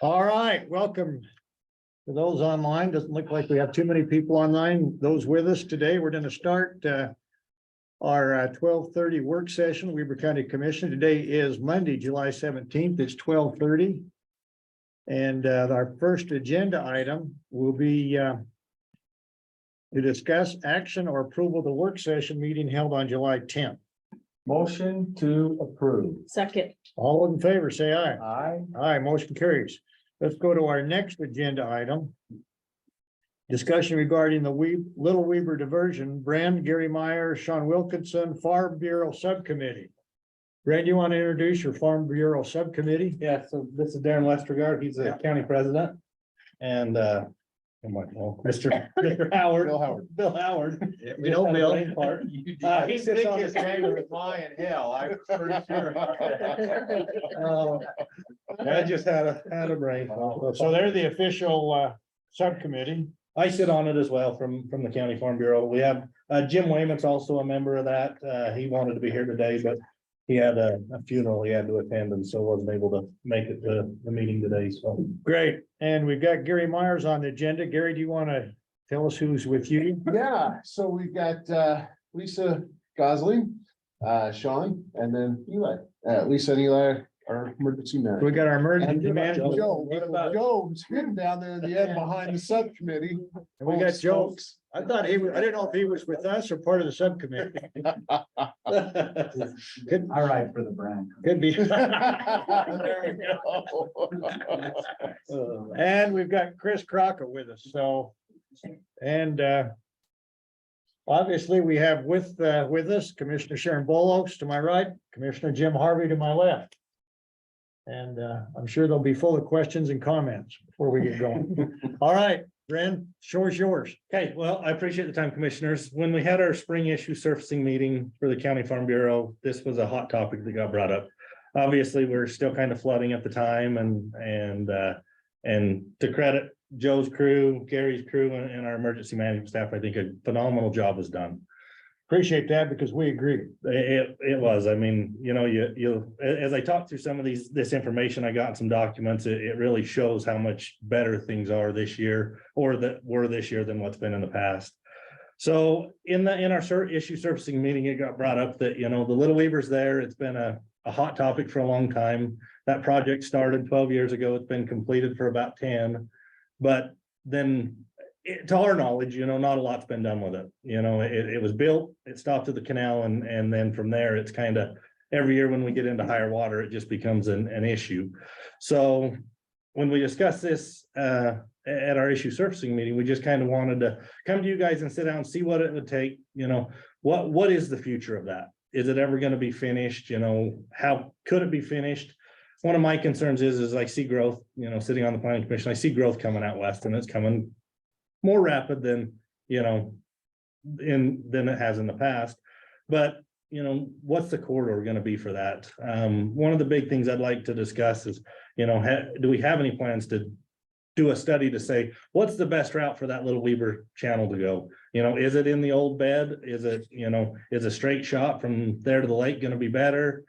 All right, welcome to those online. Doesn't look like we have too many people online. Those with us today, we're going to start our 12:30 work session, Weber County Commission. Today is Monday, July 17th. It's 12:30. And our first agenda item will be to discuss action or approval of the work session meeting held on July 10th. Motion to approve. Second. All in favor, say aye. Aye. Aye, motion carries. Let's go to our next agenda item. Discussion regarding the Little Weber diversion. Brand, Gary Meyer, Sean Wilkinson, Farm Bureau Subcommittee. Brand, you want to introduce your Farm Bureau Subcommittee? Yeah, so this is Darren Westergaard. He's the county president. And Mr. Howard. Bill Howard. We know Bill. He sits on the table with Lion Hill, I'm pretty sure. I just had a brain. So they're the official subcommittee. I sit on it as well from the County Farm Bureau. We have Jim Wayman's also a member of that. He wanted to be here today, but he had a funeral he had to attend and so wasn't able to make it to the meeting today. So Great. And we've got Gary Myers on the agenda. Gary, do you want to tell us who's with you? Yeah, so we've got Lisa Gosling, Sean, and then Eli. Lisa and Eli are emergency We managers. got our emergency And manager. Joe's hidden down there in the end behind the subcommittee. And we got Joe. I thought I didn't know if he was with us or part of the subcommittee. Could, All right, for the brand. could be. There we go. And we've got Chris Crocker with us, so. And obviously we have with us Commissioner Sharon Bolos to my right, Commissioner Jim Harvey to my left. And I'm sure they'll be full of questions and comments before we get going. All right, Ren, shore's yours. Okay, well, I appreciate the time, commissioners. When we had our spring issue surfacing meeting for the County Farm Bureau, this was a hot topic that got brought up. Obviously, we're still kind of flooding at the time and to credit Joe's crew, Gary's crew and our emergency management staff, I think a phenomenal job was done. Appreciate that because we agree. It was, I mean, you know, as I talked through some of this information, I got some documents, it really shows how much better things are this year or that were this year than what's been in the past. So in our issue surfacing meeting, it got brought up that, you know, the Little Weber's there. It's been a hot topic for a long time. That project started 12 years ago. It's been completed for about 10, but then to our knowledge, you know, not a lot's been done with it. You know, it was built, it stopped at the canal, and then from there, it's kind of every year when we get into higher water, it just becomes an issue. So when we discussed this at our issue surfacing meeting, we just kind of wanted to come to you guys and sit down and see what it would take. You know, what is the future of that? Is it ever going to be finished? You know, how could it be finished? One of my concerns is I see growth, you know, sitting on the planning commission, I see growth coming out west and it's coming more rapid than, you know, than it has in the past. But, you know, what's the corridor going to be for that? One of the big things I'd like to discuss is, you know, do we have any plans to do a study to say, what's the best route for that Little Weber channel to go? You know, is it in the old bed? Is it, you know, is a straight shot from there to the lake going to be better?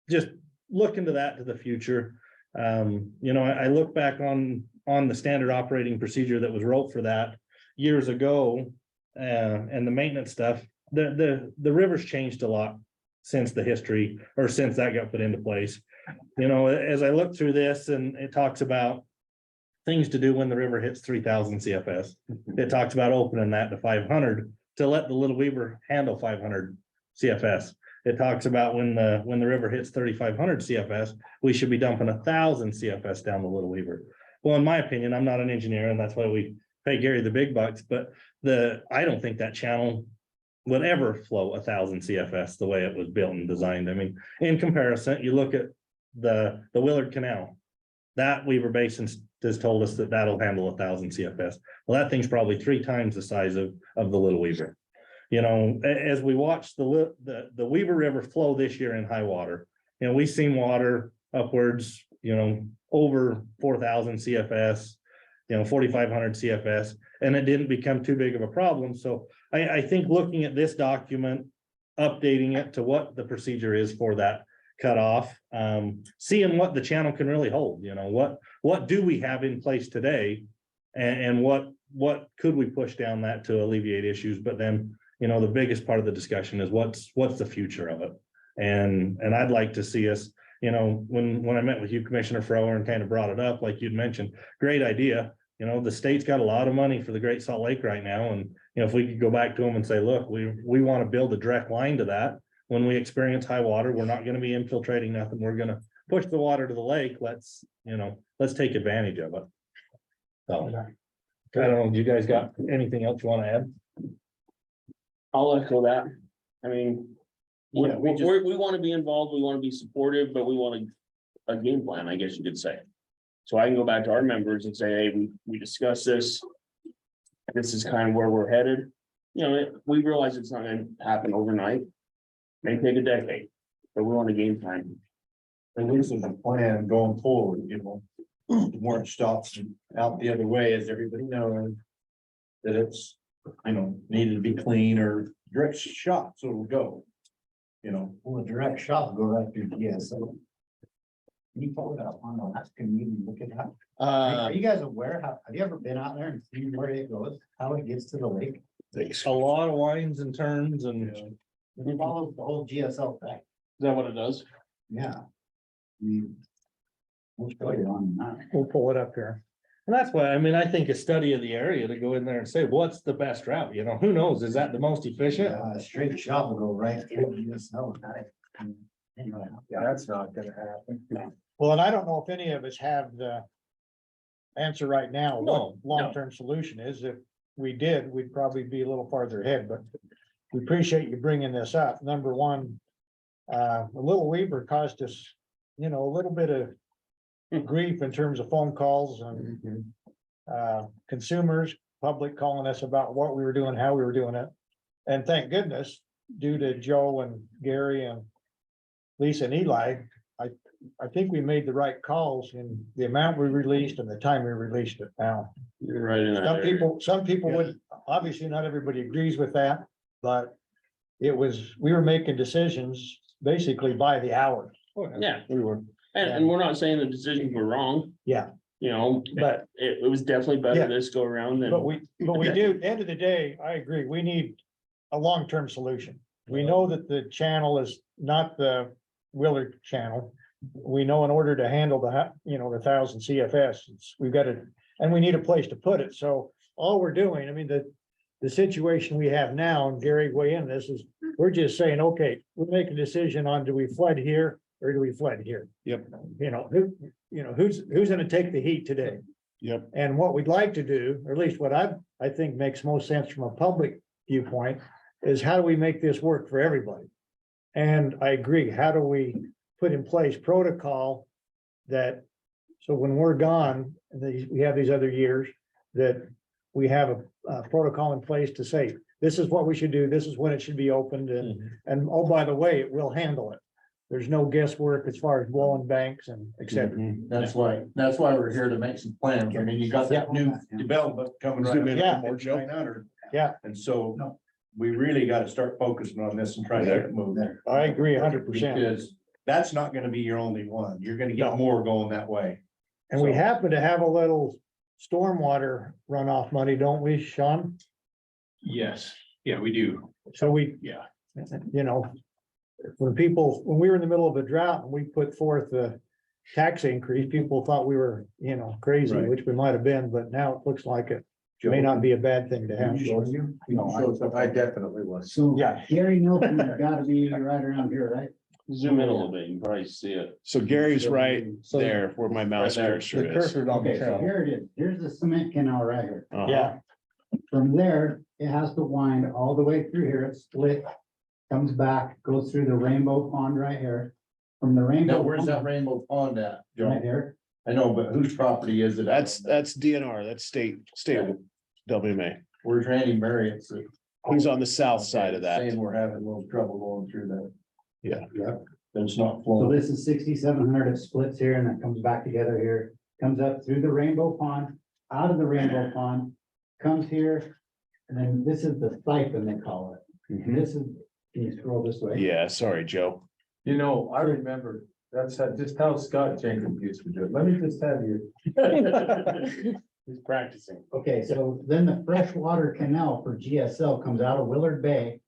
Just look into that to the future. You know, I look back on the standard operating procedure that was wrote for that years ago, and the maintenance stuff, the river's changed a lot since the history or since that got put into place. You know, as I look through this and it talks about things to do when the river hits 3,000 CFS. It talks about opening that to 500 to let the Little Weber handle 500 CFS. It talks about when the river hits 3,500 CFS, we should be dumping 1,000 CFS down the Little Weber. Well, in my opinion, I'm not an engineer, and that's why we pay Gary the big bucks. But I don't think that channel would ever flow 1,000 CFS the way it was built and designed. I mean, in comparison, you look at the Willard Canal. That Weber Basin has told us that that'll handle 1,000 CFS. Well, that thing's probably 3 times the size of the Little Weber. You know, as we watch the Weber River flow this year in high water, you know, we've seen water upwards, you know, over 4,000 CFS, you know, 4,500 CFS, and it didn't become too big of a problem. So I think looking at this document, updating it to what the procedure is for that cut off. Seeing what the channel can really hold, you know, what do we have in place today? And what could we push down that to alleviate issues? But then, you know, the biggest part of the discussion is what's the future of it? And I'd like to see us, you know, when I met with you, Commissioner Frower, and kind of brought it up, like you'd mentioned, great idea. You know, the state's got a lot of money for the Great Salt Lake right now. And, you know, if we could go back to them and say, look, we want to build a direct line to that. When we experience high water, we're not going to be infiltrating nothing. We're going to push the water to the lake. Let's take advantage of it. So, I don't know, do you guys got anything else you want to add? I'll echo that. I mean, we Yeah, we just- want to be involved, we want to be supportive, but we want a game plan, I guess you could say. So I can go back to our members and say, hey, we discussed this. This is kind of where we're headed. You know, we realize it's not gonna happen overnight. May take a decade, but we want a game plan. At least as a plan going forward, you know, more stops out the other way, as everybody knows. That it's, you know, needed to be clean or direct shot, so it'll go. You know, Well, a direct shot will go right through DSO. Can you pull it up on the last, can you even look it up? Are you guys aware, have you ever been out there and seen where it goes, how it gets to the lake? A lot of winds and turns and It follows the whole GSL thing, Is that what it does? yeah. We'll show you on that. We'll pull it up here. And that's why, I mean, I think a study of the area to go in there and say, what's the best route? You know, who knows? Is that the most efficient? A straight shot will go right through GSL. Anyway, that's not gonna happen. Well, and I don't know if any of us have the answer right now, what No. long-term solution is. If we did, we'd probably be a little farther ahead, but we appreciate you bringing this up. Number one, a little Weaver caused us, you know, a little bit of grief in terms of phone calls and consumers, public calling us about what we were doing, how we were doing it. And thank goodness, due to Joe and Gary and Lisa and Eli, I think we made the right calls in the amount we released and the time we released it. Now, You're right in that area. some people would, obviously not everybody agrees with that, but we were making decisions basically by the hour. Yeah, We were. and we're not saying the decisions were wrong. Yeah. You know, But, it was definitely Yeah. better this go around than. but we do, at the end of the day, I agree, we need a long-term solution. We know that the channel is not the Willard channel. We know in order to handle the 1,000 CFS, we've got to, and we need a place to put it. So all we're doing, I mean, the situation we have now, and Gary weigh in this, is we're just saying, okay, we're making a decision on, do we flood here or do we flood here? Yep. Who's gonna take the heat today? Yep. And what we'd like to do, or at least what I think makes most sense from a public viewpoint, is how do we make this work for everybody? And I agree, how do we put in place protocol that, so when we're gone, and we have these other years, that we have a protocol in place to say, this is what we should do, this is when it should be opened, and oh, by the way, it will handle it. There's no guesswork as far as blowing banks and et cetera. That's why we're here to make some plans. I mean, you got that new development coming right. Zoom in Yeah. More 900. Yeah. And so we really gotta start focusing on this and trying to get it moved there. I agree 100%. Because that's not gonna be your only one. You're gonna get No. more going that way. And we happen to have a little stormwater runoff money, don't we, Sean? Yes, yeah, we do. So we, Yeah. when we were in the middle of a drought and we put forth the tax increase, people thought we were, crazy, Right. which we might have been, but now it looks like it may not be a bad thing to have. I definitely was. So Yeah. Gary Milton's gotta be right around here, right? Zoom in a little bit, you can probably see it. So Gary's right So there where my mouse Right there. cursor The is. cursor's on the Okay, so channel. here it is, here's the cement canal right here. Uh-huh. Yeah, From there, it has to wind all the way through here, it's split, comes back, goes through the rainbow pond right here. From the rainbow. Now, where's that pond, Rainbow Pond at, Right Joe? here, I know, but whose property is it? That's DNR, that's state WMA. Where's Randy Marriott's? He's on the south side of that. Saying we're having a little trouble going through that. Yeah. Yep. It's not so flowing. this is 6,700, it splits here and then comes back together here, comes up through the rainbow pond, out of the rainbow pond, comes here. And then this is the siphon, they call it, and this is, can you scroll this way? Yeah, sorry, Joe. You know, I remember, that's just how Scott Jenkins used to do it. Let me just have you. He's practicing. Okay, so then the freshwater canal for GSL comes out of Willard Bay.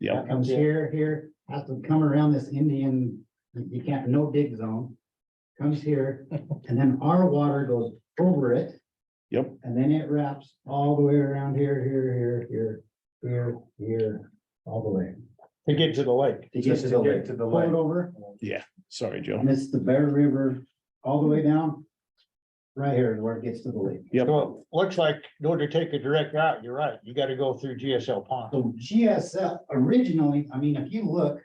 Yep. That comes here, has to come around this Indian, you can't, no dig zone. Comes here, and then our water goes over it. Yep. And then it wraps all the way around here, all the way. To get to the lake. To get to the lake. To the Pull it lake. over, Sorry, Joe. and it's the Bear River all the way down. Right here is where it gets to the lake. Yep. So it looks like in order to take a direct route, you're right, you gotta go through GSL pond. So GSL originally, I mean, if you look,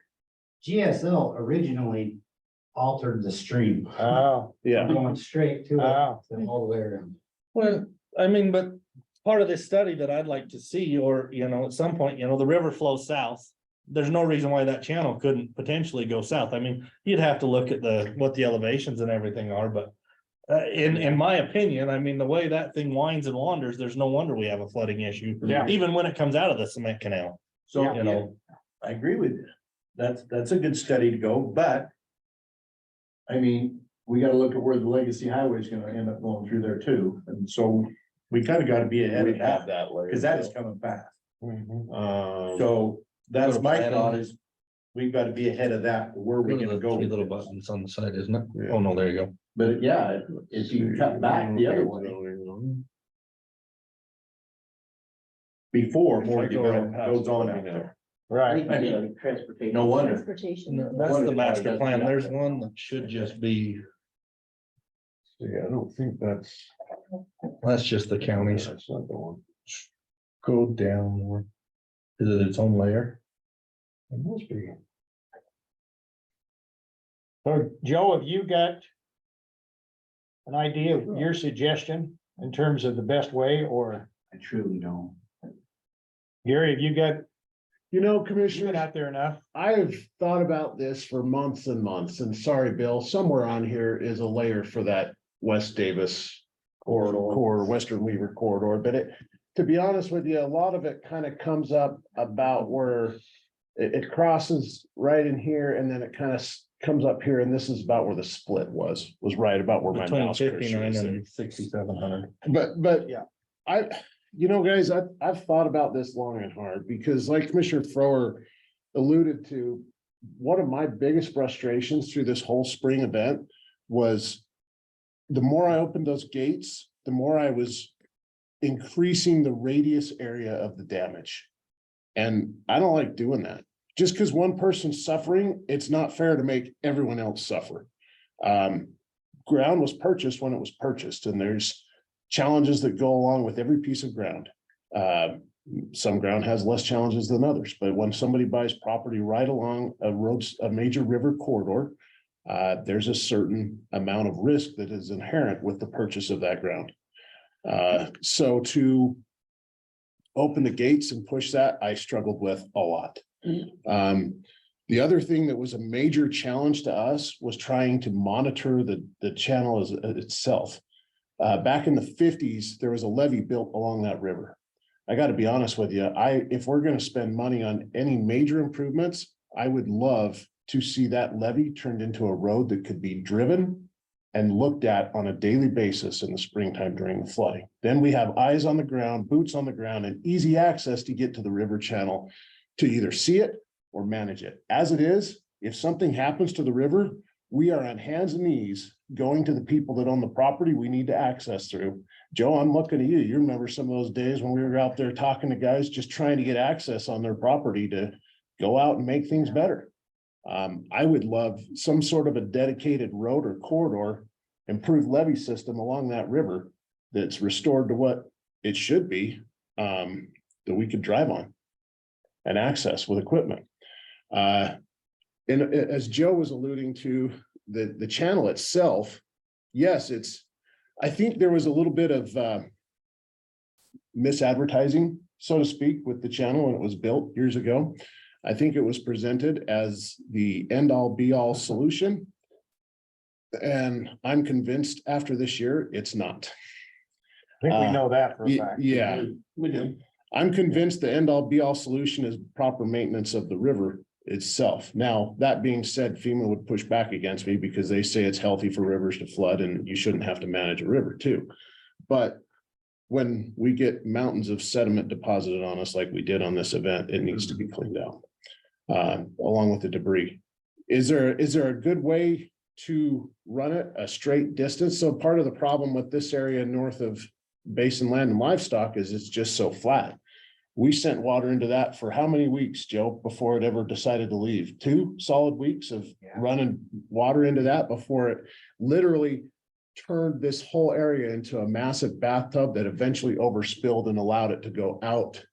GSL originally altered the stream. Oh, Yeah. Going straight to it, oh. and all the way around. Well, I mean, but part of this study that I'd like to see, or, at some point, the river flows south. There's no reason why that channel couldn't potentially go south. I mean, you'd have to look at what the elevations and everything are, but. In my opinion, I mean, the way that thing winds and wanders, there's no wonder we have a flooding issue. Yeah. Even when it comes out of the cement canal, So, I agree with you. That's a good study to go, but. I mean, we gotta look at where the legacy highway is gonna end up going through there too, and so we kind of gotta be ahead of that, that way. because that is coming fast. Um, So that's Put a my plan thought in. is, we've got to be ahead of that, where we're gonna go. Three little buttons on the side, isn't it? Oh, no, there you go. But yeah, if you cut back the other way, before more development goes on out there. Right. I mean, Transportation. no wonder. Transportation. That's the master plan. There's one that should just be, Yeah, I don't think that's just the counties. That's not the one. Go down more. Is it its own layer? It must be. So Joe, have you got an idea of your suggestion in terms of the best way, or I truly don't. Gary, have you got, You know, you been Commissioner, out there enough? I've thought about this for months and months, and sorry, Bill, somewhere on here is a layer for that West Davis corridor, Western Weaver corridor, but to be honest with you, a lot of it kind of comes up about where it crosses right in here, and then it kind of comes up here, and this is about where the split was right about where my Between mouse cursor 59 is there. and 6,700. But Yeah. Guys, I've thought about this long and hard, because like Commissioner Frower alluded to, one of my biggest frustrations through this whole spring event was the more I opened those gates, the more I was increasing the radius area of the damage. And I don't like doing that. Just because one person's suffering, it's not fair to make everyone else suffer. Ground was purchased when it was purchased, and there's challenges that go along with every piece of ground. Some ground has less challenges than others, but when somebody buys property right along a major river corridor, there's a certain amount of risk that is inherent with the purchase of that ground. So to open the gates and push that, I struggled with a lot. The other thing that was a major challenge to us was trying to monitor the channel itself. Back in the 50s, there was a levee built along that river. I got to be honest with you, if we're going to spend money on any major improvements, I would love to see that levee turned into a road that could be driven and looked at on a daily basis in the springtime during the flooding. Then we have eyes on the ground, boots on the ground, and easy access to get to the river channel to either see it or manage it. As it is, if something happens to the river, we are on hands and knees going to the people that own the property we need to access through. Joe, I'm looking at you. You remember some of those days when we were out there talking to guys, just trying to get access on their property to go out and make things better. I would love some sort of a dedicated road or corridor, improved levee system along that river that's restored to what it should be, that we could drive on and access with equipment. And as Joe was alluding to, the channel itself, yes, I think there was a little bit of misadvertising, so to speak, with the channel when it was built years ago. I think it was presented as the end-all be-all solution. And I'm convinced after this year, it's not. I think we know that for a fact. Yeah, We do. I'm convinced the end-all be-all solution is proper maintenance of the river itself. Now, that being said, FEMA would push back against me because they say it's healthy for rivers to flood and you shouldn't have to manage a river too. But when we get mountains of sediment deposited on us like we did on this event, it needs to be cleaned out. Along with the debris. Is there a good way to run it a straight distance? So part of the problem with this area north of Basin Land and Livestock is it's just so flat. We sent water into that for how many weeks, Joe, before it ever decided to leave? 2 solid weeks of running water into that before it literally turned this whole area into a massive bathtub that eventually overspilled and allowed it to go out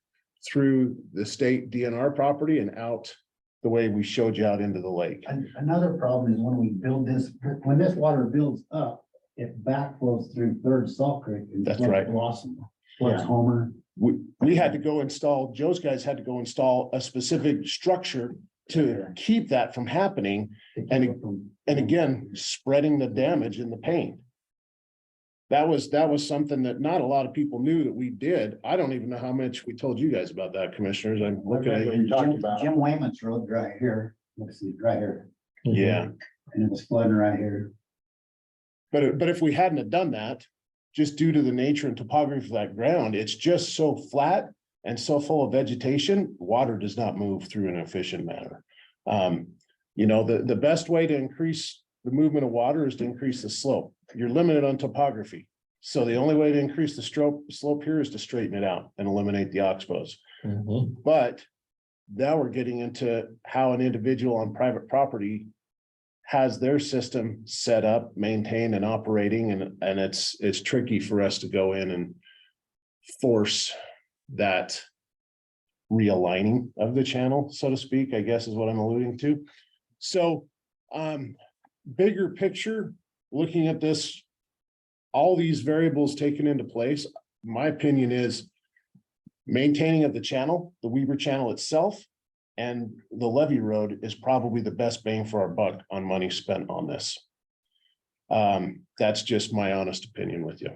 through the state DNR property and out the way we showed you out into the lake. Another problem is when we build this, when this water builds up, it backflows through Third Salt Creek. And That's floods right. Blossom, floods Homer. We had to go install, Joe's guys had to go install a specific structure to keep that from happening. And again, spreading the damage and the pain. That was something that not a lot of people knew that we did. I don't even know how much we told you guys about that, commissioners. I'm looking at you. Jim Wayman's road right here. Let's see, right here. Yeah, And it was flooding right here. but if we hadn't have done that, just due to the nature and topography of that ground, it's just so flat and so full of vegetation, water does not move through an efficient manner. You know, the best way to increase the movement of water is to increase the slope. You're limited on topography. So the only way to increase the slope here is to straighten it out and eliminate the oxbows. But now we're getting into how an individual on private property has their system set up, maintained and operating, and it's tricky for us to go in and force that realigning of the channel, so to speak, I guess is what I'm alluding to. So, bigger picture, looking at this, all these variables taken into place, my opinion is maintaining of the channel, the Weaver Channel itself, and the levee road is probably the best bang for our buck on money spent on this. That's just my honest opinion with you.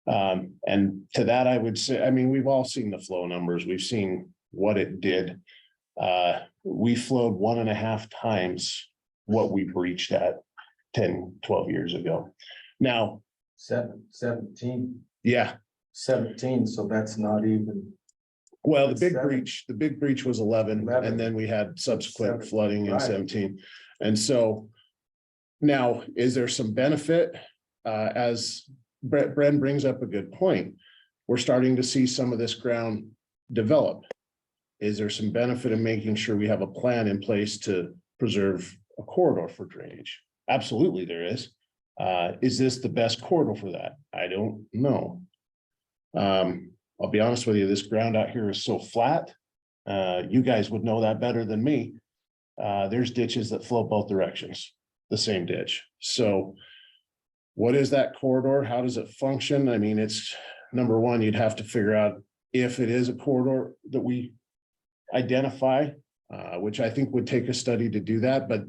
And to that, I would say, I mean, we've all seen the flow numbers. We've seen what it did. We flowed 1.5 times what we breached at 10, 12 years ago. Now, 17, yeah, so that's not even. well, the That's big breach was 11, 11. and then we had subsequent 7, flooding in right. 17. And so now, is there some benefit? As Bren brings up a good point, we're starting to see some of this ground develop. Is there some benefit in making sure we have a plan in place to preserve a corridor for drainage? Absolutely, there is. Is this the best corridor for that? I don't know. I'll be honest with you, this ground out here is so flat. You guys would know that better than me. There's ditches that flow both directions, the same ditch. So what is that corridor? How does it function? I mean, it's number one, you'd have to figure out if it is a corridor that we identify, which I think would take a study to do that, but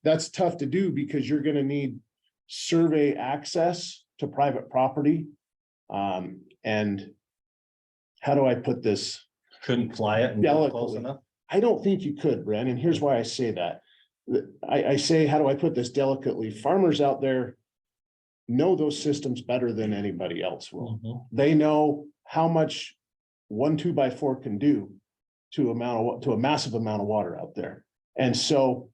that's tough to do because you're going to need survey access to private property. And how do I put this? Couldn't fly it and get close Delicately. enough. I don't think you could, Bren, and here's why I say that. I say, how do I put this delicately? Farmers out there know those systems better than anybody else will. They know how much 1 2x4 can do to a massive amount of water out there. And so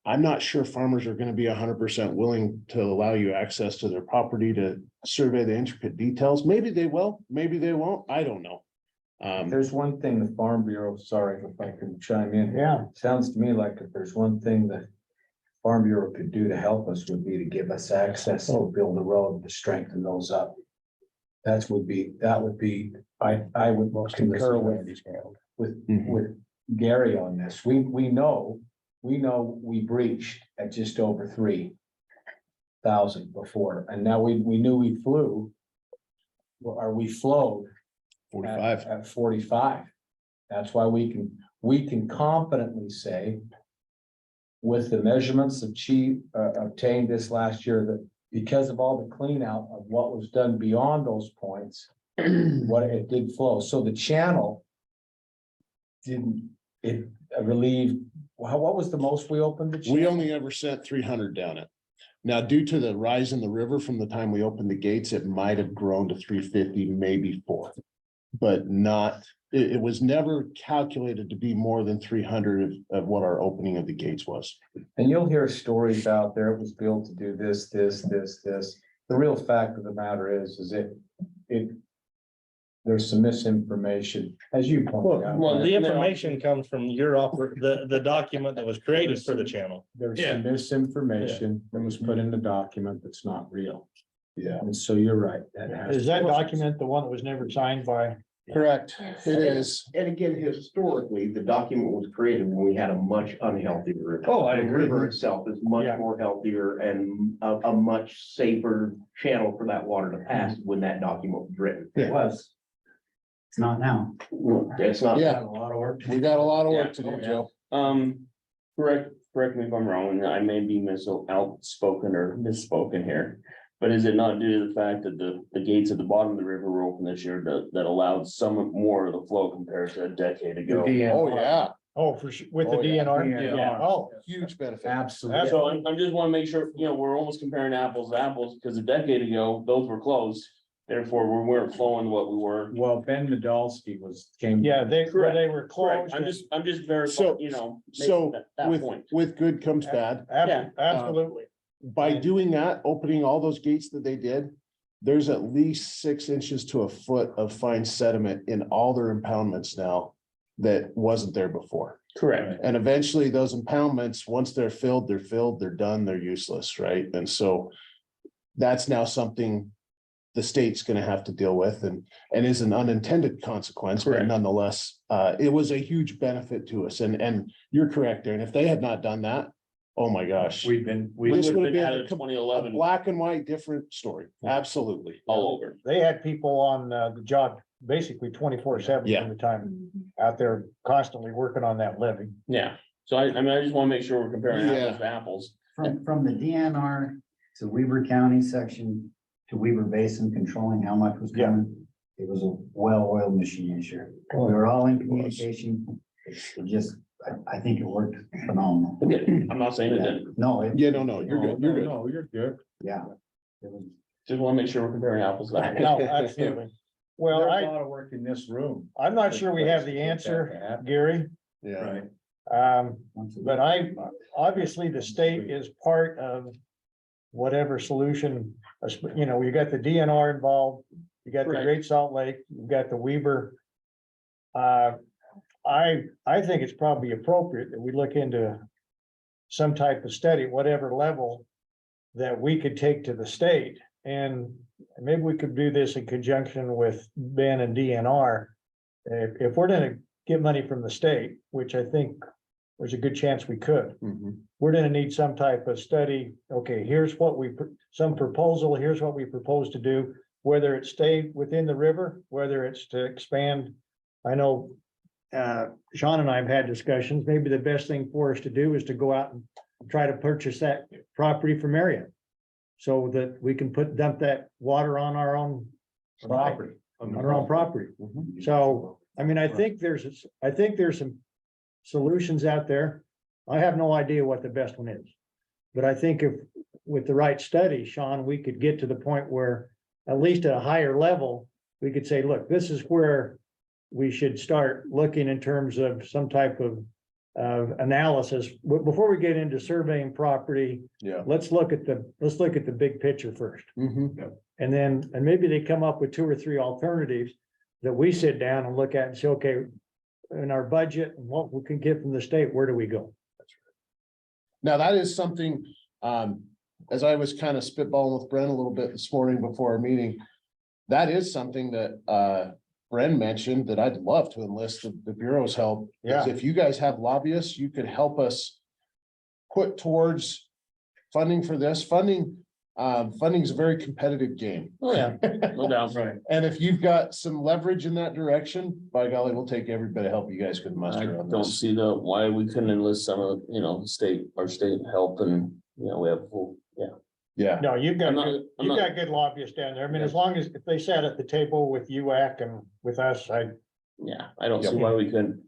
I'm not sure farmers are going to be 100% willing to allow you access to their property to survey the intricate details. Maybe they will, maybe they won't. I don't know. There's one thing the Farm Bureau, sorry if I can chime in. Yeah. Sounds to me like if there's one thing that Farm Bureau could do to help us would be to give us access to build a road to strengthen those up. That would be, I would concur with Gary on this. We know we breached at just over 3,000 before, and now we knew we flew. Or we flowed 45. at 45. That's why we can confidently say with the measurements obtained this last year, that because of all the clean out of what was done beyond those points, what it did flow. So the channel didn't, it relieved, what was the most we opened? the We channel? only ever sent 300 down it. Now, due to the rise in the river from the time we opened the gates, it might have grown to 350, maybe 4. But not, it was never calculated to be more than 300 of what our opening of the gates was. And you'll hear stories out there, it was built to do this. The real fact of the matter is there's some misinformation, as you pointed out. Well, the information comes from the document that was created for the channel. There's some misinformation that was put in the document that's not real. Yeah. And so you're right. That has. Is that document the one that was never signed by? Correct, it is. And again, historically, the document was created when we had a much unhealthier river. Oh, I The agree. river itself is much Yeah. more healthier and a much safer channel for that water to pass when that document was written. It was. It's not now. It's not. Yeah. A lot of work. We got a lot of work Yeah. to do, Oh, yeah. Joe. Correct me if I'm wrong, and I may be outspoken or misspoken here. But is it not due to the fact that the gates at the bottom of the river were open this year that allowed some more of the flow compared to a decade ago? Oh, yeah. Oh, with the Oh, yeah. DNR? Yeah. Oh, Huge benefit. Absolutely. So I'm just wanna make sure, we're almost comparing apples to apples, because a decade ago, those were closed. Therefore, we weren't flowing what we were. Well, Ben Medalski came. yeah, they were Correct, closed. I'm just verifying, So- making So that with, point. with good comes bad. Yeah. Absolutely. By doing that, opening all those gates that they did, there's at least 6 inches to a foot of fine sediment in all their impoundments now that wasn't there before. Correct. And eventually those impoundments, once they're filled, they're done, they're useless, right? And so that's now something the state's gonna have to deal with and is an unintended consequence, but Correct. nonetheless, it was a huge benefit to us. And you're correct, Aaron. If they had not done that, oh my gosh. We This would have would been have been out a of 2011 black and white, different story. Absolutely. all over. They had people on the job basically 24/7 Yeah. from the time out there constantly working on that levee. Yeah, so I mean, I just wanna make sure we're comparing Yeah. apples to apples. From the DNR to Weber County section to Weber Basin controlling how much was coming. It was a well-oiled machine this year. We were all in communication. It just, I think it worked phenomenal. Okay, I'm not saying it didn't, No, Yeah, no, you're good. You're good. No, you're good. yeah. It was. just wanna make sure we're comparing apples to apples. No, absolutely. Well, There's a lot of work in this room. I'm not sure we have the answer, Gary. Yeah. But obviously the state is part of whatever solution, you got the DNR involved, you got the Correct. Great Salt Lake, you've got the Weber. I think it's probably appropriate that we look into some type of study, whatever level that we could take to the state. And maybe we could do this in conjunction with Ben and DNR. If we're gonna get money from the state, which I think there's a good chance we could, Mhm. we're gonna need some type of study. Okay, here's what some proposal, here's what we propose to do, whether it stay within the river, whether it's to expand. I know Sean and I have had discussions, maybe the best thing for us to do is to go out and try to purchase that property from Marriott. So that we can dump that water on our own property, on our own property. So, I mean, I think there's some solutions out there. I have no idea what the best one is. But I think if, with the right study, Sean, we could get to the point where, at least at a higher level, we could say, look, this is where we should start looking in terms of some type of analysis. Before we get into surveying property, Yeah. let's look at the big picture first. Mhm. And then, and maybe they come up with 2 or 3 alternatives that we sit down and look at and say, okay, in our budget, and what we can get from the state, where do we go? Now, that is something, as I was kind of spitballing with Brent a little bit this morning before our meeting. That is something that Bren mentioned that I'd love to enlist the Bureau's help. Yeah. If you guys have lobbyists, you could help us put towards funding for this. Funding is a very competitive game. Oh, yeah, no doubt. Right. And if you've got some leverage in that direction, by golly, we'll take every bit of help you guys could I muster on don't this. see why we couldn't enlist some of, our state help and, we have full, yeah. Yeah, No, you've got, I'm not- I'm you've not- got good lobbyists down there. I mean, as long as, if they sat at the table with UAC and with us, Yeah, I don't see Yep. why we couldn't.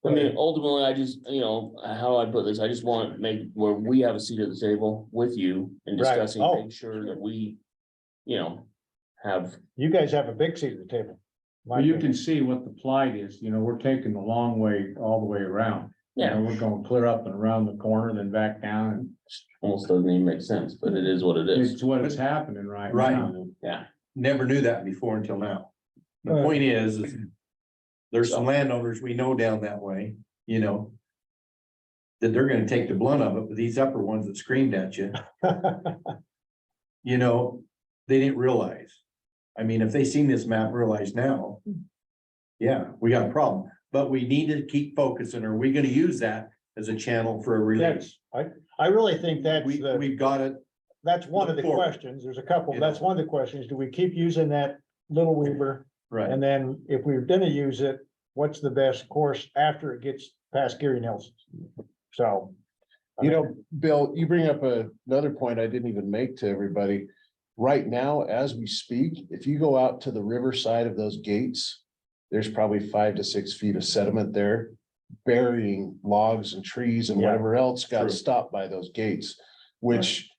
I mean, ultimately, I just, you know, how I put this, I just want to make where we have a seat at the table with you and Right. discussing, Oh. make sure that we, you know, have. You guys have a big seat at the table. My Well, you opinion. can see what the plight is, you know, we're taking the long way all the way around. You Yeah. know, we're going clear up and around the corner, then back down, and Almost doesn't even make sense, but it is what it is. it's what is happening right Right. now. Yeah. Never knew that before until now. The Uh, point is there's some landowners we know down that way, you know. That they're gonna take the blunt of it, but these upper ones that screamed at you, you know, they didn't realize. I mean, if they seen this map, realize now. Yeah, we got a problem, but we need to keep focusing. Are we gonna use that as a channel for a release? I really think that's We've got it. that's one of the look forward. questions. There's a couple. You That's know. one of the questions. Do we keep using that little Weaver? Right. And then if we're gonna use it, what's the best course after it gets past Gary Nelson? So. You know, Bill, you bring up another point I didn't even make to everybody. Right now, as we speak, if you go out to the riverside of those gates, there's probably 5 to 6 feet of sediment there, burying logs and trees and Yeah. whatever else got True. stopped by those gates, which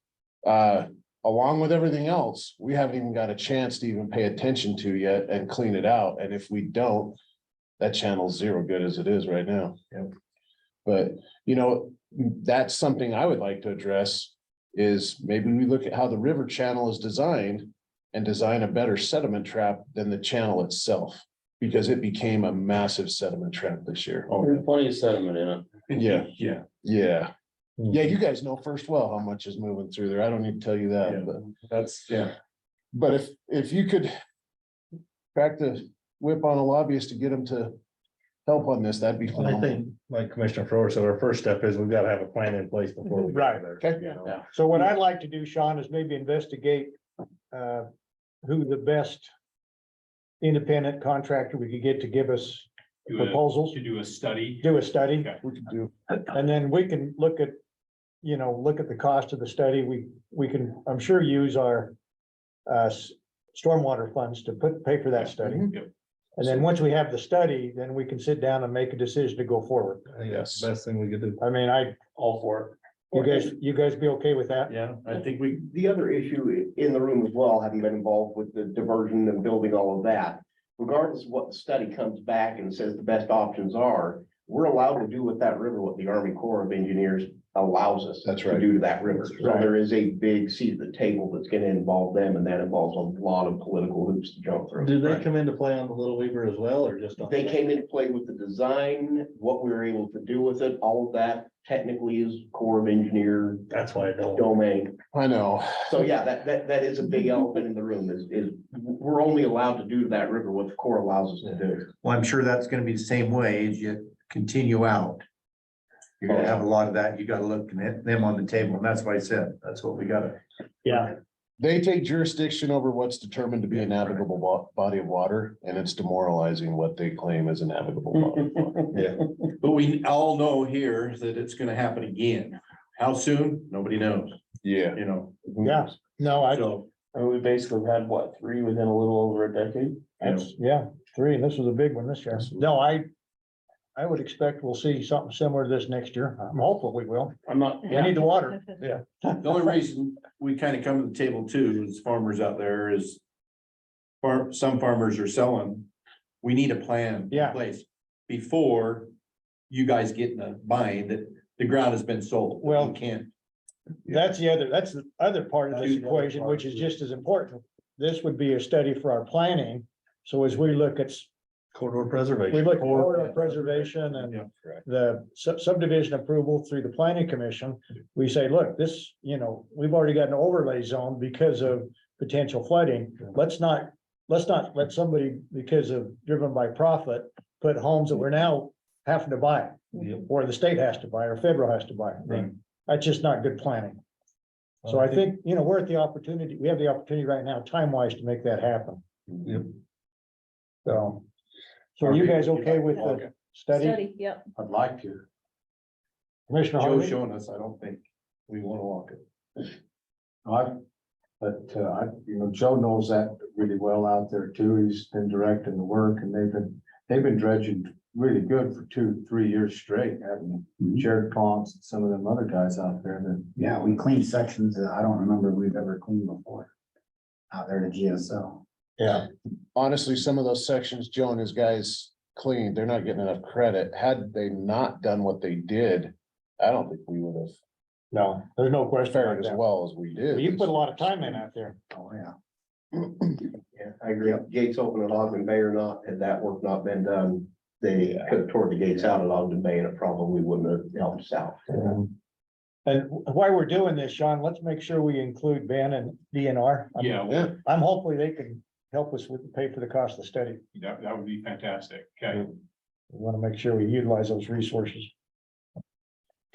along with everything else, we haven't even got a chance to even pay attention to yet and clean it out. And if we don't, that channel's zero good as it is right now. Yep. But, you know, that's something I would like to address is maybe we look at how the river channel is designed and design a better sediment trap than the channel itself, because it became a massive sediment trap this year. There's plenty of sediment in it. Yeah. Yeah. Yeah. Yeah, you guys know first well how much is moving through there. I don't need to tell you Yeah. that, but. That's, yeah. But if you could crack the whip on a lobbyist to get them to help on this, that'd be I phenomenal. think, like Commissioner Frower said, our first step is we've got to have a plan in place before we. Right. Okay. You know? Yeah. So what I'd like to do, Sean, is maybe investigate who the best independent contractor we could get to give us proposals, To do a study. do a study, We could do, and then we can look at, look at the cost of the study. We can, I'm sure, use our stormwater funds to pay for that study. And then once we have the study, then we can sit down and make a decision to go forward. I think that's the best thing we could do. I mean, All for you guys be okay with that? Yeah, I think we, The other issue in the room as well, having been involved with the diversion and building all of that, regardless of what the study comes back and says the best options are, we're allowed to do with that river what the Army Corps of Engineers allows us That's to right. do to that river. So Right. there is a big seat at the table that's gonna involve them, and that involves a lot of political hoops to jump through. Did they come into play on the Little Weaver as well, or just? on- They came into play with the design, what we were able to do with it, all of that technically is Corps of Engineer That's why I don't. domain. I know. So yeah, that is a big elephant in the room is we're only allowed to do to that river what the Corps allows us to do. well, I'm sure that's gonna be the same way as you continue out. You're gonna have a lot of that. You gotta look at them on the table, and that's why I said, that's what we gotta. Yeah. They take jurisdiction over what's determined to be a navigable body of water, and it's demoralizing what they claim as a navigable body. of water. Yeah. But we all know here that it's gonna happen again. How soon? Nobody knows, Yeah. you know, Yeah, no, so. we basically had what, 3 within a little over a decade? that's, 3, and this was a big one this year. No, I would expect we'll see something similar to this next year. I'm hopeful we will. I'm not, We need the water. The only reason we kind of come to the table too, as farmers out there is. Some farmers are selling, we need a plan in Yeah. place before you guys get in the bind that the ground has been sold. Well- You can't, That's the other part of this equation, which is just as important. This would be a study for our planning. So as we look at, Corridor we preservation. look at corridor preservation and Yeah. the subdivision approval through the planning commission, we say, look, this, we've already got an overlay zone because of potential flooding. Let's not let somebody, because of driven by profit, put homes that we're now having to buy. Yep. Or the state has to buy, or federal has to buy. Right. That's just not good planning. So I think, we're at the opportunity, we have the opportunity right now, time wise, to make that happen. Yep. So are you guys okay with the study? Yep. I'd like to. Commissioner Joe's Harvey? showing us, I don't think we wanna walk it. Joe knows that really well out there too. He's been directing the work and they've been They've been dredging really good for 2, 3 years straight, haven't they? Jared Ponce and some of them other guys out there that. Yeah, we cleaned sections that I don't remember we've ever cleaned before. Out there to GSO. Yeah, honestly, some of those sections Joe and his guys cleaned, they're not getting enough credit. Had they not done what they did, I don't think we would have No, there's no question fared about as that. well as we did. You put a lot of time in out there. Oh, yeah. Yeah, I agree. Gates open at Ogden Bay or not, had that work not been done, they could have tore the gates out at Ogden Bay and it probably wouldn't have helped us out. And while we're doing this, Sean, let's make sure we include Ben and DNR. Yeah, I'm hopefully they can help us with, pay for the cost of the study. that would be fantastic. Okay. We want to make sure we utilize those resources.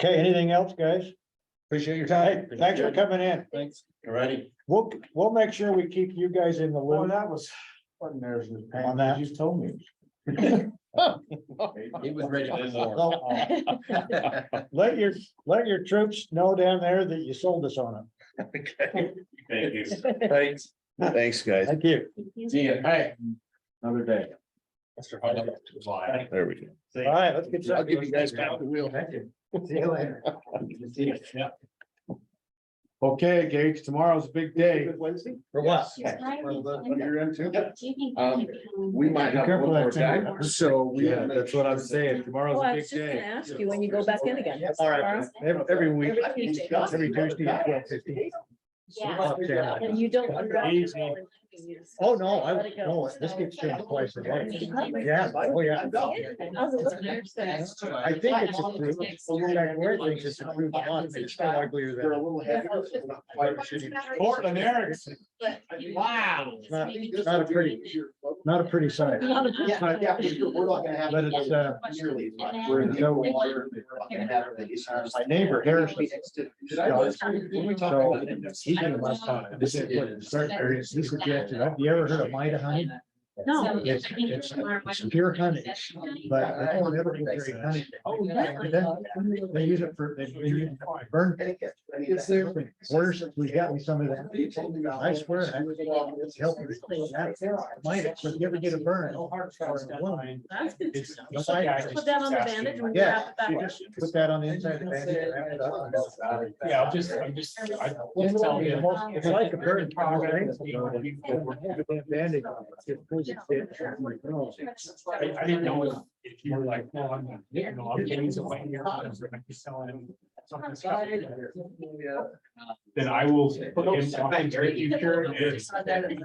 Okay, anything else, guys? Appreciate your Hey, time. thanks for coming in. Thanks. Alrighty. We'll make sure we keep you guys in the Well, loop. that was, what there's this On that. you just told me. He was ready for Let your troops know down there that you sold us on Thank you. Thanks. Thanks, guys. it. Thank you. See ya. Hey. Another day. There we go. All right, let's get. I'll give you guys back the wheel. See you later. Okay, Gage, tomorrow's a big day. For what? You're into? We might have one more guy. So we. Yeah, that's what I'm saying. Tomorrow's Well, a I big was just gonna day. ask you when you go back in again. All right. Tomorrow? Every week, Every Tuesday. every Tuesday at 12:15. Yeah. And you don't. Easy. Oh, no, Let it go. no, this gets changed twice a day. Yeah, oh, yeah. How's it looking? I think it's approved. Jack Ware thinks it's approved a lot, but it's still uglier They're a than. little heavier. Portland, Erickson. Wow. It's not a pretty size. Not a- Yeah, yeah, for sure. We're not gonna have. But it's, nearly as much. we're in the- My neighbor Harrison. So he's in my, this is what it started, or he suggested, have you ever heard of Mida honey? No. It's pure honey, but I don't ever get very honey. They use it for, they use it for burn. Where's, we got me some of that. I swear. It's helping. Might, if you ever get a burn. That's good. It's- Put that on the bandage when you Yeah, wrap it that you way. just put that on the inside of the bandage. Wrap it up. Yeah, I'm telling you. It's like a burn. Bandage. I didn't know if you were like, no, I'm not, you know, I'm getting away here. I'm selling him something stuff. Then I will put him something for the future and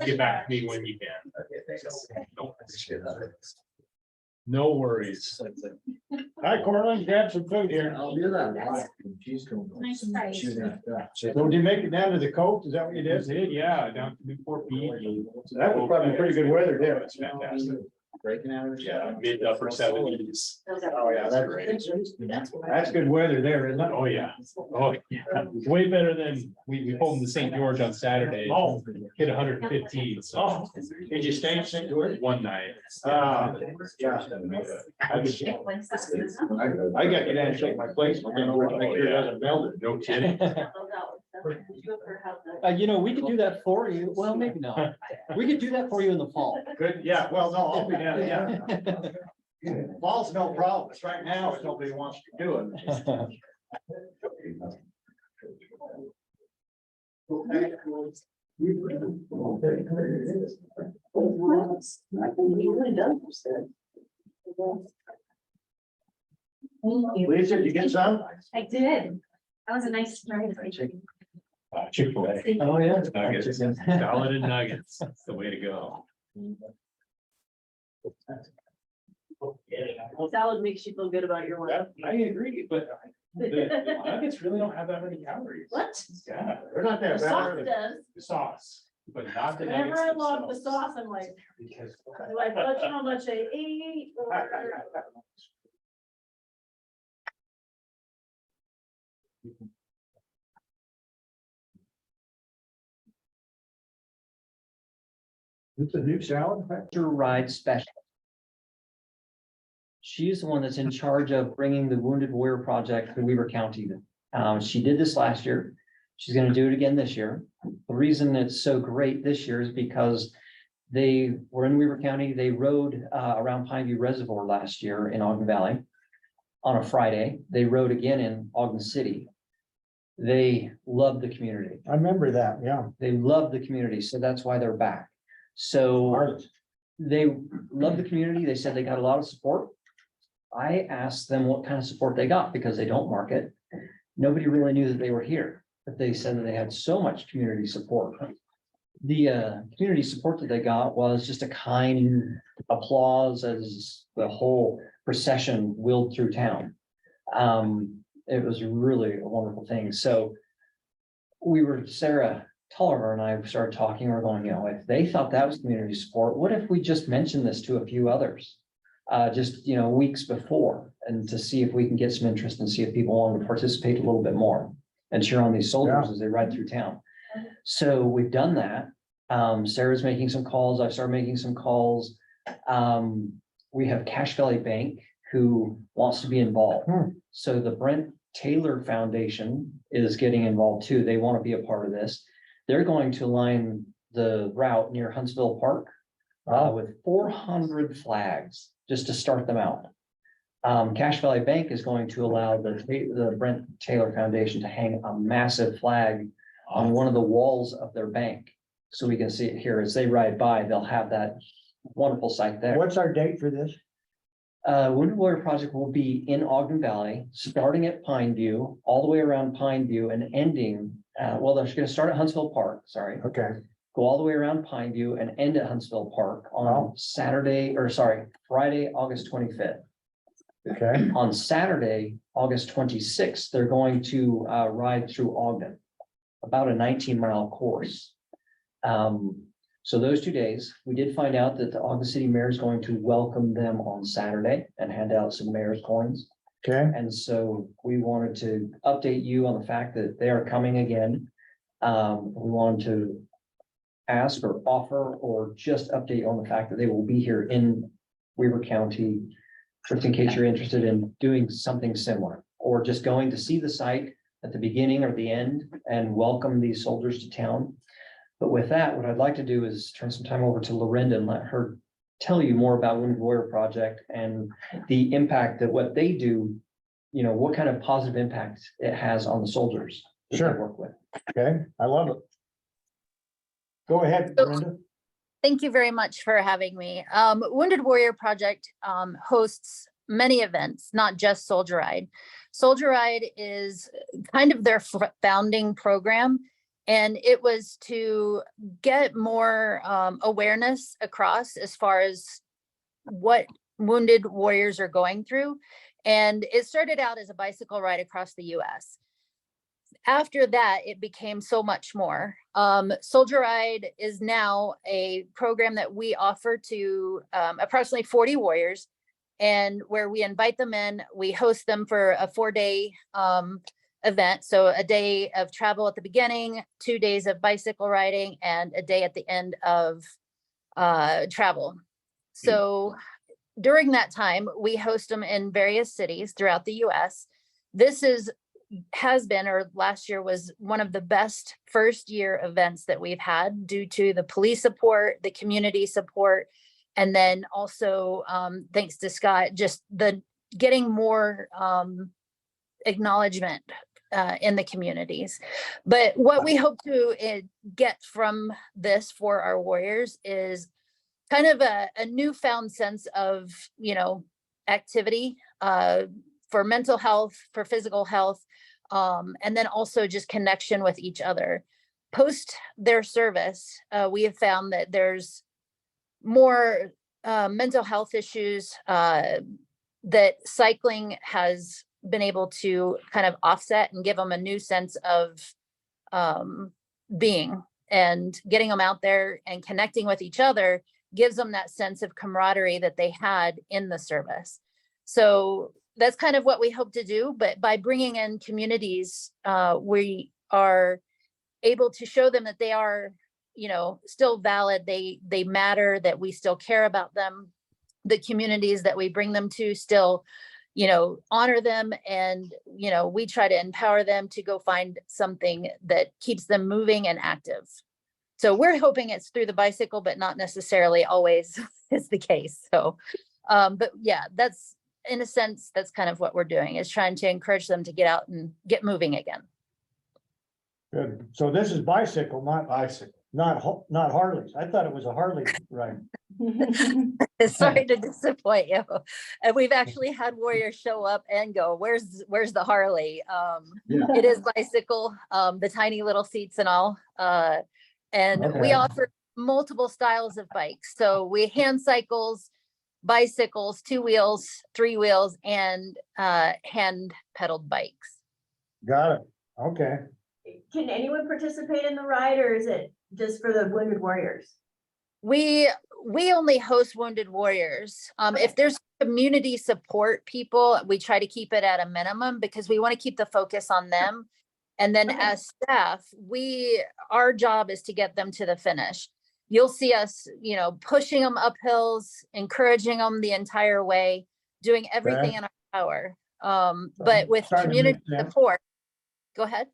get back to me when you can. No worries. Hi, Cortland, grab some food here. I'll do that. So did you make it down to the coast? Is that what you Yes, did? it did, yeah, down to Newport Beach. That was probably pretty good weather there. It's fantastic. Breaking out. Yeah, mid to upper 70s. Oh, yeah, that's great. That's good weather there, isn't it? Oh, yeah. Oh, yeah. It's way better than we pulled into St. George on Saturday. Oh. Hit 115, so. Oh, did you stay in St. George? One night. Yeah. I got you down and shake my place. We're gonna make sure it doesn't melt it. No kidding. You know, we could do that for you. Well, maybe not. We could do that for you in the fall. Good, yeah, well, no, I'll be down, yeah. Fall's no problem. It's right now, if nobody wants to do it. Lisa, did you get some? I did. That was a nice surprise. Chick-fil-A. Oh, yeah. Nuggets, salad and nuggets. That's the way to go. Salad makes you feel good about your life. I agree, but the nuggets really don't have that many calories. What? Yeah, They're not The that sauce bad. does. the sauce, but not the Whenever nuggets I love the themselves. sauce, I'm like, Because do I touch how much I ate? or- It's a new salad. Ride special. She's the one that's in charge of bringing the Wounded Warrior Project to Weaver County. She did this last year. She's gonna do it again this year. The reason it's so great this year is because They were in Weaver County. They rode around Pineview Reservoir last year in Ogden Valley on a Friday. They rode again in Ogden City. They loved the community. I remember that, yeah. They love the community, so that's why they're back. So they love the community. They said they got a lot of support. I asked them what kind of support they got because they don't market. Nobody really knew that they were here, but they said that they had so much community support. The community support that they got was just a kind applause as the whole procession wheeled through town. It was really a wonderful thing. So Sarah Tolliver and I started talking, we're going, if they thought that was community support, what if we just mentioned this to a few others? Just, weeks before, and to see if we can get some interest and see if people want to participate a little bit more and cheer on these soldiers as they ride through town. So we've done that. Sarah's making some calls. I've started making some calls. We have Cache Valley Bank who wants to be involved. So the Brent Taylor Foundation is getting involved too. They want to be a part of this. They're going to line the route near Huntsville Park with 400 flags just to start them out. Cache Valley Bank is going to allow the Brent Taylor Foundation to hang a massive flag on one of the walls of their bank. So we can see it here as they ride by, they'll have that wonderful sight there. What's our date for this? Wounded Warrior Project will be in Ogden Valley, starting at Pineview, all the way around Pineview and ending, they're gonna start at Huntsville Park, sorry. Okay. Go all the way around Pineview and end at Huntsville Park on Friday, August 25th. Okay. On Saturday, August 26th, they're going to ride through Ogden, about a 19-mile course. So those 2 days, we did find out that the Ogden City Mayor is going to welcome them on Saturday and hand out some mayor's coins. Okay. And so we wanted to update you on the fact that they are coming again. We wanted to ask or offer or just update you on the fact that they will be here in Weaver County, just in case you're interested in doing something similar, or just going to see the site at the beginning or the end and welcome these soldiers to town. But with that, what I'd like to do is turn some time over to Lorinda and let her tell you more about Wounded Warrior Project and the impact that what they do, what kind of positive impact it has on the soldiers that they work with. Okay, I love it. Go ahead, Brenda. Thank you very much for having me. Wounded Warrior Project hosts many events, not just Soldier Ride. Soldier Ride is kind of their founding program, and it was to get more awareness across as far as what wounded warriors are going through. And it started out as a bicycle ride across the US. After that, it became so much more. Soldier Ride is now a program that we offer to approximately 40 warriors, and where we invite them in, we host them for a 4-day event. So a day of travel at the beginning, 2 days of bicycle riding, and a day at the end of travel. So during that time, we host them in various cities throughout the US. This has been, or last year was one of the best first year events that we've had due to the police support, the community support, and then also thanks to Scott, just the getting more acknowledgement in the communities. But what we hope to get from this for our warriors is kind of a newfound sense of, activity for mental health, for physical health, and then also just connection with each other. Post their service, we have found that there's more mental health issues that cycling has been able to kind of offset and give them a new sense of being, and getting them out there and connecting with each other gives them that sense of camaraderie that they had in the service. So that's kind of what we hope to do. But by bringing in communities, we are able to show them that they are, still valid. They matter, that we still care about them. The communities that we bring them to still, honor them. And, we try to empower them to go find something that keeps them moving and active. So we're hoping it's through the bicycle, but not necessarily always is the case. So, but yeah, that's in a sense, that's kind of what we're doing, is trying to encourage them to get out and get moving again. Good. So this is bicycle, not Bicycle. not Harleys. I thought it was a Harley ride. Sorry to disappoint you. And we've actually had warriors show up and go, where's the Harley? It is bicycle, the tiny little seats and all. And we Okay. offer multiple styles of bikes. So we hand cycles, bicycles, 2 wheels, 3 wheels, and hand pedaled bikes. Got it. Okay. Can anyone participate in the ride, or is it just for the wounded warriors? We only host wounded warriors. If there's community support people, we try to keep it at a minimum because we want to keep the focus on them. And then Okay. as staff, our job is to get them to the finish. You'll see us, pushing them up hills, encouraging them the entire way, doing everything in our power. But with Starting to make community sense. support, go ahead.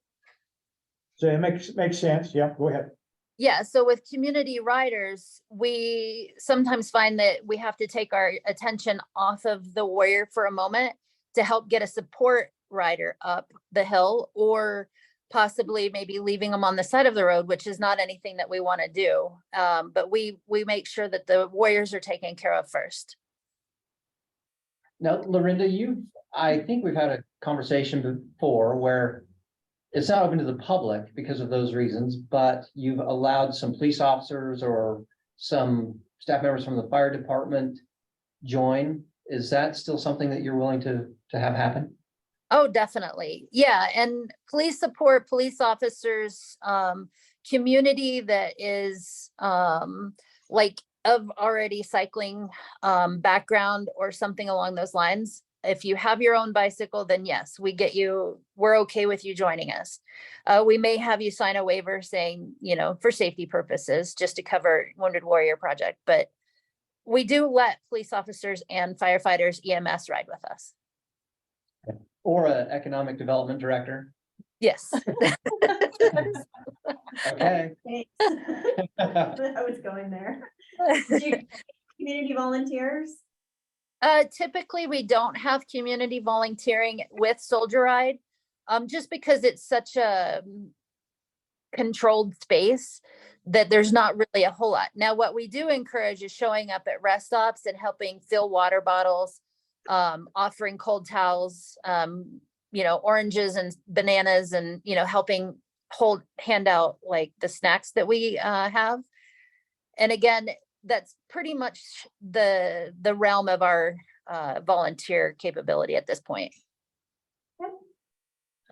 So it makes sense. Yeah, go ahead. Yeah, so with community riders, we sometimes find that we have to take our attention off of the warrior for a moment to help get a support rider up the hill, or possibly maybe leaving them on the side of the road, which is not anything that we want to do. But we make sure that the warriors are taken care of first. Now, Lorinda, I think we've had a conversation before where it's not open to the public because of those reasons, but you've allowed some police officers or some staff members from the fire department join. Is that still something that you're willing to have happen? Oh, definitely. Yeah. And police support, police officers, community that is like of already cycling background or something along those lines. If you have your own bicycle, then yes, we're okay with you joining us. We may have you sign a waiver saying, for safety purposes, just to cover Wounded Warrior Project, but we do let police officers and firefighters, EMS ride with us. Or an economic development director? Yes. Okay. Thanks. I was going there. Community volunteers? Typically, we don't have community volunteering with Soldier Ride, just because it's such a controlled space that there's not really a whole lot. Now, what we do encourage is showing up at rest stops and helping fill water bottles, offering cold towels, oranges and bananas, and, helping hand out like the snacks that we have. And again, that's pretty much the realm of our volunteer capability at this point.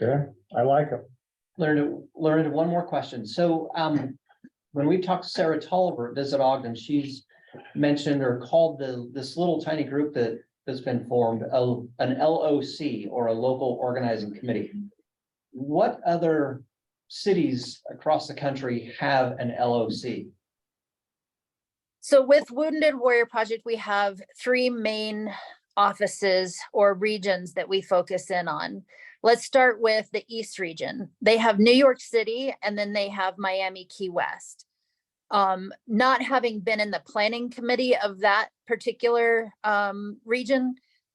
Okay, I like it. Lorinda, one more question. So when we talked to Sarah Tolliver at Visit Ogden, she's mentioned or called this little tiny group that has been formed an LOC, or a local organizing committee. What other cities across the country have an LOC? So with Wounded Warrior Project, we have 3 main offices or regions that we focus in on. Let's start with the East region. They have New York City, and then they have Miami, Key West. Not having been in the planning committee of that particular region,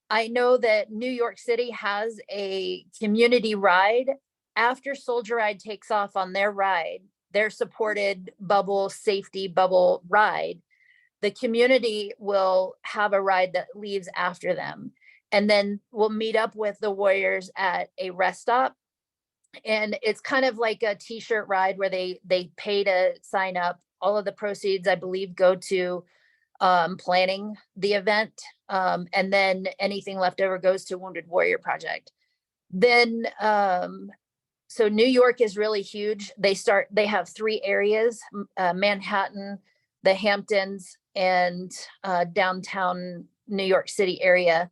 I know that New York City has a community ride. After Soldier Ride takes off on their ride, their supported safety bubble ride, the community will have a ride that leaves after them. And then we'll meet up with the warriors at a rest stop. And it's kind of like a t-shirt ride where they pay to sign up. All of the proceeds, I believe, go to planning the event. And then anything left over goes to Wounded Warrior Project. Then, so New York is really huge. They have 3 areas, Manhattan, the Hamptons, and downtown New York City area.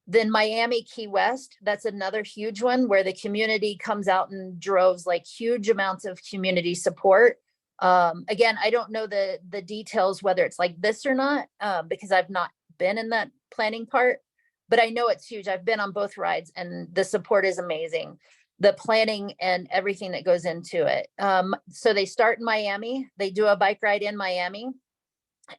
Then Miami, Key West, that's another huge one where the community comes out in droves, like huge amounts of community support. Again, I don't know the details, whether it's like this or not, because I've not been in that planning part, but I know it's huge. I've been on both rides and the support is amazing. the planning and everything that goes into it. So they start in Miami, they do a bike ride in Miami.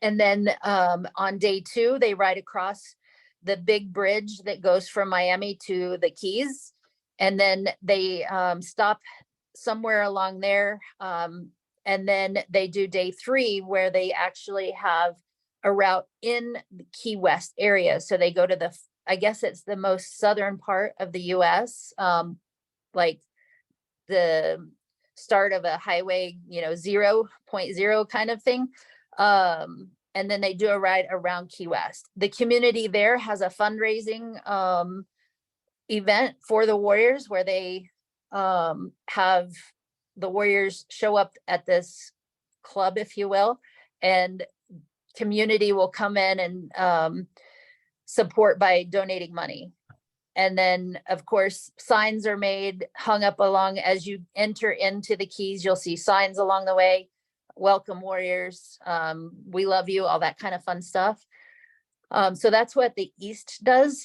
And then on day 2, they ride across the big bridge that goes from Miami to the Keys. And then they stop somewhere along there. And then they do day 3, where they actually have a route in the Key West area. So they go to the, I guess it's the most southern part of the US, like the start of a highway, 0.0 kind of thing. And then they do a ride around Key West. The community there has a fundraising event for the Warriors, where they have the Warriors show up at this club, if you will, and community will come in and support by donating money. And then, of course, signs are made, hung up along as you enter into the Keys. You'll see signs along the way. Welcome, Warriors. We love you, all that kind of fun stuff. So that's what the East does.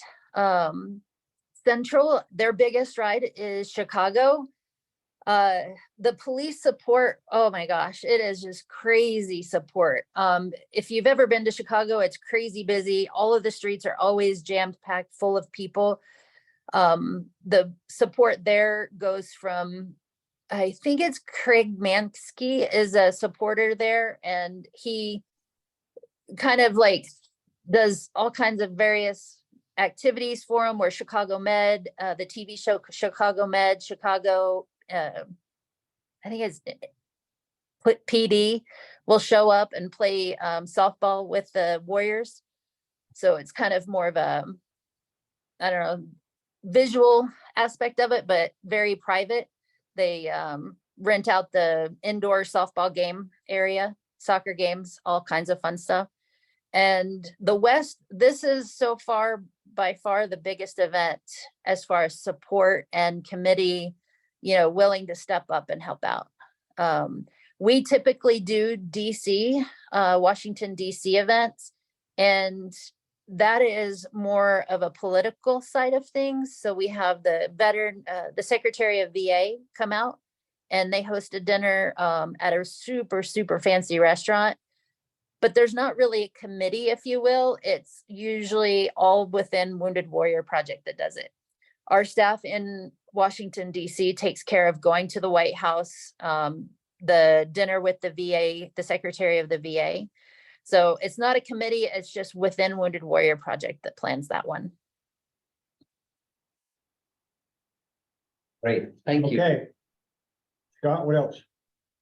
Central, their biggest ride is Chicago. The police support, oh my gosh, it is just crazy support. If you've ever been to Chicago, it's crazy busy. All of the streets are always jammed packed full of people. The support there goes from, I think it's Craig Mansky is a supporter there, and he kind of like does all kinds of various activities for them, where Chicago Med, the TV show Chicago Med, Chicago, I think it's PD will show up and play softball with the Warriors. So it's kind of more of a, I don't know, visual aspect of it, but very private. They rent out the indoor softball game area, soccer games, all kinds of fun stuff. And the West, this is so far, by far the biggest event as far as support and committee, willing to step up and help out. We typically do DC, Washington, DC events, and that is more of a political side of things. So we have the the Secretary of VA come out, and they host a dinner at a super, super fancy restaurant. But there's not really a committee, if you will. It's usually all within Wounded Warrior Project that does it. Our staff in Washington, DC takes care of going to the White House, the dinner with the VA, the Secretary of the VA. So it's not a committee, it's just within Wounded Warrior Project that plans that one. Great, thank you. Okay. Scott, what else?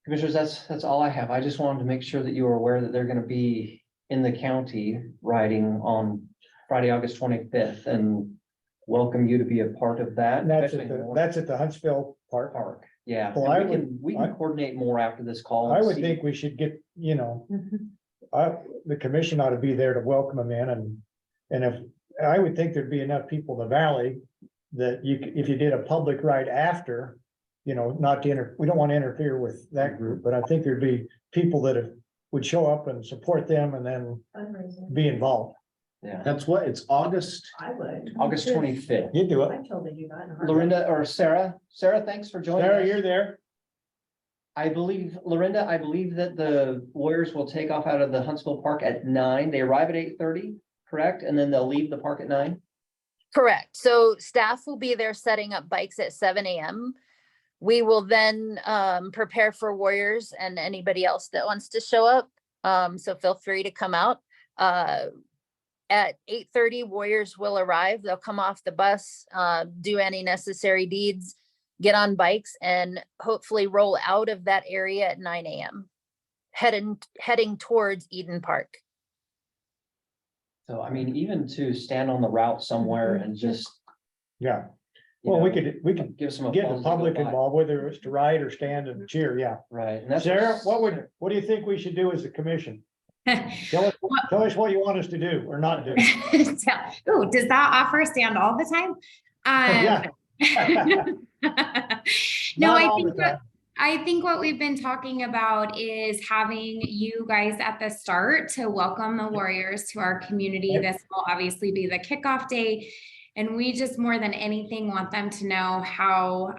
Commissioners, that's all I have. I just wanted to make sure that you were aware that they're gonna be in the county riding on Friday, August 25th, and welcome you to be a part of that. That's especially at the Huntsville Park. Yeah, Well, and we can coordinate more after this call. I and would see. think we should get, the commission ought to be there to welcome them in, and if, I would think there'd be enough people in the valley that if you did a public ride after, not to we don't want to interfere with that group, but I think there'd be people that would show up and support them and then be involved. Yeah, That's what, it's August. I would. August 25th. You do it. I totally do that. Lorinda or Sarah, thanks for joining Sarah, us. you're there. I believe, Lorinda, that the Warriors will take off out of the Huntsville Park at 9. They arrive at 8:30, correct? And then they'll leave the park at 9? Correct. So staff will be there setting up bikes at 7 a.m. We will then prepare for Warriors and anybody else that wants to show up. So feel free to come out. At 8:30, Warriors will arrive. They'll come off the bus, do any necessary deeds, get on bikes, and hopefully roll out of that area at 9 a.m. heading towards Eden Park. So, I mean, even to stand on the route somewhere and just. Yeah. you Well, know, we could give some. get the applause to go public by. involved, whether it's to ride or stand and cheer, yeah. Right, and that's. Sarah, what do you think we should do as a commission? Tell us what you want us to do or not do. Oh, does that offer stand all the time? Yeah. No, Not all the time. I think what we've been talking about is having you guys at the start to welcome the Warriors to our community. Yep. This will obviously be the kickoff day. And we just more than anything want them to know how,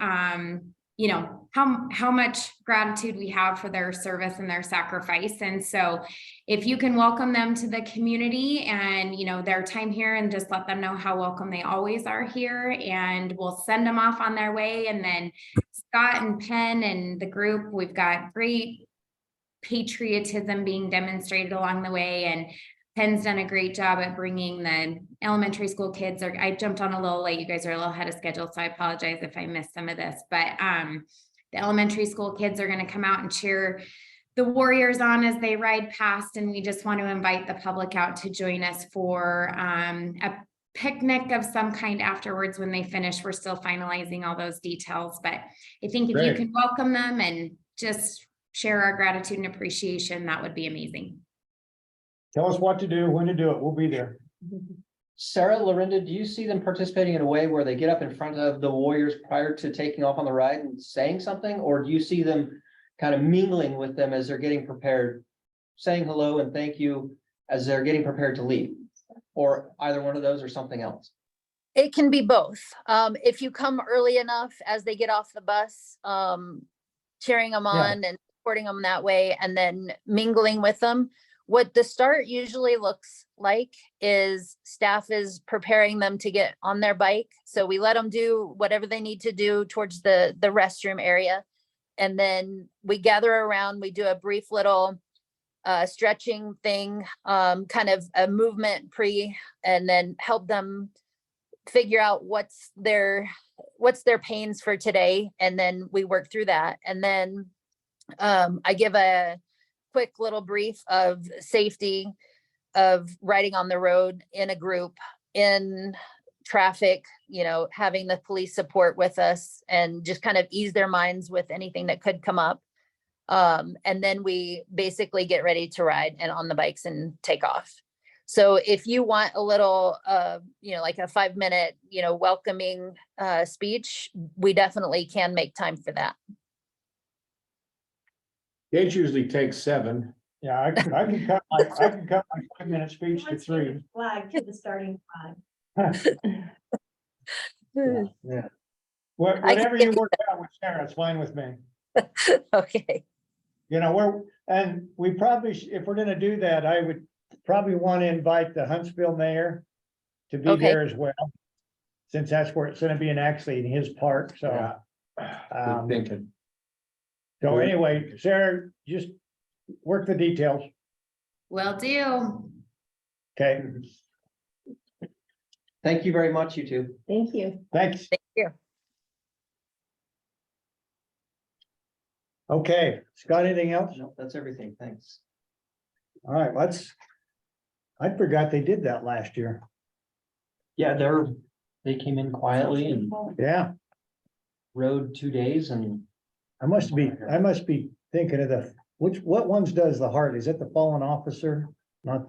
you know, how much gratitude we have for their service and their sacrifice. And so if you can welcome them to the community and, you know, their time here, and just let them know how welcome they always are here, and we'll send them off on their way. And then Scott and Penn and the group, we've got great patriotism being demonstrated along the way, and Penn's done a great job at bringing the elementary school kids. Or I jumped on a little late. You guys are a little ahead of schedule, so I apologize if I missed some of this. But the elementary school kids are going to come out and cheer the Warriors on as they ride past, and we just want to invite the public out to join us for a picnic of some kind afterwards when they finish. We're still finalizing all those details, but I think if you Great. can welcome them and just share our gratitude and appreciation, that would be amazing. Tell us what to do, when to do it. We'll be there. Sarah, Lorinda, do you see them participating in a way where they get up in front of the Warriors prior to taking off on the ride and saying something? Or do you see them kind of mingling with them as they're getting prepared, saying hello and thank you as they're getting prepared to leave? Or either one of those or something else? It can be both. If you come early enough as they get off the bus, cheering them on and supporting them that way, and then mingling with them. What the start usually looks like is staff is preparing them to get on their bike. So we let them do whatever they need to do towards the restroom area. And then we gather around, we do a brief little stretching thing, kind of a movement and then help them figure out what's their pains for today. And then we work through that. And then I give a quick little brief of safety of riding on the road in a group, in traffic, you know, having the police support with us, and just kind of ease their minds with anything that could come up. And then we basically get ready to ride and on the bikes and take off. So if you want a little, you know, like a 5-minute, you know, welcoming speech, we definitely can make time for that. It usually takes 7. Yeah, I can cut my 5-minute speech to 3. Flag to the starting flag. Yeah. Whatever you work out with Sarah, it's fine with me. Okay. You know, we probably, if we're gonna do that, I would probably want to invite the Huntsville mayor to be Okay. there as well, since that's where it's gonna be actually in his park, so. Good thinking. So anyway, Sarah, just work the details, Will do. okay? Thank you very much, you two. Thank you. Thanks. Thank you. Okay, Scott, anything else? No, that's everything. Thanks. All right, I forgot they did that last year. Yeah, they came in quietly and Yeah, rode 2 days, and I must be thinking of what ones does the heart? Is it the fallen officer? Not,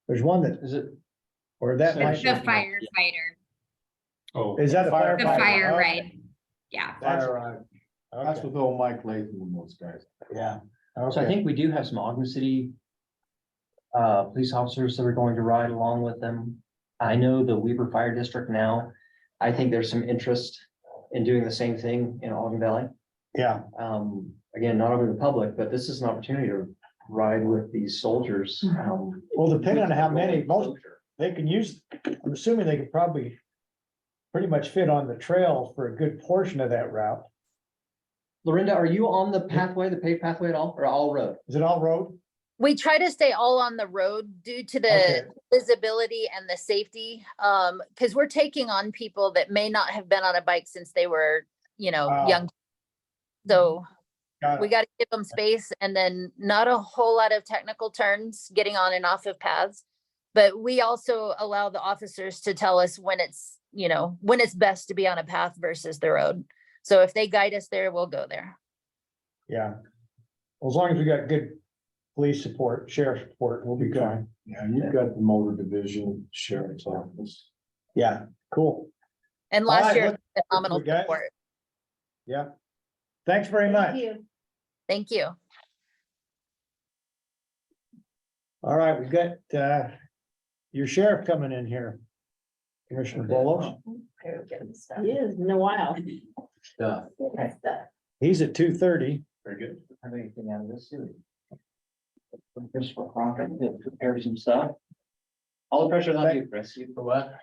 there's one that, is it? or that It's might, the firefighter, Oh. is that a the firefighter? fire Okay. ride. Yeah. That's, That's okay, with old Mike Latham and those guys. yeah, So I okay, think we do have some Ogden City police officers that are going to ride along with them. I know the Weaver Fire District now. I think there's some interest in doing the same thing in Ogden Valley. yeah, Again, not over the public, but this is an opportunity to ride with these soldiers. well, depending on how many, most, they can use, I'm assuming they could probably pretty much fit on the trail for a good portion of that route. Lorinda, are you on the pathway, the paved pathway at all, or all road? Is it all road? We try to stay all on the road due to the Okay. visibility and the safety. Because we're taking on people that may not have been on a bike since they were, you know, Oh. young. So Got we it. got to give them space, and then not a whole lot of technical turns getting on and off of paths. But we also allow the officers to tell us when it's, you know, when it's best to be on a path versus the road. So if they guide us there, we'll go there. Yeah. Well, as long as we got good police support, sheriff support, we'll be fine. Yeah, you've got the motor division, sheriff's office. Yeah, cool. And All last right, year, let's- phenomenal guys. support. Yeah. Thanks very much. Thank you. Thank you. All right, we've got your sheriff coming in here. Commissioner Bolos, He is in a while. he's at 2:30. Very good. Have anything out of this series? Chris Crocker to prepare some stuff. All the pressure's on you, Chris. You for what?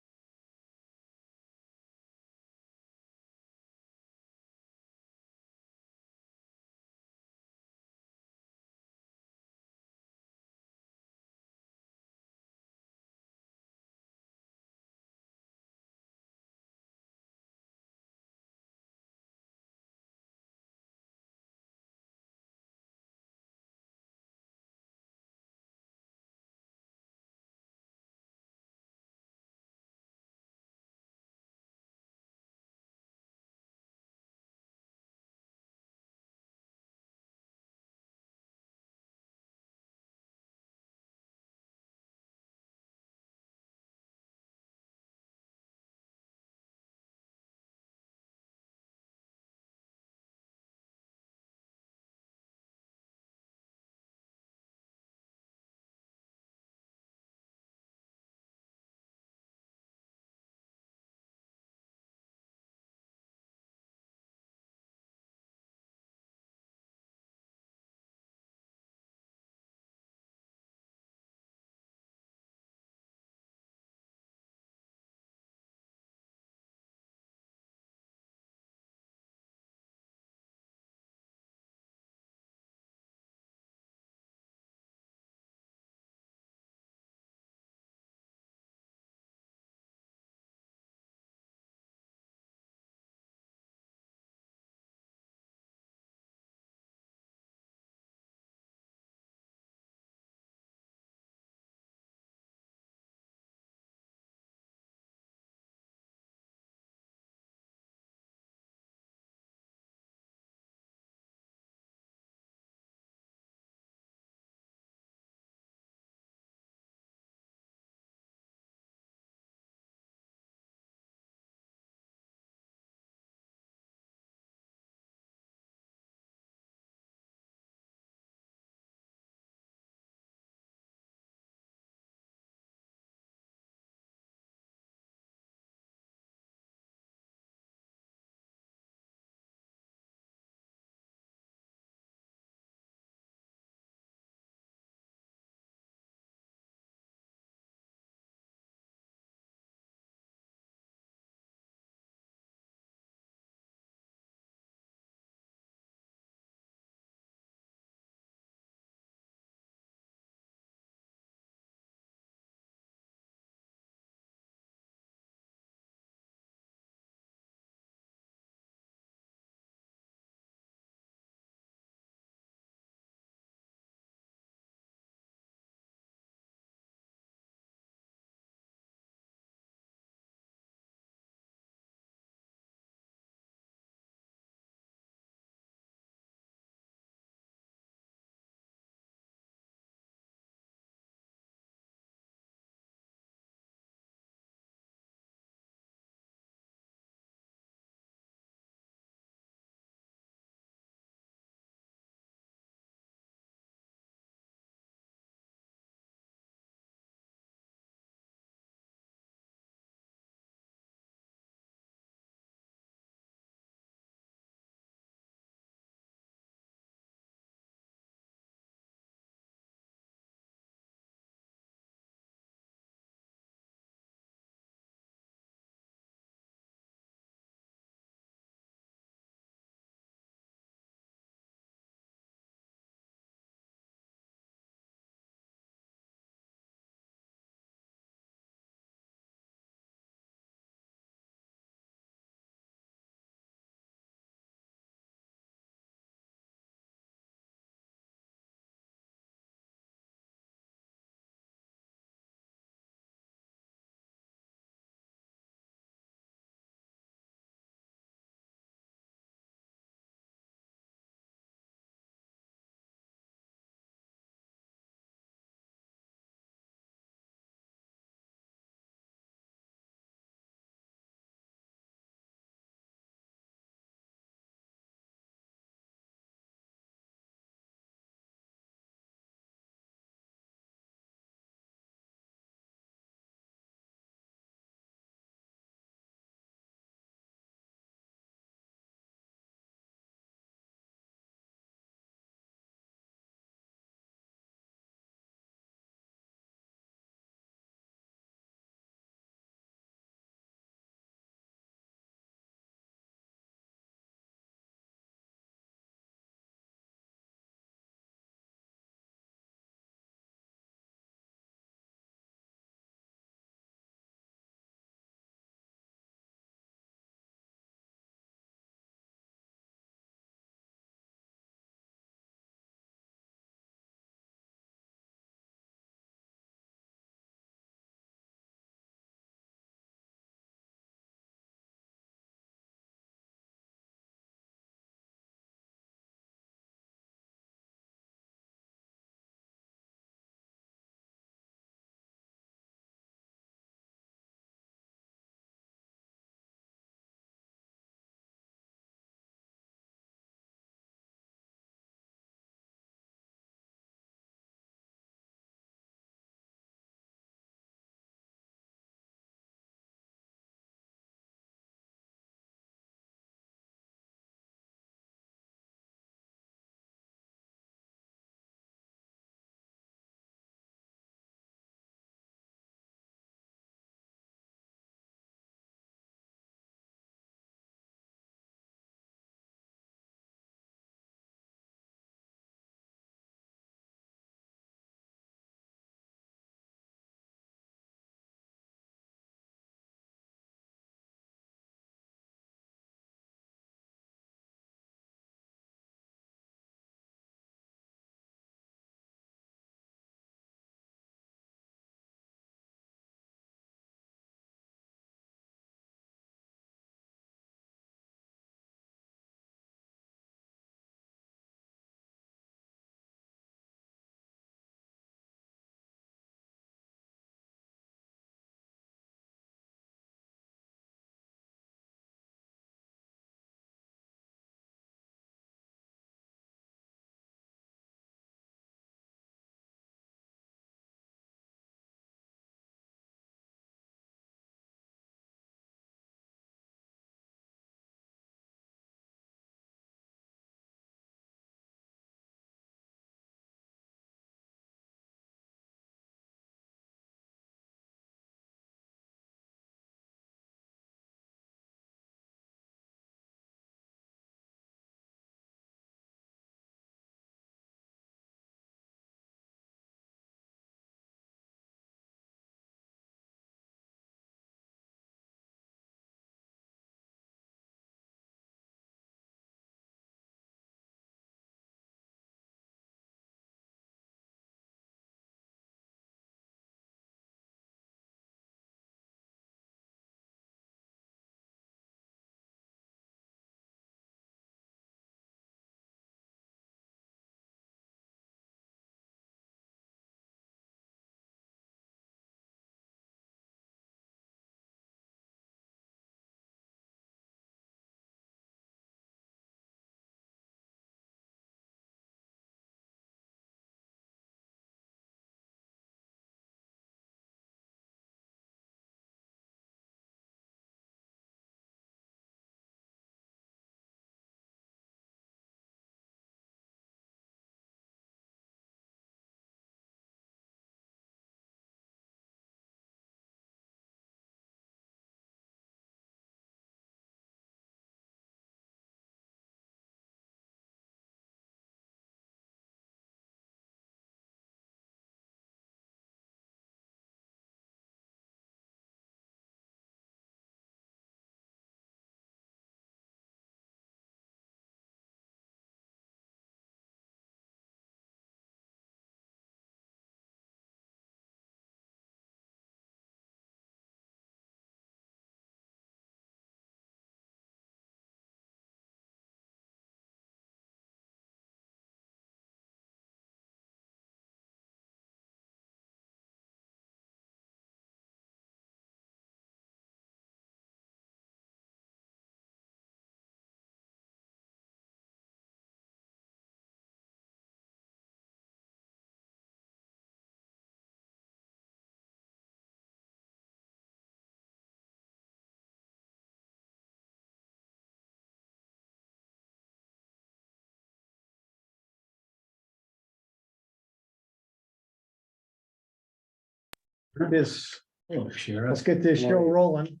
This, Oh, let's get this show rolling.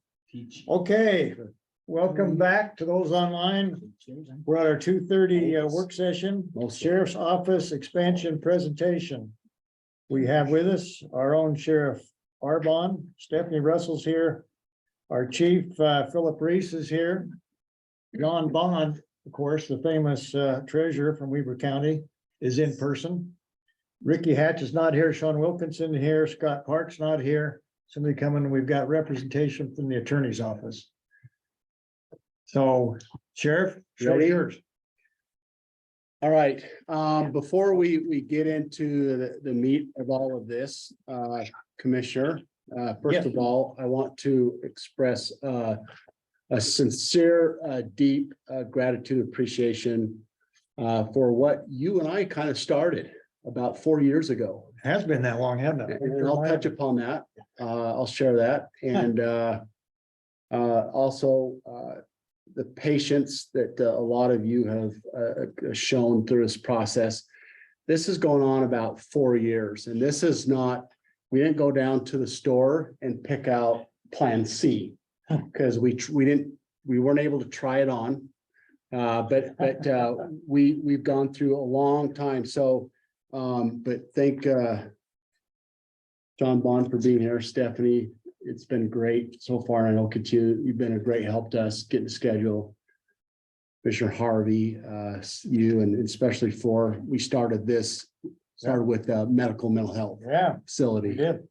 Okay, welcome back to those online. We're at our 2:30 work session, Sheriff's Office expansion presentation. We have with us our own Sheriff Arbon, Stephanie Russell's here. Our Chief Philip Reese is here. John Bond, of course, the famous treasurer from Weber County, is in person. Ricky Hatch is not here, Sean Wilkinson here, Scott Park's not here. Somebody coming, we've got representation from the attorney's office. So, Sheriff, show Ready? yours. All right, before we get into the meat of all of this, Commissioner, first of all, I want to express a sincere, deep gratitude, appreciation for what you and I kind of started about 4 years ago. Has been that long, hasn't it? And I'll touch upon that. I'll share that. And also the patience that a lot of you have shown through this process. This is going on about 4 years, and this is not, we didn't go down to the store and pick out Plan C because we weren't able to try it on. But we've gone through a long time. So, but thank John Bond for being here, Stephanie. It's been great so far, and I'll continue. You've been a great help to us get the schedule. Commissioner Harvey, you, and especially we started with medical mental health facility. We did.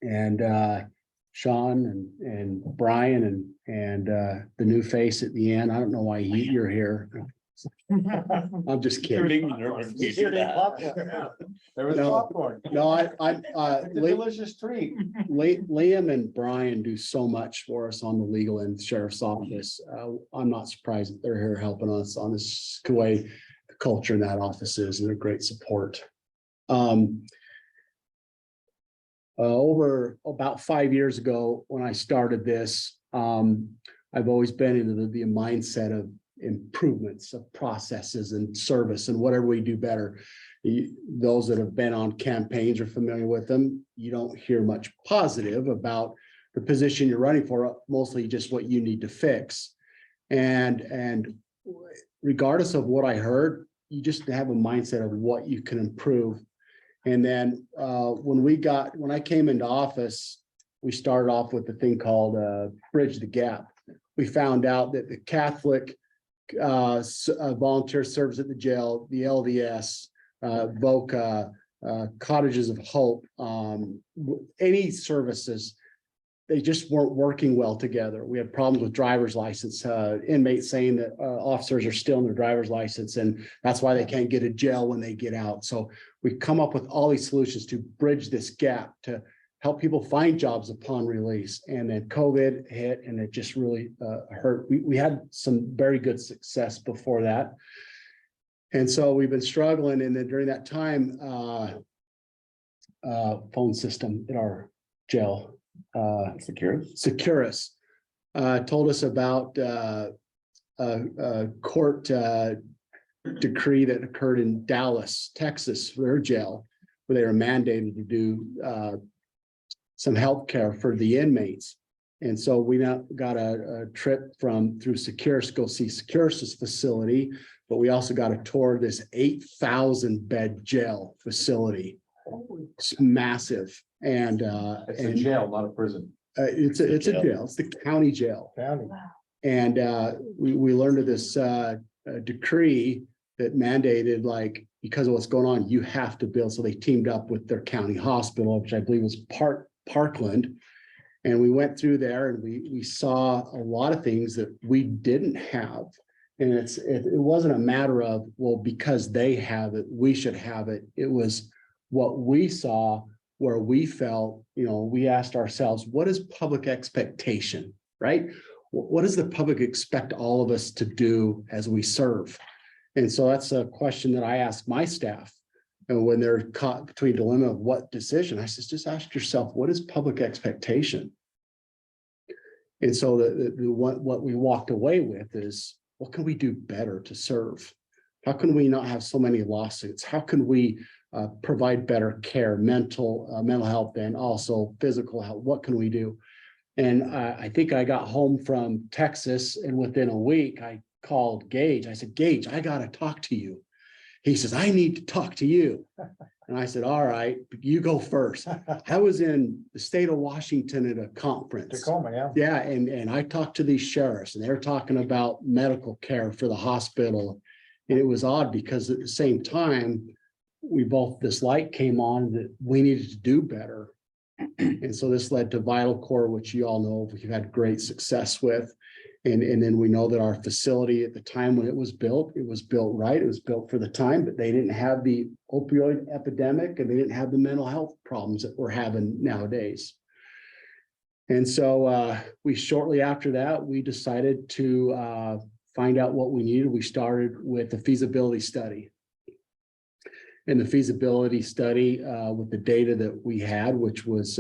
And Sean and Brian and the new face at the end. I don't know why you're here. I'm just kidding. There was No. popcorn. No, It's a delicious treat. Liam and Brian do so much for us on the legal and sheriff's office. I'm not surprised that they're here helping us on this way the culture in that office is, and they're great support. Over about 5 years ago, when I started this, I've always been into the mindset of improvements of processes and service and whatever we do better. Those that have been on campaigns are familiar with them. You don't hear much positive about the position you're running for, mostly just what you need to fix. And regardless of what I heard, you just have a mindset of what you can improve. And then when I came into office, we started off with the thing called Bridge the Gap. We found out that the Catholic volunteer service at the jail, the LDS, VOCA, Cottages of Hope, any services, they just weren't working well together. We had problems with driver's license, inmates saying that officers are still in their driver's license, and that's why they can't get a jail when they get out. So we come up with all these solutions to bridge this gap to help people find jobs upon release. And then COVID hit, and it just really hurt. We had some very good success before that. And so we've been struggling. And then during that time, phone system in our jail, Securus, told us about a court decree that occurred in Dallas, Texas, for their jail, where they were mandated to do some health care for the inmates. And so we now got a trip through Securus to go see Securus's facility, but we also got a tour of this 8,000 bed jail facility. It's massive. And It's a jail, not a prison. it's a jail. It's the county jail. And we learned of this decree that mandated, like, because of what's going on, you have to build. So they teamed up with their county hospital, which I believe was Parkland. And we went through there and we saw a lot of things that we didn't have. And it wasn't a matter of, well, because they have it, we should have it. It was what we saw, where we felt, we asked ourselves, what is public expectation, right? What does the public expect all of us to do as we serve? And so that's a question that I ask my staff. And when they're caught between dilemma of what decision, I says, just ask yourself, what is public expectation? And so what we walked away with is, what can we do better to serve? How can we not have so many lawsuits? How can we provide better care, mental health, and also physical health. What can we do? And I think I got home from Texas, and within a week, I called Gage. I said, Gage, I got to talk to you. He says, I need to talk to you. And I said, all right, you go first. I was in the state of Washington at a conference. Tacoma, yeah. Yeah, and I talked to these sheriffs, and they're talking about medical care for the hospital. And it was odd because at the same time, this light came on that we needed to do better. And so this led to Vital Core, which you all know we've had great success with. And then we know that our facility at the time when it was built right. It was built for the time, but they didn't have the opioid epidemic and they didn't have the mental health problems that we're having nowadays. And so we shortly after that, we decided to find out what we needed. We started with the feasibility study. And the feasibility study with the data that we had, which was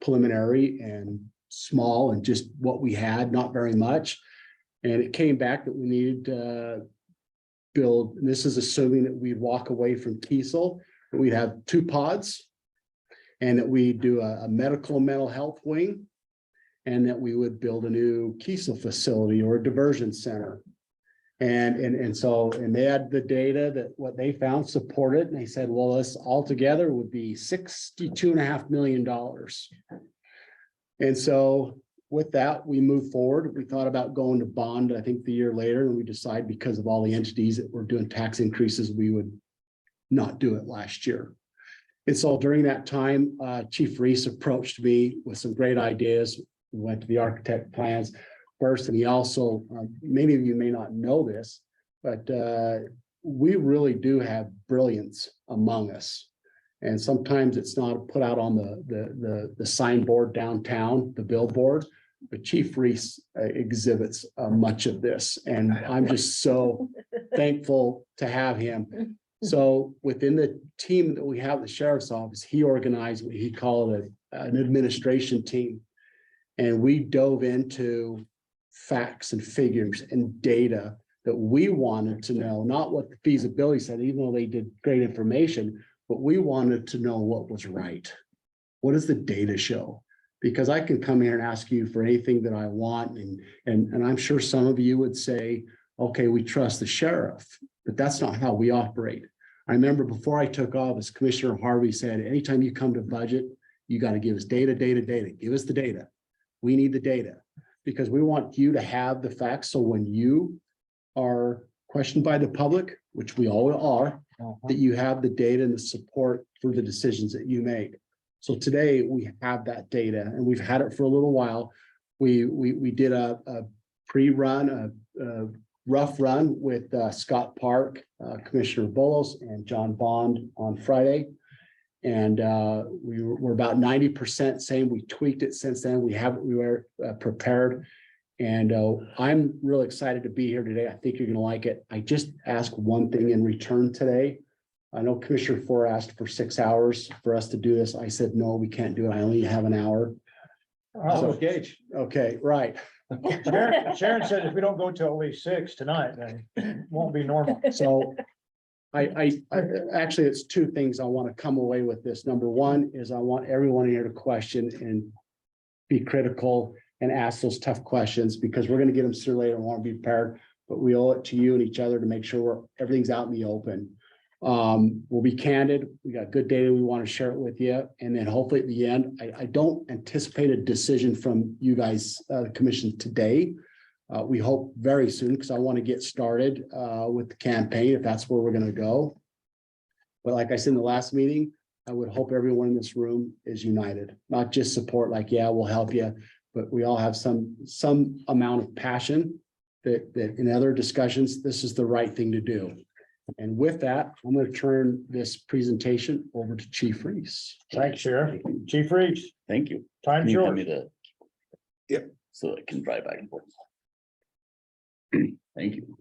preliminary and small and just what we had, not very much. And it came back that we needed to build, and this is assuming that we'd walk away from Kiesel, that we'd have 2 pods, and that we do a medical and mental health wing, and that we would build a new Kiesel facility or a diversion center. And so they had the data that what they found supported, and they said, well, this altogether would be $62.5 million. And so with that, we moved forward. We thought about going to bond, I think the year later, and we decided because of all the entities that were doing tax increases, we would not do it last year. And so during that time, Chief Reese approached me with some great ideas. We went to the architect plans first, and he also, many of you may not know this, but we really do have brilliance among us. And sometimes it's not put out on the signboard downtown, the billboard, but Chief Reese exhibits much of this. And I'm just so thankful to have him. So within the team that we have at the sheriff's office, he organized what he called an administration team. And we dove into facts and figures and data that we wanted to know, not what the feasibility said, even though they did great information, but we wanted to know what was right. What does the data show? Because I can come here and ask you for anything that I want. And I'm sure some of you would say, okay, we trust the sheriff, but that's not how we operate. I remember before I took office, Commissioner Harvey said, anytime you come to budget, you got to give us data. Give us the data. We need the data because we want you to have the facts. So when you are questioned by the public, which we all are, that you have the data and the support for the decisions that you make. So today we have that data and we've had it for a little while. We did a pre-run, a rough run with Scott Park, Commissioner Bolos and John Bond on Friday. And we're about 90% saying we tweaked it since then. We were prepared. And I'm really excited to be here today. I think you're going to like it. I just asked one thing in return today. I know Commissioner Ford asked for 6 hours for us to do this. I said, no, we can't do it. I only have an hour. So Gage. Okay, right. Sharon said if we don't go till at least 6 tonight, then it won't be normal. So I actually, it's 2 things I want to come away with this. Number one is I want everyone here to question and be critical and ask those tough questions because we're going to get them sooner or later and want to be prepared, but we owe it to you and each other to make sure everything's out in the open. We'll be candid. We got good data. We want to share it with you. And then hopefully at the end, I don't anticipate a decision from you guys, the commission today. We hope very soon because I want to get started with the campaign if that's where we're going to go. But like I said in the last meeting, I would hope everyone in this room is united, not just support like, yeah, we'll help you, but we all have some amount of passion that in other discussions, this is the right thing to do. And with that, I'm going to turn this presentation over to Chief Reese. Thanks, Sheriff. Chief Reese. Thank you. Time's yours. Yep. So I can drive back and forth. Thank you.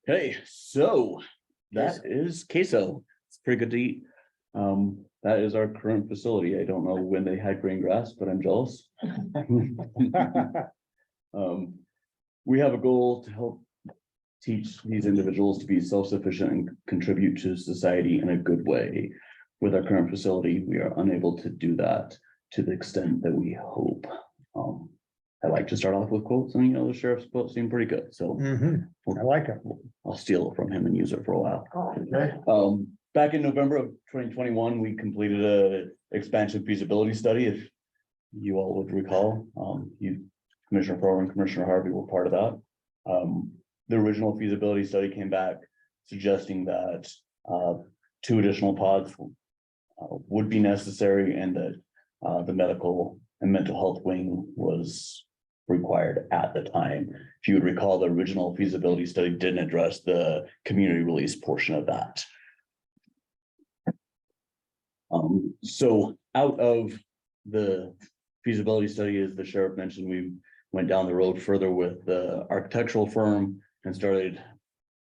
Okay, so that is queso. It's pretty good to eat. That is our current facility. I don't know when they had green grass, but I'm jealous. We have a goal to help teach these individuals to be self-sufficient and contribute to society in a good way. With our current facility, we are unable to do that to the extent that we hope. I like to start off with quotes, and the sheriff's quotes seem pretty good, so I like it. I'll steal it from him and use it for a while. Okay. Back in November of 2021, we completed a expansion feasibility study, if you all would recall. Commissioner Farrar and Commissioner Harvey were part of that. The original feasibility study came back suggesting that 2 additional pods would be necessary, and that the medical and mental health wing was required at the time. If you would recall, the original feasibility study didn't address the community release portion of that. So out of the feasibility study, as the sheriff mentioned, we went down the road further with the architectural firm and started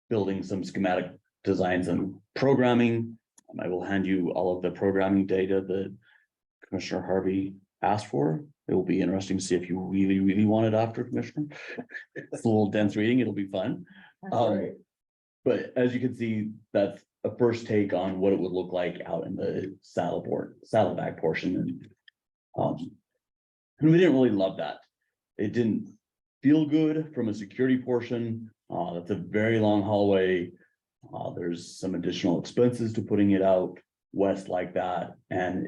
building some schematic designs and programming. I will hand you all of the programming data that Commissioner Harvey asked for. It will be interesting to see if you really, really want it after, Commissioner. It's a little dense reading, it'll be fun. But as you can see, that's a first take on what it would look like out in the saddleback portion. And we didn't really love that. It didn't feel good from a security portion. That's a very long hallway. There's some additional expenses to putting it out west like that, and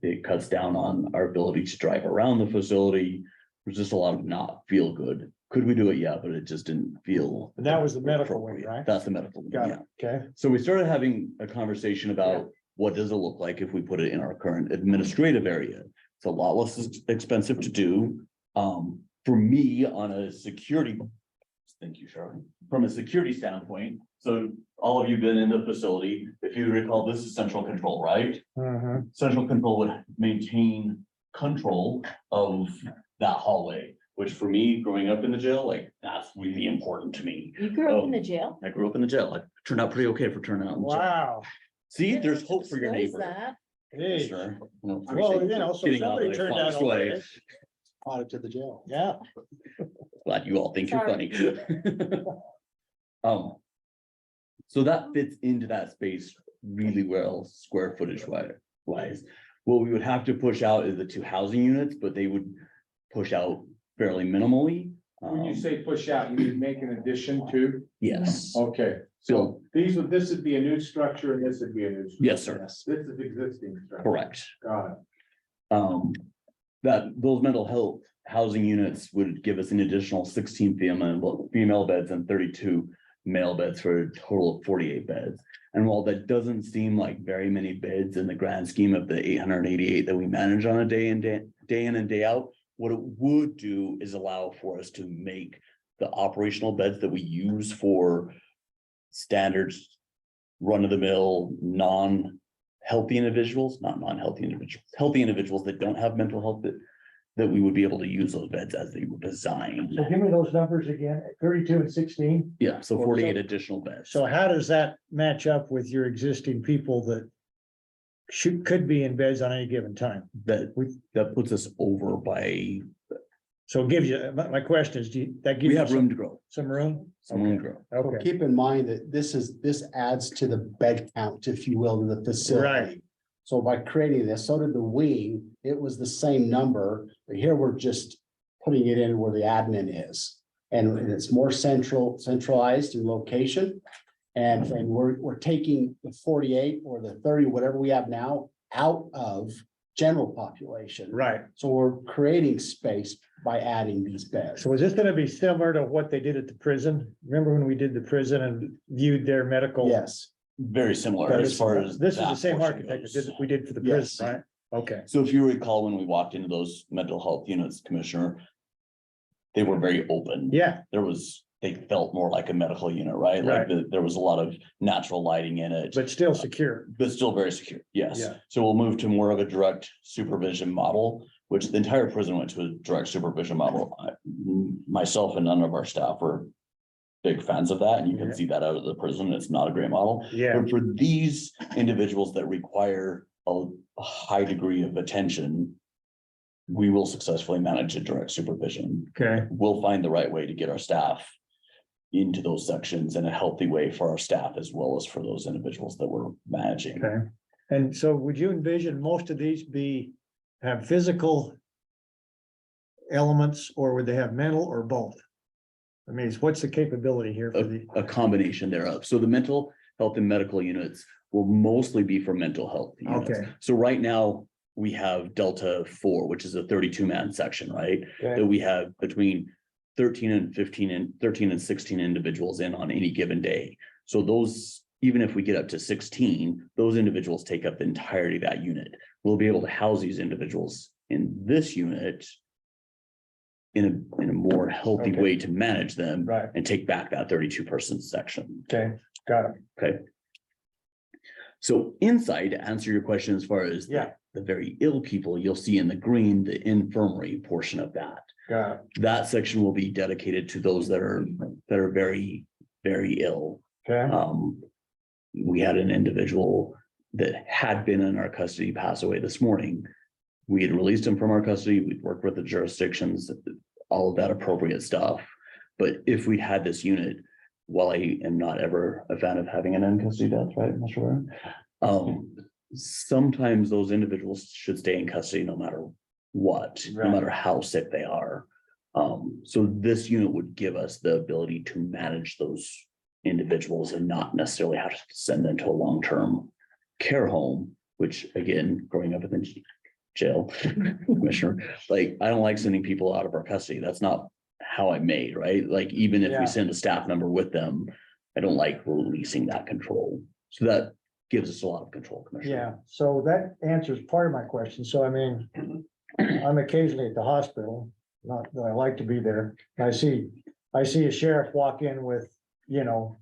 it cuts down on our ability to drive around the facility. There's just a lot of not feel good. Could we do it? Yeah, but it just didn't feel. And that was the medical wing, right? That's the medical wing, Got yeah. it. Okay. So we started having a conversation about what does it look like if we put it in our current administrative area. It's a lot less expensive to do. For me, on a security, thank you, Charlie. From a security standpoint, so all of you been in the facility, if you recall, this is central control, right? Central control would maintain control of that hallway, which for me, growing up in the jail, like that's really important to me. You grew up in the jail? I grew up in the jail. I turned out pretty okay for turning out in the jail. Wow. See, there's hope for your Knows neighbor. that. Hey. Sure. Well, so Getting out somebody of turned harm's out way. okay. Audit to the jail. Yeah. Glad you all think you're Sorry. funny. So that fits into that space really well, square footage wise. What we would have to push out is the 2 housing units, but they would push out fairly minimally. When you say push out, you would make an addition to? Yes, Okay, so this would be a new structure and this would be a new. Structure. yes, sir, This is existing. structure. correct. Got it. Those mental health housing units would give us an additional 16 female beds and 32 male beds for a total of 48 beds. And while that doesn't seem like very many beds in the grand scheme of the 888 that we manage on a day in and day out, what it would do is allow for us to make the operational beds that we use for standards, run-of-the-mill, healthy individuals that don't have mental health, that we would be able to use those beds as they were designed. So give me those numbers again, 32 and 16. Yeah, so 48 additional beds. So how does that match up with your existing people that could be in beds on any given time? That puts us over by, So it gives you, my question is, that gives we you have room to grow, some room? some room to grow. So Okay, keep in mind that this adds to the bed count, if you will, to the facility. Right. So by creating this, so did the wing, it was the same number, but here we're just putting it in where the admin is. And it's more centralized in location. And we're taking the 48 or the 30, whatever we have now, out of general population. right. So we're creating space by adding these beds. So is this gonna be similar to what they did at the prison? Remember when we did the prison and viewed their medical? Yes. Very similar as far as. This is the that same portion architect goes. that we did for the Yes. prison, right? Okay, So if you recall, when we walked into those mental health units, Commissioner, they were very open. yeah, They felt more like a medical unit, right? Like there was a lot of natural lighting in it, but still secure. but still very secure. Yes. Yeah. So we'll move to more of a direct supervision model, which the entire prison went to a direct supervision model. Myself and none of our staff were big fans of that, and you can Yeah. see that out of the prison. It's not a great model. Yeah, But for these individuals that require a high degree of attention, we will successfully manage a direct supervision. okay, We'll find the right way to get our staff into those sections in a healthy way for our staff as well as for those individuals that we're managing. Okay. And so would you envision most of these have physical elements, or would they have mental, or both? I mean, what's the capability here for the? A combination thereof. So the mental health and medical units will mostly be for mental health units. Okay. So right now, we have Delta 4, which is a 32-man section, right? Okay. That we have between 13 and 16 individuals in on any given day. So those, even if we get up to 16, those individuals take up the entirety of that unit. We'll be able to house these individuals in this unit in a more healthy Okay. way to manage them. Right. And take back that 32-person section. Okay, got it. Okay. So inside, to answer your question, as far as Yeah. the very ill people, you'll see in the green, the infirmary portion of that. Got it. That section will be dedicated to those that are very, very ill. Okay, We had an individual that had been in our custody pass away this morning. We had released him from our custody. We'd worked with the jurisdictions, all of that appropriate stuff. But if we had this unit, while I am not ever a fan of having an in custody death, right, Mr. Warren? Sometimes those individuals should stay in custody no matter what, no Right. matter how sick they are. So this unit would give us the ability to manage those individuals and not necessarily have to send them to a long-term care home, which again, growing up in the jail, Commissioner, like, I don't like sending people out of our custody. That's not how I'm made, right? Like, even if Yeah. we send a staff member with them, I don't like releasing that control. So that gives us a lot of control, Commissioner. yeah, so that answers part of my question. So I mean, I'm occasionally at the hospital, not that I like to be there. I see a sheriff walk in with, you know,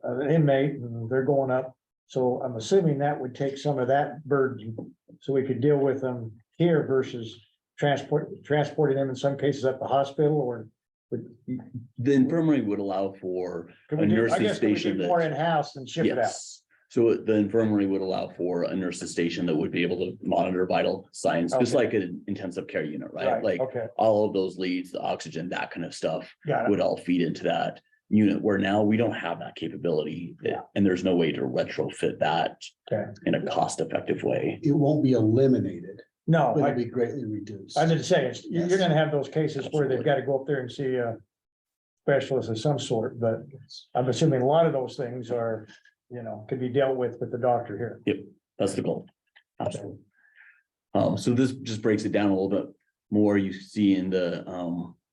an inmate, and they're going up. So I'm assuming that would take some of that burden, so we could deal with them here versus transporting them in some cases at the hospital, or would. The infirmary would allow for Could a we do, I nursing guess, could we station do more that, in-house and ship it out? yes. So the infirmary would allow for a nurse's station that would be able to monitor vital signs, just Okay. like an intensive care unit, right? Like Okay, all of those leads, the oxygen, that kind of stuff got it. would all feed into that unit, where now we don't have that capability. Yeah. And there's no way to retrofit that Okay. in a cost-effective way. It won't be eliminated, No, but it'll I be greatly reduced. I didn't say, you're Yes. gonna have those cases where they've got to go up there and see a specialist of some sort, but I'm assuming a lot of those things are, you know, could be dealt with the doctor here. That's the goal. Absolutely. So this just breaks it down a little bit more. You see in the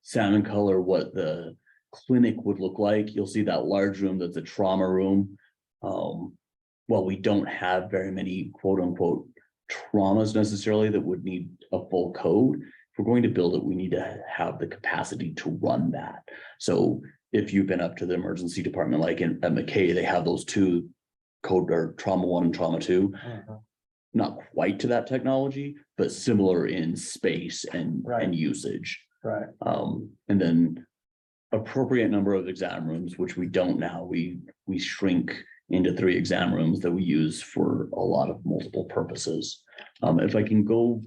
salmon color what the clinic would look like. You'll see that large room that's a trauma room. While we don't have very many quote unquote traumas necessarily that would need a full code, if we're going to build it, we need to have the capacity to run that. So if you've been up to the emergency department, like at McKay, they have those two code, or trauma 1 and trauma 2. Not quite to that technology, but similar in space and Right. usage. Right. And then appropriate number of exam rooms, which we don't now. We shrink into 3 exam rooms that we use for a lot of multiple purposes. If I can go,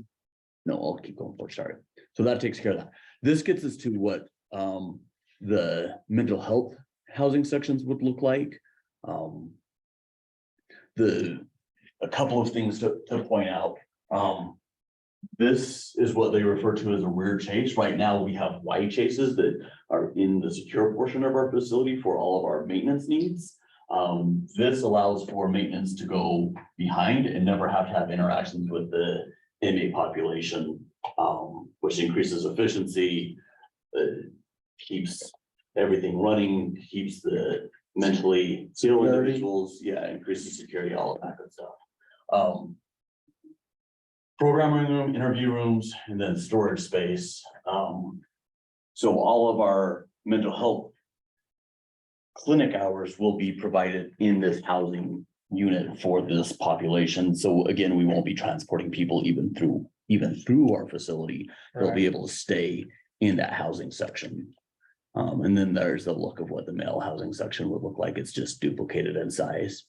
no, I'll keep going for, sorry. So that takes care of that. This gets us to what the mental health housing sections would look like. A couple of things to point out. This is what they refer to as a rear chase. Right now, we have wide chases that are in the secure portion of our facility for all of our maintenance needs. This allows for maintenance to go behind and never have to have interactions with the inmate population, which increases efficiency, keeps everything running, keeps the mentally ill Security. individuals, increases security, all of that good stuff. Programming room, interview rooms, and then storage space. So all of our mental health clinic hours will be provided in this housing unit for this population. So again, we won't be transporting people even through our facility. They'll be able to stay in that housing section. And then there's the look of what the male housing section would look like. It's just duplicated in size.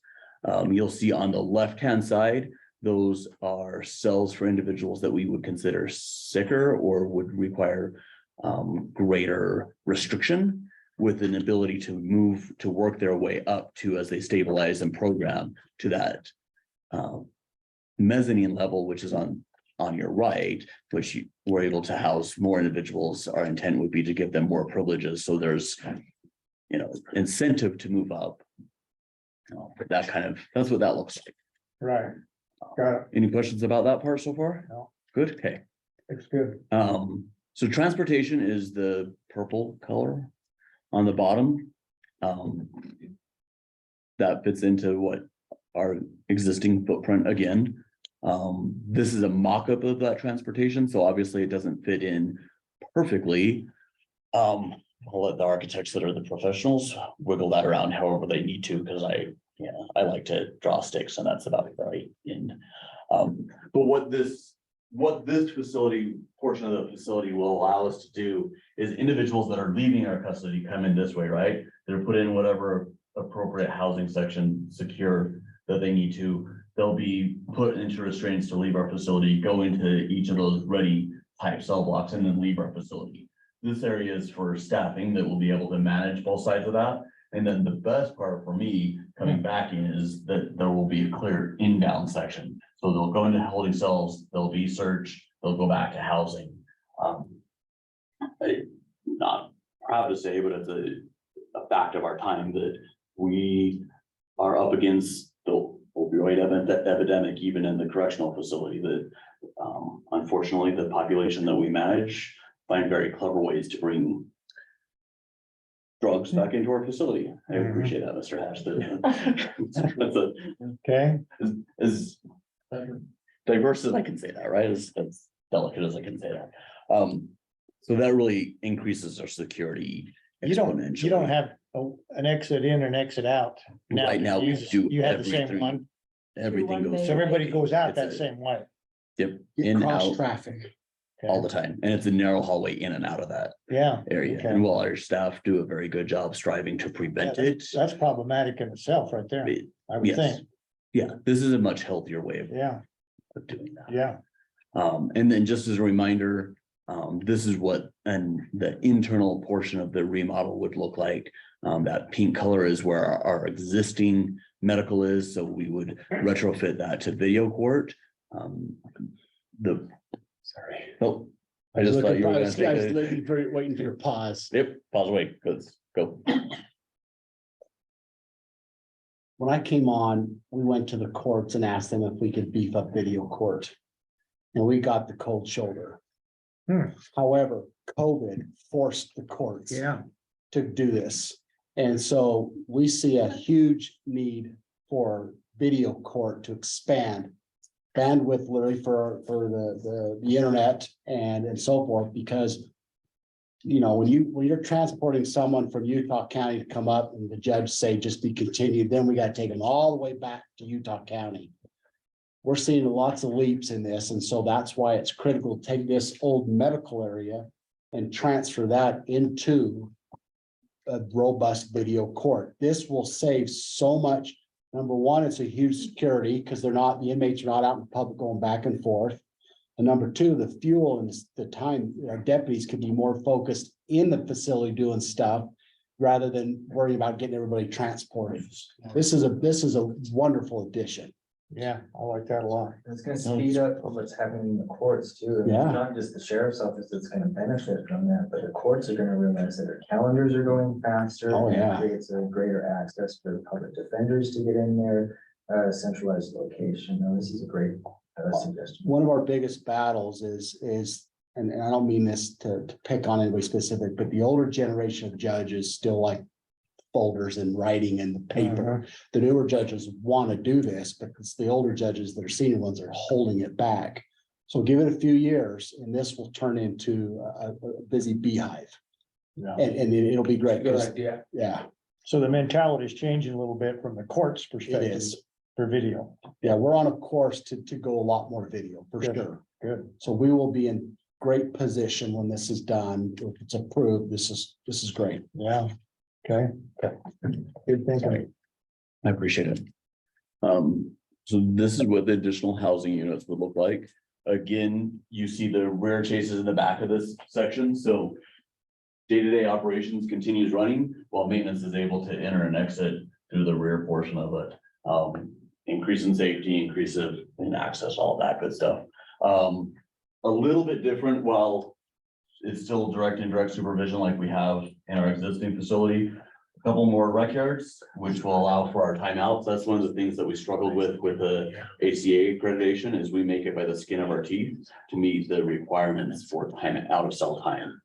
You'll see on the left-hand side, those are cells for individuals that we would consider sicker or would require greater restriction. with an ability to move, to work their way up to as they stabilize and program to that mezzanine level, which is on your right, which you were able to house more individuals. Our intent would be to give them more privileges. So there's, incentive to move up. That kind of, that's what that looks like. Right. Got it. Any questions about that part so far? No. Good, okay. It's good. So transportation is the purple color on the bottom. That fits into what our existing footprint again. This is a mock-up of that transportation, so obviously it doesn't fit in perfectly. I'll let the architects that are the professionals wiggle that around however they need to, because I like to draw sticks and that's about right in. But what this facility, portion of the facility will allow us to do is individuals that are leaving our custody come in this way, right? They're put in whatever appropriate housing section secure that they need to. They'll be put into restraints to leave our facility, go into each of those ready type cell blocks and then leave our facility. This area is for staffing that will be able to manage both sides of that. And then the best part for me coming back in is that there will be a clear inbound section. So they'll go into holding cells, they'll be searched, they'll go back to housing. I'm not proud to say, but it's a fact of our time that we are up against the opioid epidemic, even in the correctional facility, that unfortunately the population that we manage find very clever ways to bring drugs back into our facility. I appreciate that, Mr. Hatch. That's Okay. as diverse as I can say that, right? As delicate as I can say that. So that really increases our security. You don't have an exit in and exit out. Right now, we do You have the same everything. one. Everything goes. So everybody goes out It's that a- same way. Yep, in, Cross out, traffic. all the time. And it's a narrow hallway in and out of that Yeah. area. Okay. And while our staff do a very good job striving to prevent it. That's problematic in itself right there, I would Yes. think. Yeah, this is a much healthier way of Yeah, doing that. yeah. And then just as a reminder, this is what the internal portion of the remodel would look like. That pink color is where our existing medical is, so we would retrofit that to video court. Sorry. Oh, I just thought you were gonna take I was it. waiting for your pause. Yep, pause away, let's go. When I came on, we went to the courts and asked them if we could beef up video court. And we got the cold shoulder. However, COVID forced the courts Yeah. to do this. And so we see a huge need for video court to expand bandwidth literally for the internet and so forth, because when you're transporting someone from Utah County to come up and the judge say just be continued, then we got to take them all the way back to Utah County. We're seeing lots of leaps in this, and so that's why it's critical to take this old medical area and transfer that into a robust video court. This will save so much. Number one, it's a huge security because the inmates are not out in public going back and forth. And number two, the fuel and the time, our deputies could be more focused in the facility doing stuff rather than worrying about getting everybody transported. This is a wonderful addition. Yeah, I like that a lot. It's gonna speed up what's happening in the courts too. And Yeah. It's not just the sheriff's office that's gonna benefit from that, but the courts are gonna realize that their calendars are going faster. Oh, and it yeah. Creates a greater access for the public defenders to get in there, centralized location. Now, this is a great suggestion. One of our biggest battles is, and I don't mean this to pick on anybody specific, but the older generation of judges still like folders and writing and the paper. The newer judges want to do this, but it's the older judges that are senior ones that are holding it back. So give it a few years and this will turn into a busy beehive. Yeah. And it'll be great. Good 'cause- idea. Yeah, So the mentality is changing a little bit from the court's it perspective is. for video. Yeah, we're on a course to go a lot more video for Good. sure. Good. So we will be in great position when this is done. If it's approved, this is great. Yeah. Okay. Good thinking. I appreciate it. So this is what the additional housing units would look like. Again, you see the rear chases in the back of this section, so day-to-day operations continues running while maintenance is able to enter and exit through the rear portion of it. Increase in safety, increase in access, all that good stuff. A little bit different while it's still direct and indirect supervision like we have in our existing facility. A couple more rec yards, which will allow for our timeouts. That's one of the things that we struggled with the ACA accreditation is we make it by the skin of our teeth to meet the requirements for time out of cell time.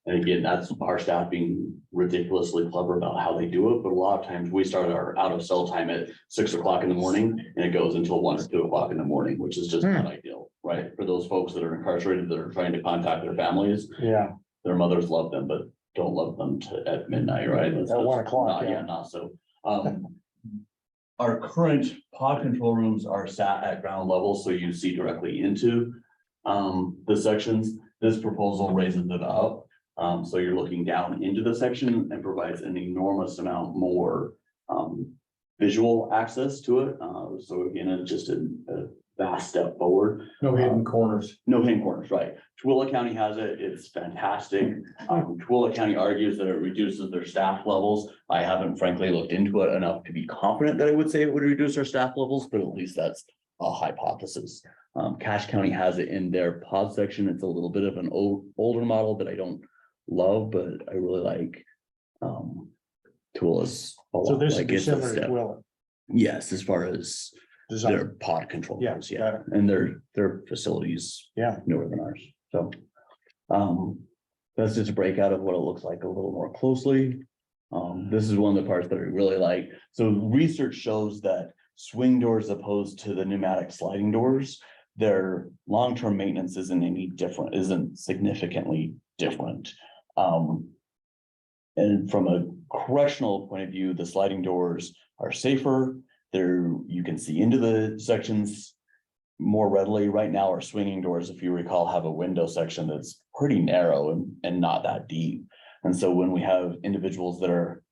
And again, that's our staff being ridiculously clever about how they do it, but a lot of times we start our out of cell time at 6 o'clock in the morning and it goes until 1 or 2 o'clock in the morning, which is just not ideal, right? For those folks that are incarcerated, that are trying to contact their families, Yeah. their mothers love them, but don't love them at midnight, right? That's At 1 just o'clock, not- yeah. Not so. Our current pod control rooms are sat at ground level, so you see directly into the sections. This proposal raises it up. So you're looking down into the section and provides an enormous amount more visual access to it. So again, it's just a vast step forward. No hidden corners. No hidden corners, right? Tooele County has it. It's fantastic. Tooele County argues that it reduces their staff levels. I haven't frankly looked into it enough to be confident that I would say it would reduce our staff levels, but at least that's a hypothesis. Cache County has it in their pod section. It's a little bit of an older model that I don't love, but I really like. Tools. So this would be similar to Willet. Yes, as far as Design. their pod control. Yeah, goes, got it. And their facilities. Yeah. Newer than ours, so. That's just a breakout of what it looks like a little more closely. This is one of the parts that I really like. So research shows that swing doors opposed to the pneumatic sliding doors, their long-term maintenance isn't significantly different. And from a correctional point of view, the sliding doors are safer. You can see into the sections more readily. Right now, our swinging doors, if you recall, have a window section that's pretty narrow and not that deep. And so when we have individuals that are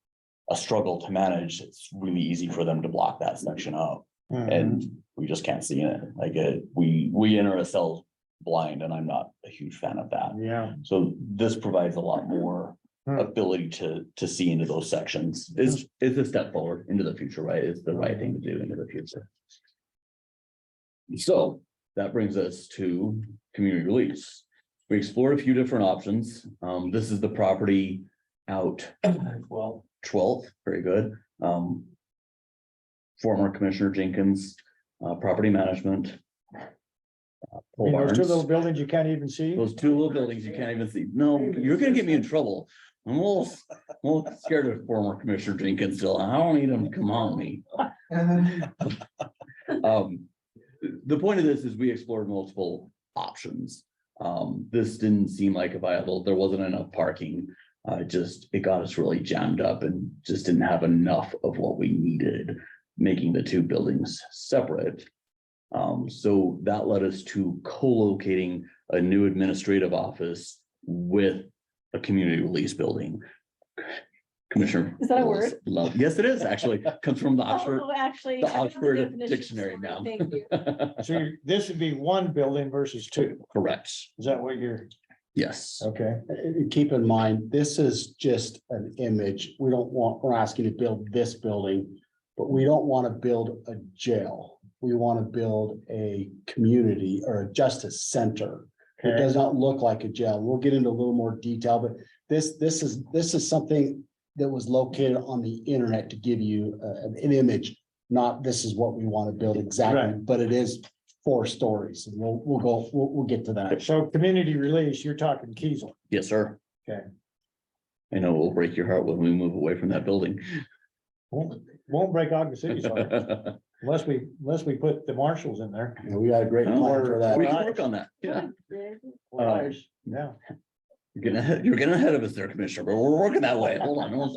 a struggle to manage, it's really easy for them to block that section up. And we just can't see it. Like we enter a cell blind, and I'm not a huge fan of that. Yeah. So this provides a lot more ability to see into those sections. It's a step forward into the future, right? It's the right thing to do into the future. So that brings us to community release. We explored a few different options. This is the property out 12th, very good. Former Commissioner Jenkins, property management. Pole Those two barns. little buildings you can't even see? Those two little buildings you can't even see. No, you're gonna get me in trouble. I'm a little scared of former Commissioner Jenkins still. I don't need him to come on me. The point of this is we explored multiple options. This didn't seem like a viable, there wasn't enough parking. It got us really jammed up and just didn't have enough of what we needed, making the two buildings separate. So that led us to co-locating a new administrative office with a community release building. Commissioner. Is that a word? Yes, it is actually, comes from the Oxford, Oh, actually. the I have Oxford definition, dictionary now. sorry, thank you. So this would be one building versus two. Correct, Is that what you're, yes. okay? Keep in mind, this is just an image. We're asking to build this building, but we don't want to build a jail. We want to build a community or a justice center. It does not look like a jail. We'll get into a little more detail, but this is something that was located on the internet to give you an image. Not this is what we want to build exactly, Right. but it is 4 stories. And we'll get to that. So community release, you're talking Kiesel. Yes, sir. Okay. I know it will break your heart when we move away from that building. Won't break Ogden City's heart unless we put the marshals in there. And we got a great plan for that. We can work on that, yeah. Yeah. You're getting ahead of us there, Commissioner, but we're working that way. Hold on.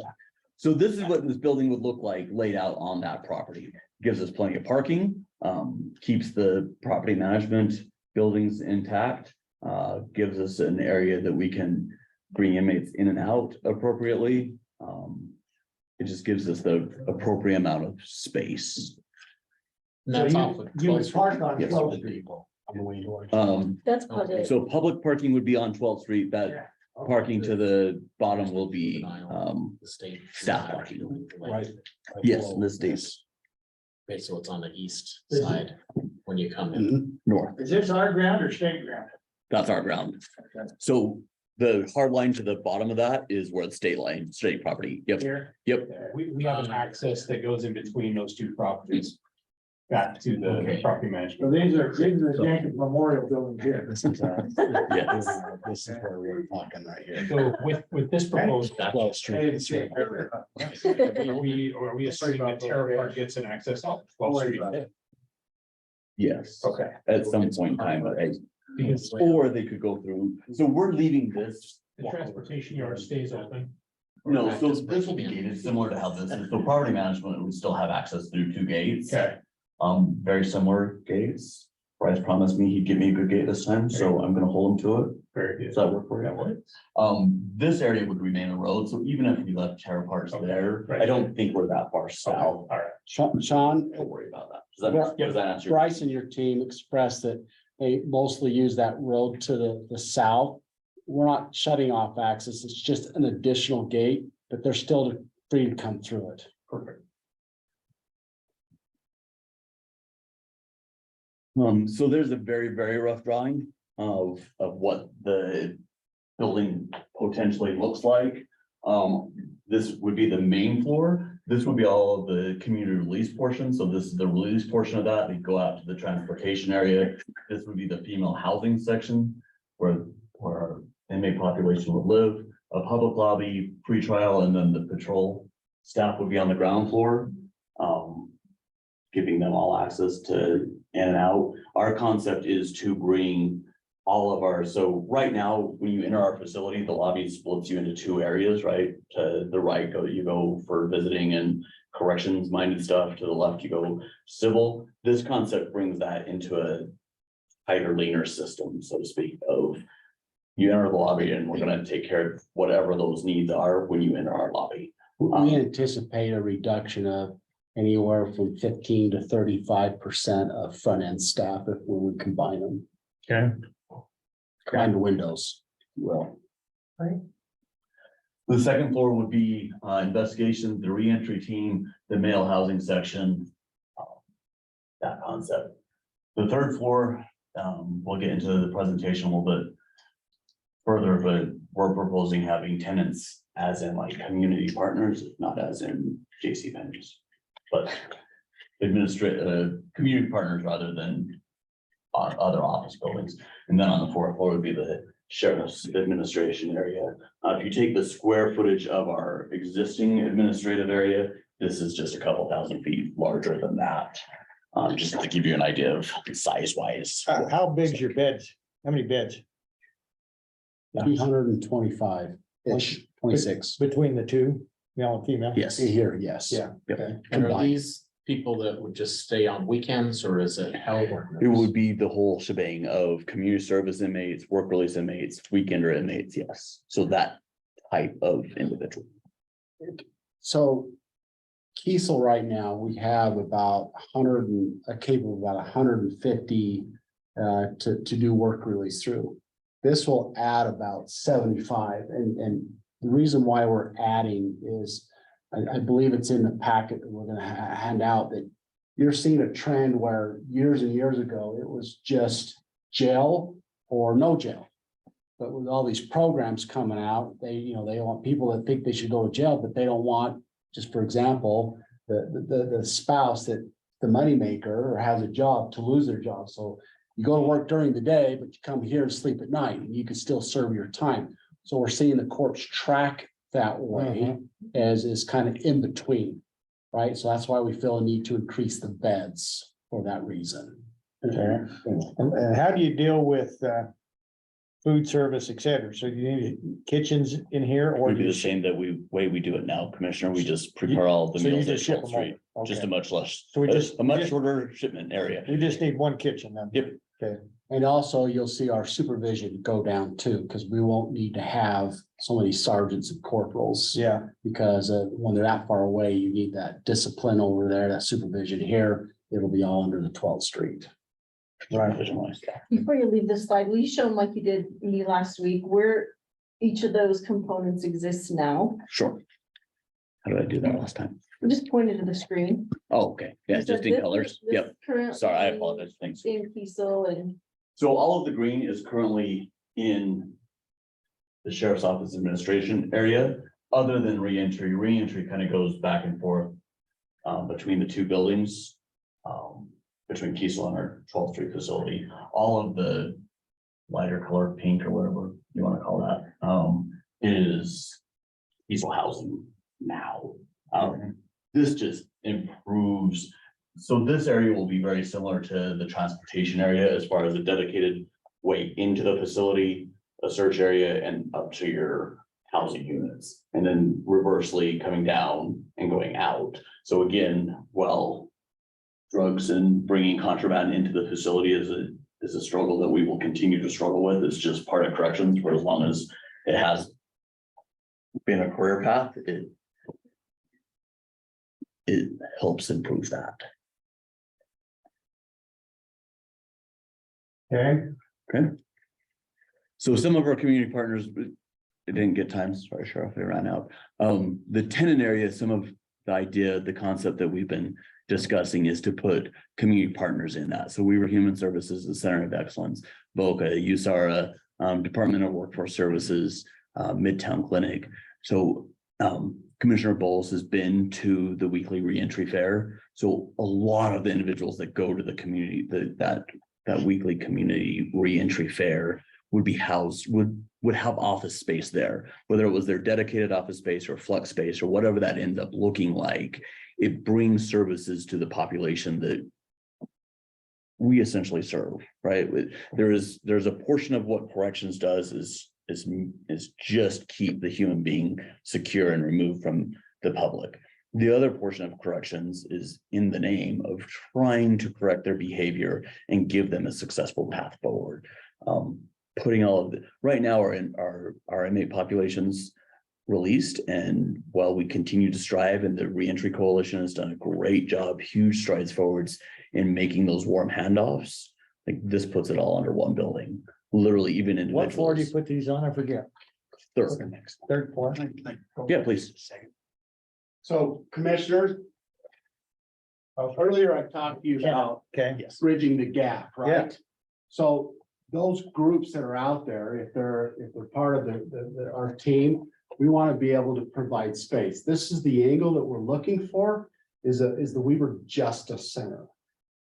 So this is what this building would look like laid out on that property. Gives us plenty of parking, keeps the property management buildings intact, gives us an area that we can bring inmates in and out appropriately. It just gives us the appropriate amount of space. So you would park on Yes. 12th Street. That's public. So public parking would be on 12th Street, that Parking to the bottom will be, The state. staff parking. Right. Yes, the state's Okay, so it's on the east side when you come in. north. Is this our ground or state ground? That's our ground. So the hard line to the bottom of that is where the state line, state property. Yep, Here? yep. We have an access that goes in between those two properties. Back to the property So management. these are Jenkins Memorial Building here. Yes. This is where we're talking right here. So with this proposed. Well, street. Are we assuming that Terra Park gets an access off 12th Street? Yes. Okay. At some point in time, Because or they could go through. So we're leaving this. the transportation yard stays open. No, so this will be gated similar to how this is. So property management would still have access through two gates. Okay. Very similar gates. Bryce promised me he'd give me a good gate this time, so I'm gonna hold him to it. Very good. Does that work for you? This area would remain a road, so even if we left Terra Parks there, I don't think we're that far south. All right. Sean, Don't worry about that. Does that answer? your Bryce and your team expressed that they mostly use that road to the south. We're not shutting off access. It's just an additional gate, but they're still free to come through it. Perfect. So there's a very, very rough drawing of what the building potentially looks like. This would be the main floor. This would be all of the community release portion. So this is the release portion of that. They go out to the transportation area. This would be the female housing section where our inmate population would live, a public lobby, pretrial, and then the patrol staff would be on the ground floor. Giving them all access to in and out. Our concept is to bring all of our, so right now, when you enter our facility, the lobby splits you into two areas, right? To the right, you go for visiting and corrections minded stuff. To the left, you go civil. This concept brings that into a tighter, leaner system, so to speak, of you enter the lobby and we're gonna take care of whatever those needs are when you enter our lobby. We anticipate a reduction of anywhere from 15 to 35% of front end staff if we would combine them. Okay. Combine the windows. Well. The second floor would be investigation, the reentry team, the male housing section. That concept. The third floor, we'll get into the presentation a little bit further, but we're proposing having tenants as in like community partners, not as in JC vendors. But administrative, community partners rather than other office buildings. And then on the fourth floor would be the sheriff's administration area. If you take the square footage of our existing administrative area, this is just a couple thousand feet larger than that. Just to give you an idea of size wise. How big's your beds? How many beds 225-ish, 26 between the two, male and female? Yes. here, yes. Yeah. Yep. Okay. And are Combined. these people that would just stay on weekends or is it held? It would be the whole shebang of community service inmates, work release inmates, weekender inmates, yes. So that type of individual. So Kiesel right now, we have about 100 and capable of about 150 to do work release through. This will add about 75 and the reason why we're adding is I believe it's in the packet that we're gonna hand out that you're seeing a trend where years and years ago, it was just jail or no jail. But with all these programs coming out, they want people that think they should go to jail, but they don't want, just for example, the spouse that the moneymaker or has a job to lose their job. So you go to work during the day, but you come here and sleep at night and you can still serve your time. So we're seeing the courts track that way as is kind of in between, right? So that's why we feel a need to increase the beds for that reason. Okay. And how do you deal with food service, et cetera? So you need kitchens in here or? Would be the same way we do it now, Commissioner. We just prepare all the So you meals at just ship 12th them Street. over? Just a Okay. much less, So we just- a much shorter shipment area. We just need one kitchen then? Yep. Okay. And also you'll see our supervision go down too, because we won't need to have so many sergeants and corporals. Yeah. Because when they're that far away, you need that discipline over there, that supervision here. It'll be all under the 12th Street. Right. Supervision-wise. Before you leave this slide, will you show them like you did me last week, where each of those components exists now? Sure. How did I do that last time? Just pointed to the screen. Oh, okay, yeah, You said just in this colors, is- this yep, is currently sorry, I apologize, thanks. In Kiesel and, So all of the green is currently in the sheriff's office administration area, other than reentry. Reentry kind of goes back and forth between the two buildings, between Kiesel and our 12th Street facility. All of the lighter color, pink or whatever you want to call that, is Kiesel housing now. This just improves. So this area will be very similar to the transportation area as far as a dedicated way into the facility, a search area, and up to your housing units, and then reversely coming down and going out. So again, while drugs and bringing contraband into the facility is a struggle that we will continue to struggle with. It's just part of corrections for as long as it has been a career path. It helps improve that. Okay, So some of our community partners, it didn't get time, sorry, Sheriff, they ran out. The tenant area, some of the idea, the concept that we've been discussing is to put community partners in that. So Weaver Human Services, the Center of Excellence, Boca, USARA, Department of Workforce Services, Midtown Clinic. So Commissioner Bowles has been to the weekly reentry fair. So a lot of the individuals that go to the community, that weekly community reentry fair would be housed, would have office space there, whether it was their dedicated office space or flex space or whatever that ends up looking like. It brings services to the population that we essentially serve, right? There's a portion of what corrections does is just keep the human being secure and removed from the public. The other portion of corrections is in the name of trying to correct their behavior and give them a successful path forward. Putting all of it right now, our inmate populations released, and while we continue to strive, and the reentry coalition has done a great job, huge strides forwards in making those warm handoffs. Like this puts it all under one building, literally even individuals. what floor do you put these on? I forget. Third floor. Yeah, please. So Commissioner, earlier I talked to you about Okay, bridging the gap, Yeah. right? So those groups that are out there, if they're part of our team, we want to be able to provide space. This is the angle that we're looking for, is the Weaver Justice Center.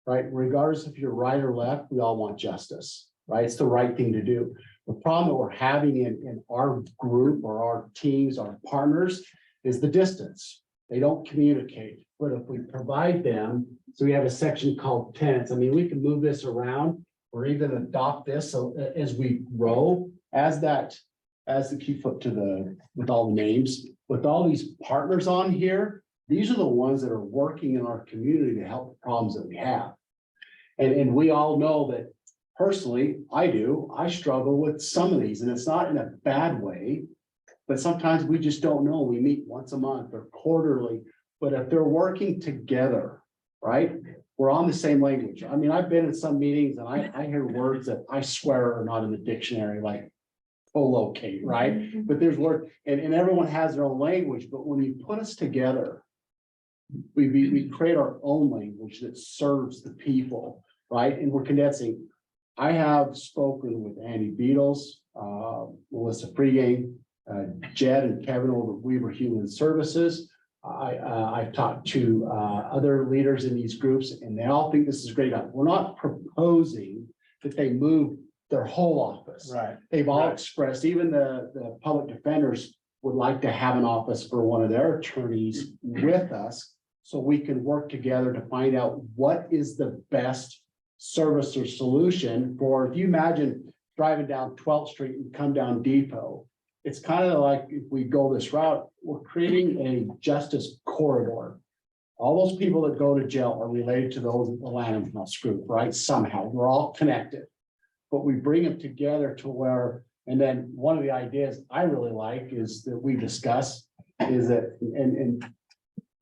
Right, regardless if you're right or left, we all want justice, right? It's the right thing to do. The problem that we're having in our group or our teams, our partners, is the distance. They don't communicate, but if we provide them, so we have a section called tenants. I mean, we can move this around or even adopt this so as we grow, as the key foot to with all the names, with all these partners on here, these are the ones that are working in our community to help the problems that we have. And we all know that personally, I struggle with some of these, and it's not in a bad way. But sometimes we just don't know. We meet once a month or quarterly, but if they're working together, right? We're on the same language. I mean, I've been in some meetings and I hear words that I swear are not in the dictionary, like co-locate, right? But there's words, and everyone has their own language, but when you put us together, we create our own language that serves the people, right? And we're condensing. I have spoken with Andy Beatles, Melissa Pregain, Jed and Kevin over at Weaver Human Services. I've talked to other leaders in these groups, and they all think this is great. We're not proposing that they move their whole office. right. They've all expressed, even the public defenders would like to have an office for one of their attorneys with us, so we can work together to find out what is the best service or solution for, if you imagine driving down 12th Street and come down Depot. It's kind of like if we go this route, we're creating a justice corridor. All those people that go to jail are related to those in the Lanham House group, right? Somehow, we're all connected. But we bring them together to where, and then one of the ideas I really like is that we discuss is that, and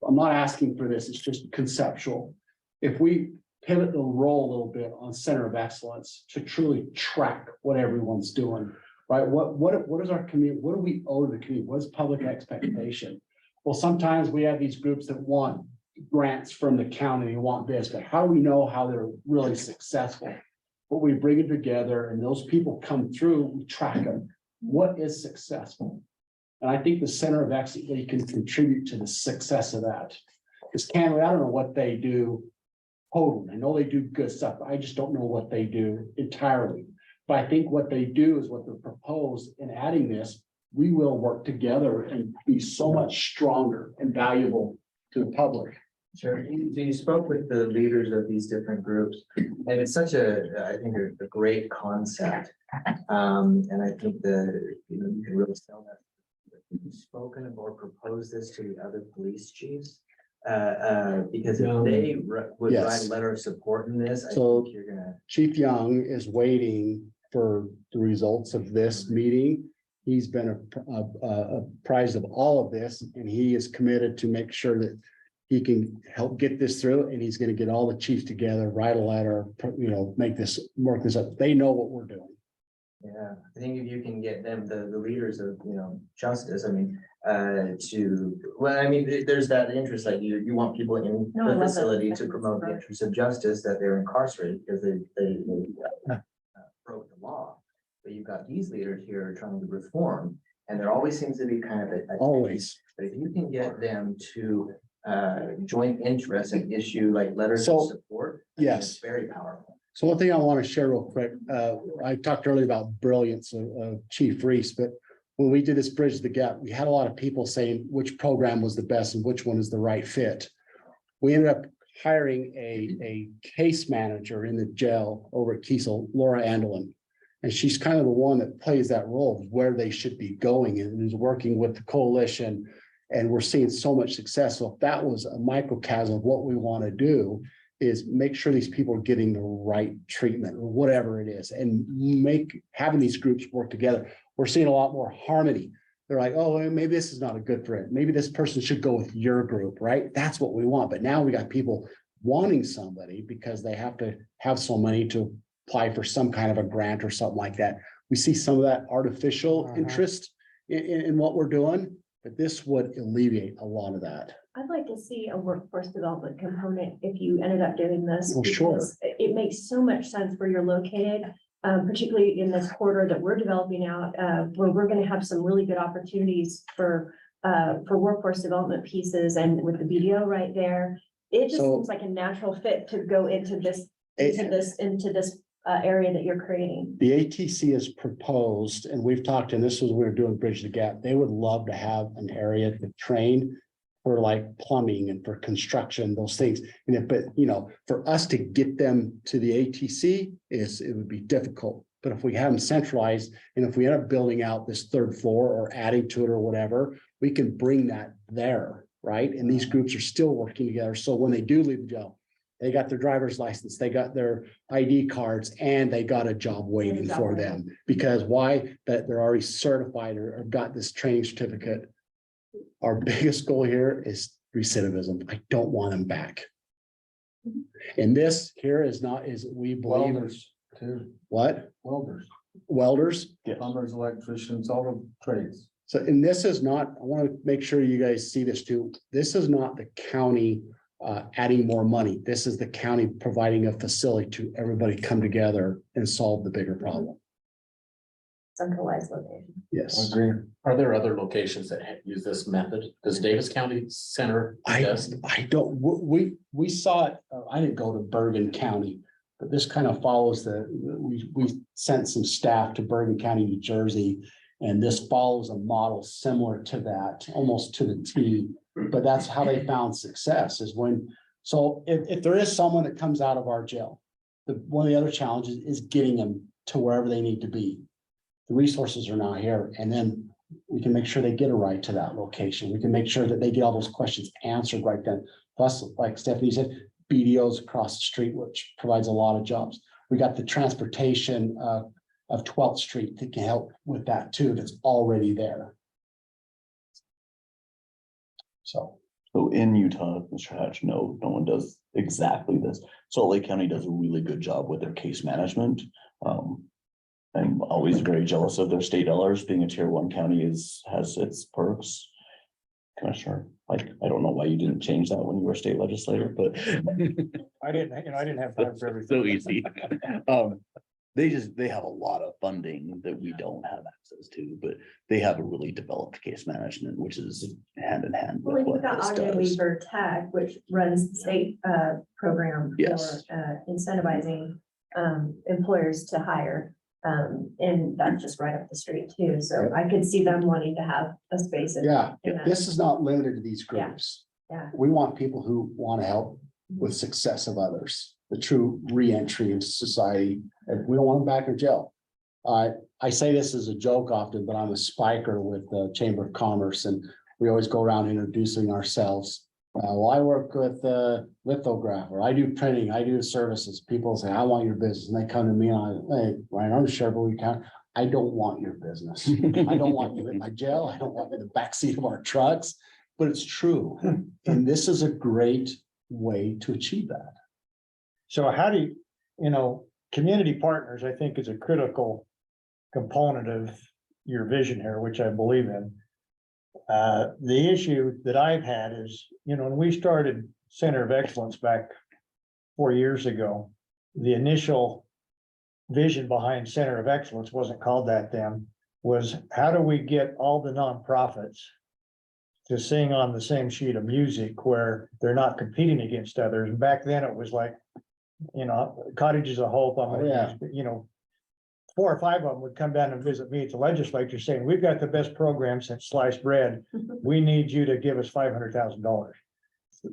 I'm not asking for this, it's just conceptual. If we pivot the role a little bit on Center of Excellence to truly track what everyone's doing, right? What is our community, what do we owe to the community? What's public expectation? Well, sometimes we have these groups that want grants from the county, they want this, but how do we know how they're really successful? But we bring it together and those people come through, we track them. What is successful? And I think the center of excellence can contribute to the success of that. Because candidly, I don't know what they do totally. I know they do good stuff. I just don't know what they do entirely. But I think what they do is what they're proposed in adding this, we will work together and be so much stronger and valuable to the public. Sure. You spoke with the leaders of these different groups, and it's such I think a great concept. And I think you can really sell that. You've spoken or proposed this to the other police chiefs, because if they would Yes. write a letter of support in this, I So- think you're gonna. Chief Young is waiting for the results of this meeting. He's been apprised of all of this, and he is committed to make sure that he can help get this through, and he's gonna get all the chiefs together, write a letter, make this, work this up. They know what we're doing. Yeah, I think if you can get them, the leaders of, justice, I mean, there's that interest, like you want people in No, I love the that. facility I to think promote it's the interests of justice, that they're incarcerated because they broke the law. But you've got these leaders here trying to reform, and there always seems to be kind of a. Always. But if you can get them to joint interest and issue like letters So, of support. I think yes. it's very powerful. So one thing I want to share real quick, I talked earlier about brilliance of Chief Reese, but when we did this Bridge the Gap, we had a lot of people saying which program was the best and which one is the right fit. We ended up hiring a case manager in the jail over at Kiesel, Laura Andelin. And she's kind of the one that plays that role of where they should be going and is working with the coalition. And we're seeing so much success. So if that was a microcosm of what we want to do, is make sure these people are getting the right treatment or whatever it is, and having these groups work together. We're seeing a lot more harmony. They're like, oh, maybe this is not a good fit. Maybe this person should go with your group, right? That's what we want. But now we got people wanting somebody because they have to have some money to apply for some kind of a grant or something like that. We see some of that artificial interest in what we're doing, but this would alleviate a lot of that. I'd like to see a workforce development component if you ended up doing this. Oh, sure. Because it makes so much sense where you're located, particularly in this corridor that we're developing out, where we're gonna have some really good opportunities for workforce development pieces, and with the BDO right there. It just So- seems like a natural fit to go into this area that you're creating. The ATC has proposed, and we've talked, and this was, we were doing Bridge the Gap. They would love to have an area to train for like plumbing and for construction, those things. But for us to get them to the ATC it would be difficult. But if we have them centralized, and if we end up building out this third floor or adding to it or whatever, we can bring that there, right? And these groups are still working together. So when they do leave the jail, they got their driver's license, they got their ID cards, and they got a job waiting for them. Because why? That they're already certified or got this training certificate. Our biggest goal here is recidivism. I don't want them back. And this here is we believe. Welders too, What? welders, Yes. plumbers, electricians, all the trades. So, and this is not, I want to make sure you guys see this too. This is not the county adding more money. This is the county providing a facility to everybody come together and solve the bigger problem. Centralized location. Yes. Agree. Are there other locations that use this method? Does Davis County Center? I don't, we saw it, I didn't go to Bergen County, but this kind of follows we sent some staff to Bergen County, New Jersey. And this follows a model similar to that, almost to the T, but that's how they found success is so if there is someone that comes out of our jail, one of the other challenges is getting them to wherever they need to be. The resources are not here, and then we can make sure they get a ride to that location. We can make sure that they get all those questions answered right then. Plus, like Stephanie said, BDOs across the street, which provides a lot of jobs. We got the transportation of 12th Street that can help with that too, that's already there. So in Utah, Mr. Hatch, no one does exactly this. Salt Lake County does a really good job with their case management. I'm always very jealous of their state dollars. Being a tier 1 county has its perks. Commissioner, like, I don't know why you didn't change that when you were state legislator, but I didn't have time for everything. so easy. They have a lot of funding that we don't have access to, but they have a really developed case management, which is hand in hand Well, with you've what got this Ogden does. Weaver Tech, which runs the state program for Yes. incentivizing employers to hire. And that's just right up the street too. So I could see them wanting to have a space. Yeah, in that. this is not limited to these groups. Yeah. We want people who want to help with success of others, the true reentry into society, and we don't want them back in jail. I say this as a joke often, but I'm a spiker with the Chamber of Commerce, and we always go around introducing ourselves. Well, I work with lithograph, or I do printing, I do services. People say, I want your business, and they come to me and hey, Ryan, I'm sure, but we can't. I don't want your business. I don't want you in my jail. I don't want you in the backseat of our trucks, but it's true. And this is a great way to achieve that. So how do community partners, I think, is a critical component of your vision here, which I believe in. The issue that I've had is, when we started Center of Excellence back 4 years ago, the initial vision behind Center of Excellence wasn't called that then, was how do we get all the nonprofits to sing on the same sheet of music where they're not competing against others. And back then it was like, Cottages of Hope, yeah. 4 or 5 of them would come down and visit me at the legislature saying, we've got the best program since sliced bread. We need you to give us $500,000.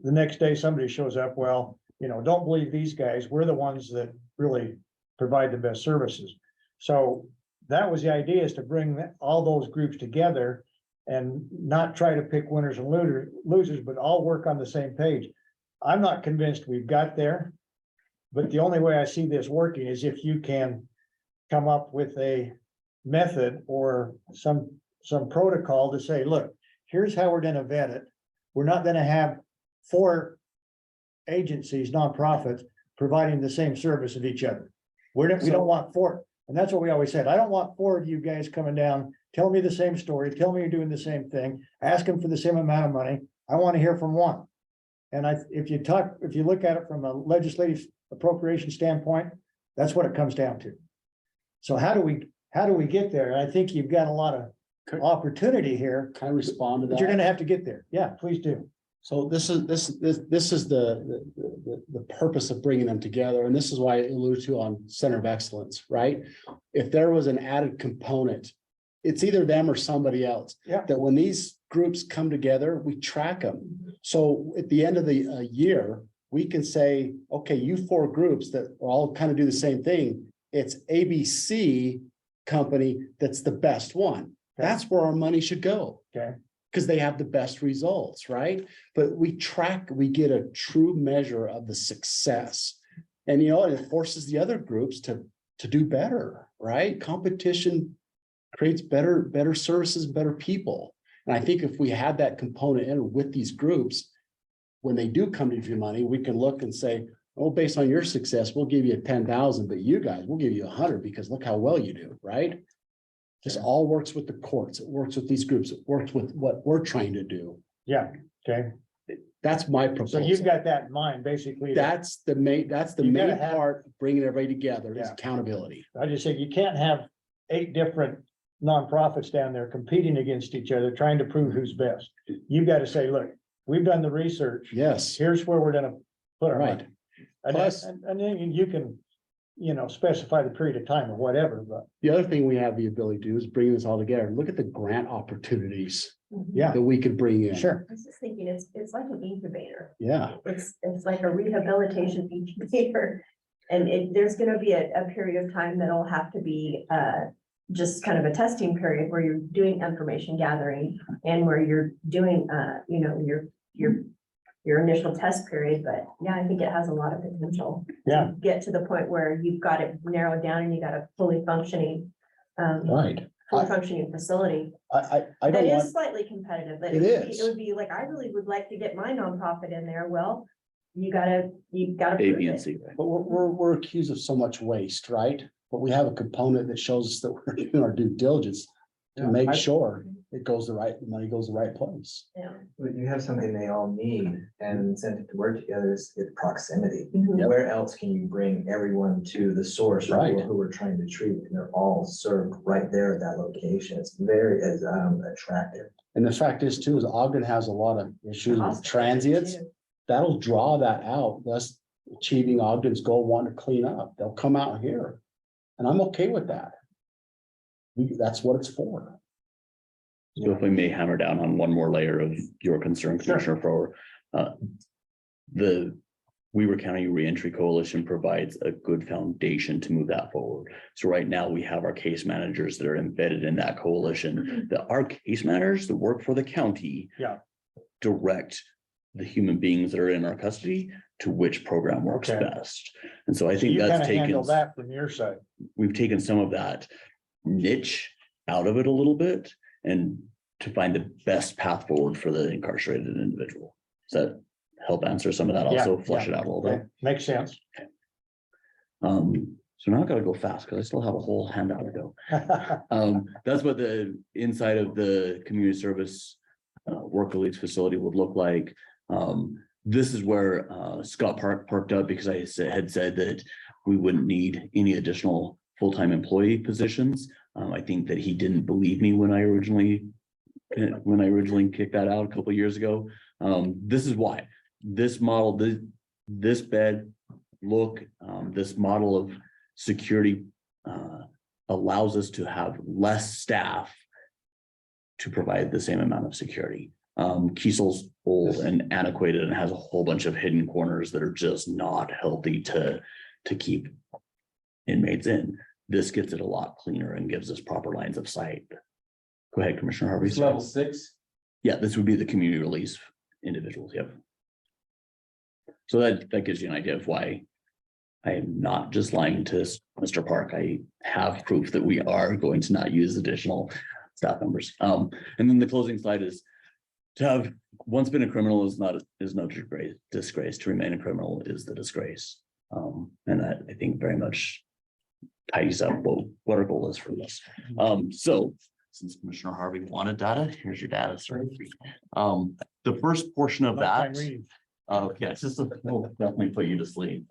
The next day, somebody shows up, well, don't believe these guys. We're the ones that really provide the best services. So that was the idea, is to bring all those groups together and not try to pick winners and losers, but all work on the same page. I'm not convinced we've got there, but the only way I see this working is if you can come up with a method or some protocol to say, look, here's how we're going to vet it. We're not going to have 4 agencies, nonprofits, providing the same service of each other. We don't want 4. And that's what we always said. I don't want 4 of you guys coming down, tell me the same story, tell me you're doing the same thing, asking for the same amount of money. I want to hear from 1. And if you look at it from a legislative appropriation standpoint, that's what it comes down to. So how do we get there? And I think you've got a lot of opportunity here. Can I respond to that? But you're gonna have to get there. Yeah, please do. So this is the purpose of bringing them together, and this is why I alluded to on Center of Excellence, right? If there was an added component, it's either them or somebody else. Yeah. That when these groups come together, we track them. So at the end of the year, we can say, okay, you 4 groups that all kind of do the same thing. It's ABC company that's the best one. That's where our money should go. Okay. Because they have the best results, right? But we get a true measure of the success. And it forces the other groups to do better, right? Competition creates better services, better people. And I think if we had that component in with these groups, when they do come to give you money, we can look and say, oh, based on your success, we'll give you 10,000, but you guys, we'll give you 100 because look how well you do, right? This all works with the courts. It works with these groups. It works with what we're trying to do. Yeah, okay. That's my So proposal. you've got that in mind, basically. That's the main You gotta have- part of bringing everybody together is Yeah. accountability. I just say you can't have 8 different nonprofits down there competing against each other, trying to prove who's best. You've got to say, look, we've done the research. Yes, Here's where we're gonna put our right. money. And Plus- and then you can, specify the period of time or whatever, but The other thing we have the ability to do is bring this all together. Look at the grant opportunities yeah, that we could bring in. sure. I was just thinking, it's like an incubator. Yeah, It's like a rehabilitation incubator. And there's gonna be a period of time that'll have to be just kind of a testing period where you're doing information gathering and where you're doing your initial test period. But yeah, I think it has a lot of potential. Yeah. To get to the point where you've got it narrowed down and you got a fully functioning right. facility. I That don't is want, slightly competitive. It is. It would be like, I really would like to get my nonprofit in there. Well, you gotta A, prove B, and it. C, right? but we're accused of so much waste, right? but we have a component that shows us that we're doing our due diligence to Yeah, make I- sure the money goes the right place. Yeah. But you have something they all need and incentive to work together is proximity. Mhm. Where else can you bring everyone to the source of Right. who we're trying to treat? And they're all served right there at that location. It's very attractive. And the fact is too, is Ogden has a lot of issues with Hospital transients. too. That'll draw that out, thus achieving Ogden's goal, wanting to clean up. They'll come out here. And I'm okay with that. That's what it's for. So if we may hammer down on one more layer of your concern, Commissioner Frower. The Weaver County Reentry Coalition provides a good foundation to move that forward. So right now we have our case managers that are embedded in that coalition. Our case managers that work for the county. Yeah. Direct the human beings that are in our custody to which program works Okay. best. And so I So think you that's kind of handle taken, that from your side. we've taken some of that niche out of it a little bit and to find the best path forward for the incarcerated individual. Does that help answer some of that? Also Yeah, flush yeah. it out a little bit. Makes sense. So now I gotta go fast because I still have a whole handout to go. That's what the inside of the community service work release facility would look like. This is where Scott parked up because I had said that we wouldn't need any additional full-time employee positions. I think that he didn't believe me when I originally kicked that out a couple of years ago. This is why this model, this bed look, this model of security allows us to have less staff to provide the same amount of security. Kiesel's old and antiquated and has a whole bunch of hidden corners that are just not healthy to keep inmates in. This gets it a lot cleaner and gives us proper lines of sight. Go ahead, Commissioner Harvey. It's level 6. Yeah, this would be the community release individuals, yep. So that gives you an idea of why I am not just lying to Mr. Park. I have proof that we are going to not use additional staff members. And then the closing slide is to have once been a criminal is no disgrace. To remain a criminal is the disgrace. And that I think very much ties up what our goal is for this. So since Commissioner Harvey wanted data, here's your data, sir. The first portion of that. Okay, it's just will definitely put you to sleep.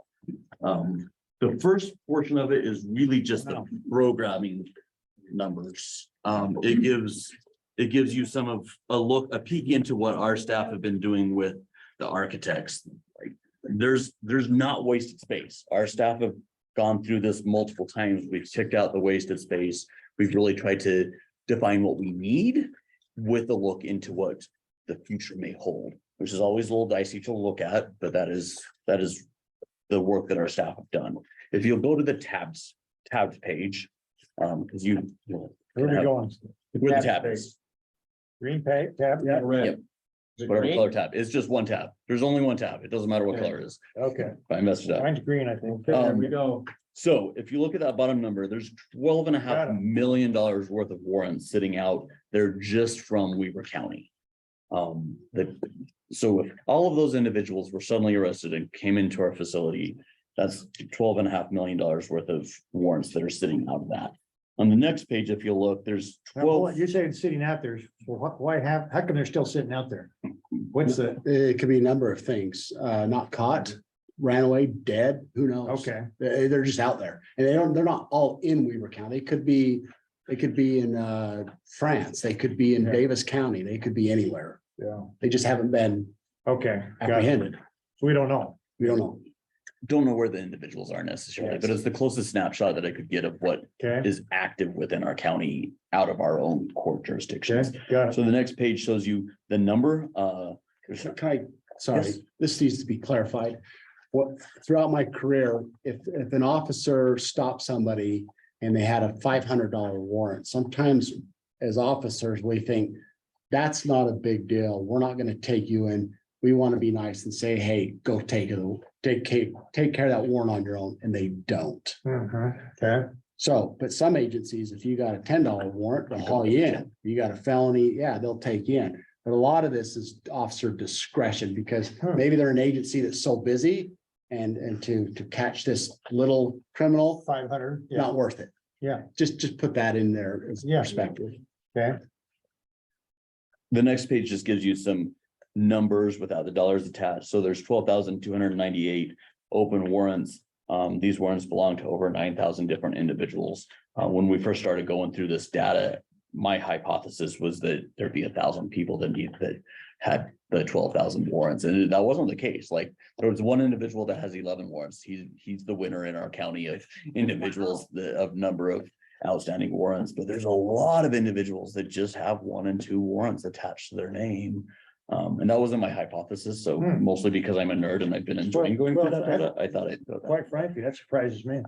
The first portion of it is really just the programming numbers. It gives you some of a peek into what our staff have been doing with the architects. Like there's not wasted space. Our staff have gone through this multiple times. We've checked out the wasted space. We've really tried to define what we need with a look into what the future may hold, which is always a little dicey to look at, but that is the work that our staff have done. If you'll go to the tabs page, because Where are we going? where the tab is, Green tab? Yeah. Yep. Whatever color tab, it's just one tab. There's only one tab. It doesn't matter what color it is. Okay. If I messed it up. Mine's green, I think. There we go. So if you look at that bottom number, there's $12.5 million worth of warrants sitting out there just from Weaver County. So if all of those individuals were suddenly arrested and came into our facility, that's $12.5 million worth of warrants that are sitting out of that. On the next page, if you look, there's 12. You're saying sitting out there, well, how come they're still sitting out there? What's the, It could be a number of things, not caught, ran away, dead, who knows? okay, They're just out there and they're not all in Weaver County. They could be in France. They could be in Yeah. Davis County. They could be anywhere. yeah, They just haven't been okay. got it. apprehended. So we don't know. We don't know. Don't know where the individuals are necessarily, but it's the closest snapshot that I could get of what Okay, is active within our county out of our own court jurisdictions. okay, got it. So the next page shows you the number, Sorry, Yes. this needs to be clarified. Throughout my career, if an officer stopped somebody and they had a $500 warrant, sometimes as officers, we think that's not a big deal. We're not gonna take you in. We want to be nice and say, hey, go take care of that warrant on your own, and they don't. Okay, So, but some agencies, if you got a $10 warrant, they'll haul you in. You got a felony, yeah, they'll take you in. But a lot of this is officer discretion because maybe they're an agency that's so busy and to catch this little criminal, 500, yeah, not worth it. yeah, Just put that in there as Yeah. perspective. okay, The next page just gives you some numbers without the dollars attached. So there's 12,298 open warrants. These warrants belong to over 9,000 different individuals. When we first started going through this data, my hypothesis was that there'd be 1,000 people that had the 12,000 warrants, and that wasn't the case. Like, there was one individual that has 11 warrants. He's the winner in our county of individuals, of number of outstanding warrants, but there's a lot of individuals that just have 1 and 2 warrants attached to their name. And that wasn't my hypothesis, so mostly because I'm a nerd and I've been enjoying going through that data, I thought I'd throw that. quite frankly, that surprises me.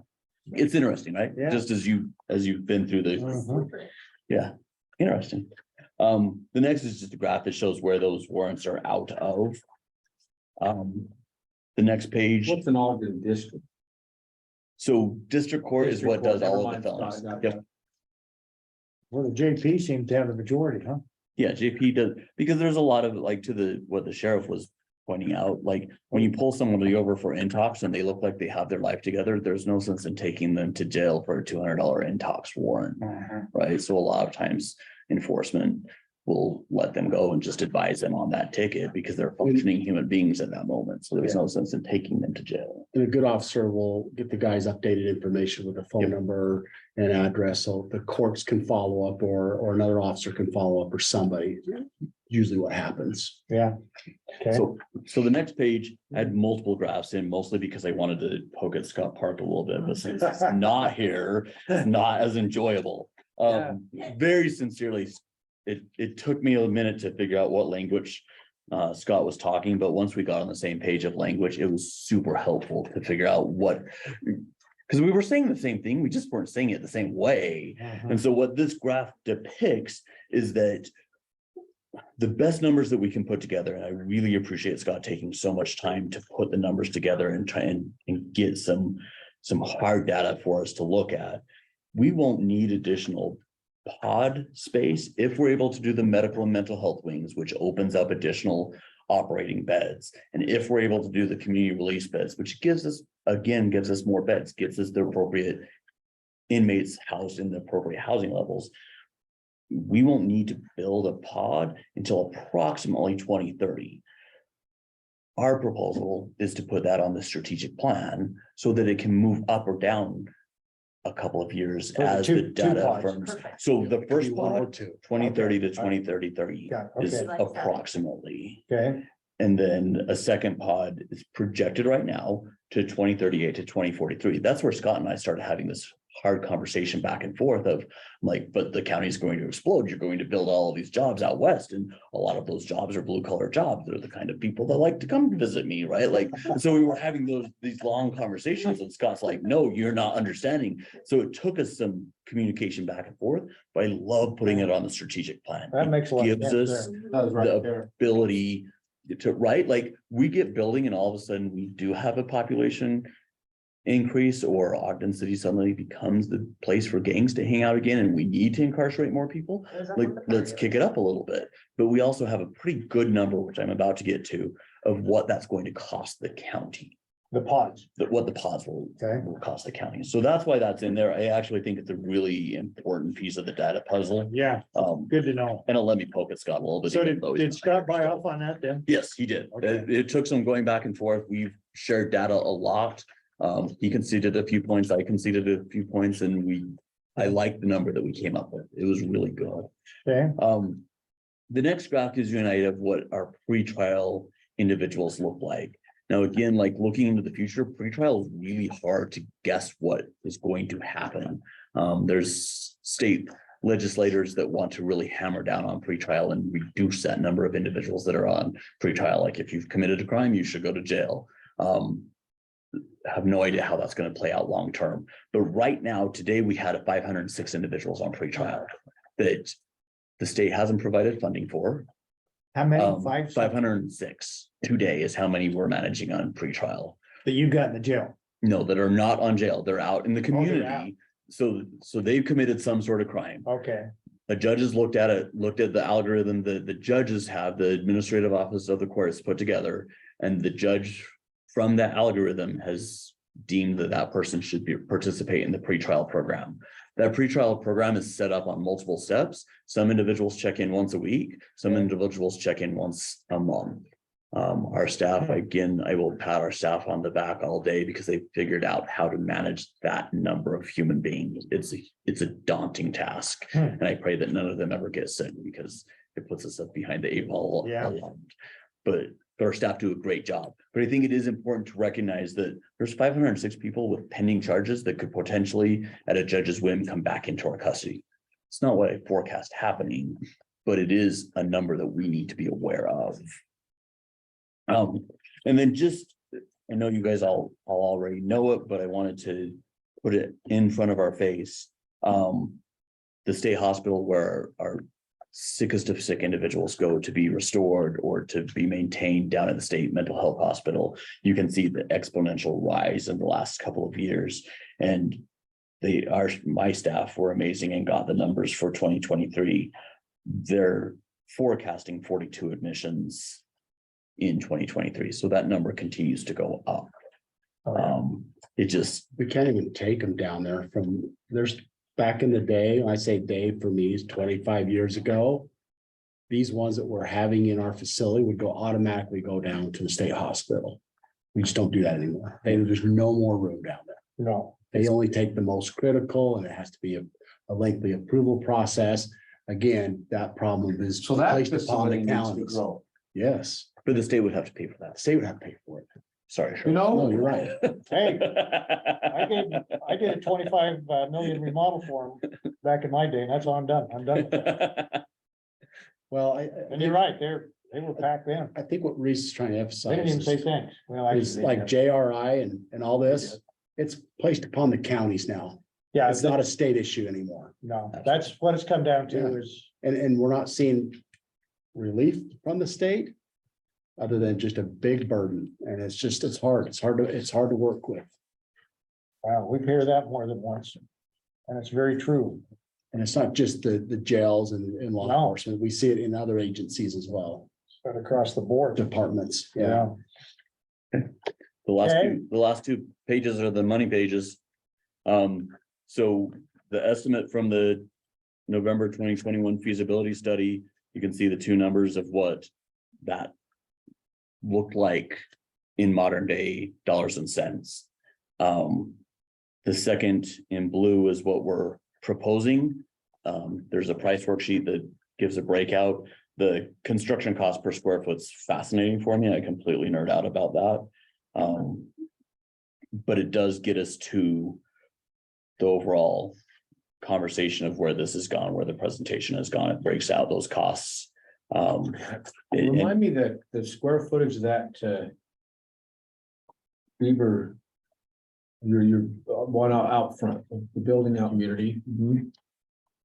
It's interesting, right? Yeah. Just as you've been through the, Mhm. yeah, interesting. The next is just a graph that shows where those warrants are out of. The next page, What's an Ogden district? so district court is what does all of the felons. Yep. Well, the JP seemed to have the majority, huh? Yeah, JP does, because there's a lot of, like, to what the sheriff was pointing out, like, when you pull somebody over for intox and they look like they have their life together, there's no sense in taking them to jail for a $200 intox warrant, right? So a lot of times enforcement will let them go and just advise them on that ticket because they're functioning human beings at that moment. So there's no sense in taking them to jail. And a good officer will get the guy's updated information with a phone Yep. number and address, so the courts can follow up or another officer can follow up or somebody. Usually what happens. Yeah. Okay, So the next page, I had multiple graphs in, mostly because I wanted to poke at Scott Park a little bit, but since it's not here, it's not as enjoyable. Very sincerely, it took me a minute to figure out what language Scott was talking, but once we got on the same page of language, it was super helpful to figure out what, because we were saying the same thing, we just weren't saying it the same way. And so what this graph depicts is that the best numbers that we can put together, and I really appreciate Scott taking so much time to put the numbers together and try and get some hard data for us to look at. We won't need additional pod space if we're able to do the medical and mental health wings, which opens up additional operating beds. And if we're able to do the community release beds, which gives us more beds, gives us the appropriate inmates housed in the appropriate housing levels. We won't need to build a pod until approximately 2030. Our proposal is to put that on the strategic plan so that it can move up or down a couple of years So the as two the data pods. affirms. So the first One or pod, two. 2030 to 2030 Got it. is Okay. approximately. okay, And then a second pod is projected right now to 2038 to 2043. That's where Scott and I started having this hard conversation back and forth of like, but the county is going to explode. You're going to build all of these jobs out west. And a lot of those jobs are blue collar jobs. They're the kind of people that like to come visit me, right? Like, so we were having these long conversations and Scott's like, no, you're not understanding. So it took us some communication back and forth, but I love putting it on the strategic plan. that makes a lot of Gives sense us there. That was right the there. ability to, right, like we get building and all of a sudden we do have a population increase, or Ogden City suddenly becomes the place for gangs to hang out again and we need to incarcerate more people. Like, let's kick it up a little bit. But we also have a pretty good number, which I'm about to get to, of what that's going to cost the county, The pods, what the pods will okay, cost the county. So that's why that's in there. I actually think it's a really important piece of the data puzzle. yeah, good to know. And it'll let me poke at Scott a little bit. So even though he's did not Scott here. buy off on that then? Yes, he did. Okay. It took some going back and forth. We've shared data a lot. He conceded a few points, I conceded a few points, and I liked the number that we came up with. It was really good. Okay, The next graph gives you an idea of what our pretrial individuals look like. Now, again, like looking into the future, pretrial is really hard to guess what is going to happen. There's state legislators that want to really hammer down on pretrial and reduce that number of individuals that are on pretrial. Like if you've committed a crime, you should go to jail. I have no idea how that's going to play out long term. But right now, today, we had 506 individuals on pretrial that the state hasn't provided funding for. how many? 506 today is how many we're managing on pretrial. That you got in the jail? No, that are not on jail. They're out in the they're out. community. So they've committed some sort of crime. Okay, The judges looked at it, looked at the algorithm that the judges have, the administrative office of the courts put together, and the judge from that algorithm has deemed that that person should participate in the pretrial program. That pretrial program is set up on multiple steps. Some individuals check in once a week, some individuals check in once a month. Our staff, again, I will pat our staff on the back all day because they figured out how to manage that number of human beings. It's a daunting task. And I pray that none of them ever get sick because it puts us up behind the 8 ball. Yeah. But our staff do a great job. But I think it is important to recognize that there's 506 people with pending charges that could potentially, at a judge's whim, come back into our custody. It's not what I forecast happening, but it is a number that we need to be aware of. And then just, I know you guys all already know it, but I wanted to put it in front of our face. The state hospital where our sickest of sick individuals go to be restored or to be maintained down at the state mental health hospital. You can see the exponential rise in the last couple of years. And my staff were amazing and got the numbers for 2023. They're forecasting 42 admissions in 2023. So that number continues to go up. It just, We can't even take them down there there's back in the day, I say day for me is 25 years ago. These ones that we're having in our facility would automatically go down to the state hospital. We just don't do that anymore. There's no more room down there. No. They only take the most critical and it has to be a lengthy approval process. Again, that problem is So that placed upon facility the needs to counties. grow. Yes, but the state would have to pay for that. the state would have to pay for it. Sorry. You No, know, you're right. Hey, I did a 25 million remodel for them back in my day, and that's all I'm done. I'm done with it. Well, And you're right, they were packed in. I think what Reese is trying to They emphasize didn't even say is thanks. Well, is actually, like JRI and all this, it's placed upon the counties now. yeah, It's not a state issue anymore. no, that's what it's come down to is, And we're not seeing relief from the state other than just a big burden. And it's hard to work with. wow, we've heard that more than once. And it's very true. And it's not just the jails and law No. enforcement. We see it in other agencies as well, Spread across the board. departments. Yeah. Yeah. The last two pages are the money pages. So the estimate from the November 2021 feasibility study, you can see the two numbers of what that looked like in modern day dollars and cents. The second in blue is what we're proposing. There's a price worksheet that gives a breakout. The construction cost per square foot's fascinating for me. I completely nerd out about that. But it does get us to the overall conversation of where this has gone, where the presentation has gone. It breaks out those costs. remind me that the square footage of that Beaver. Your one out front, the building out community.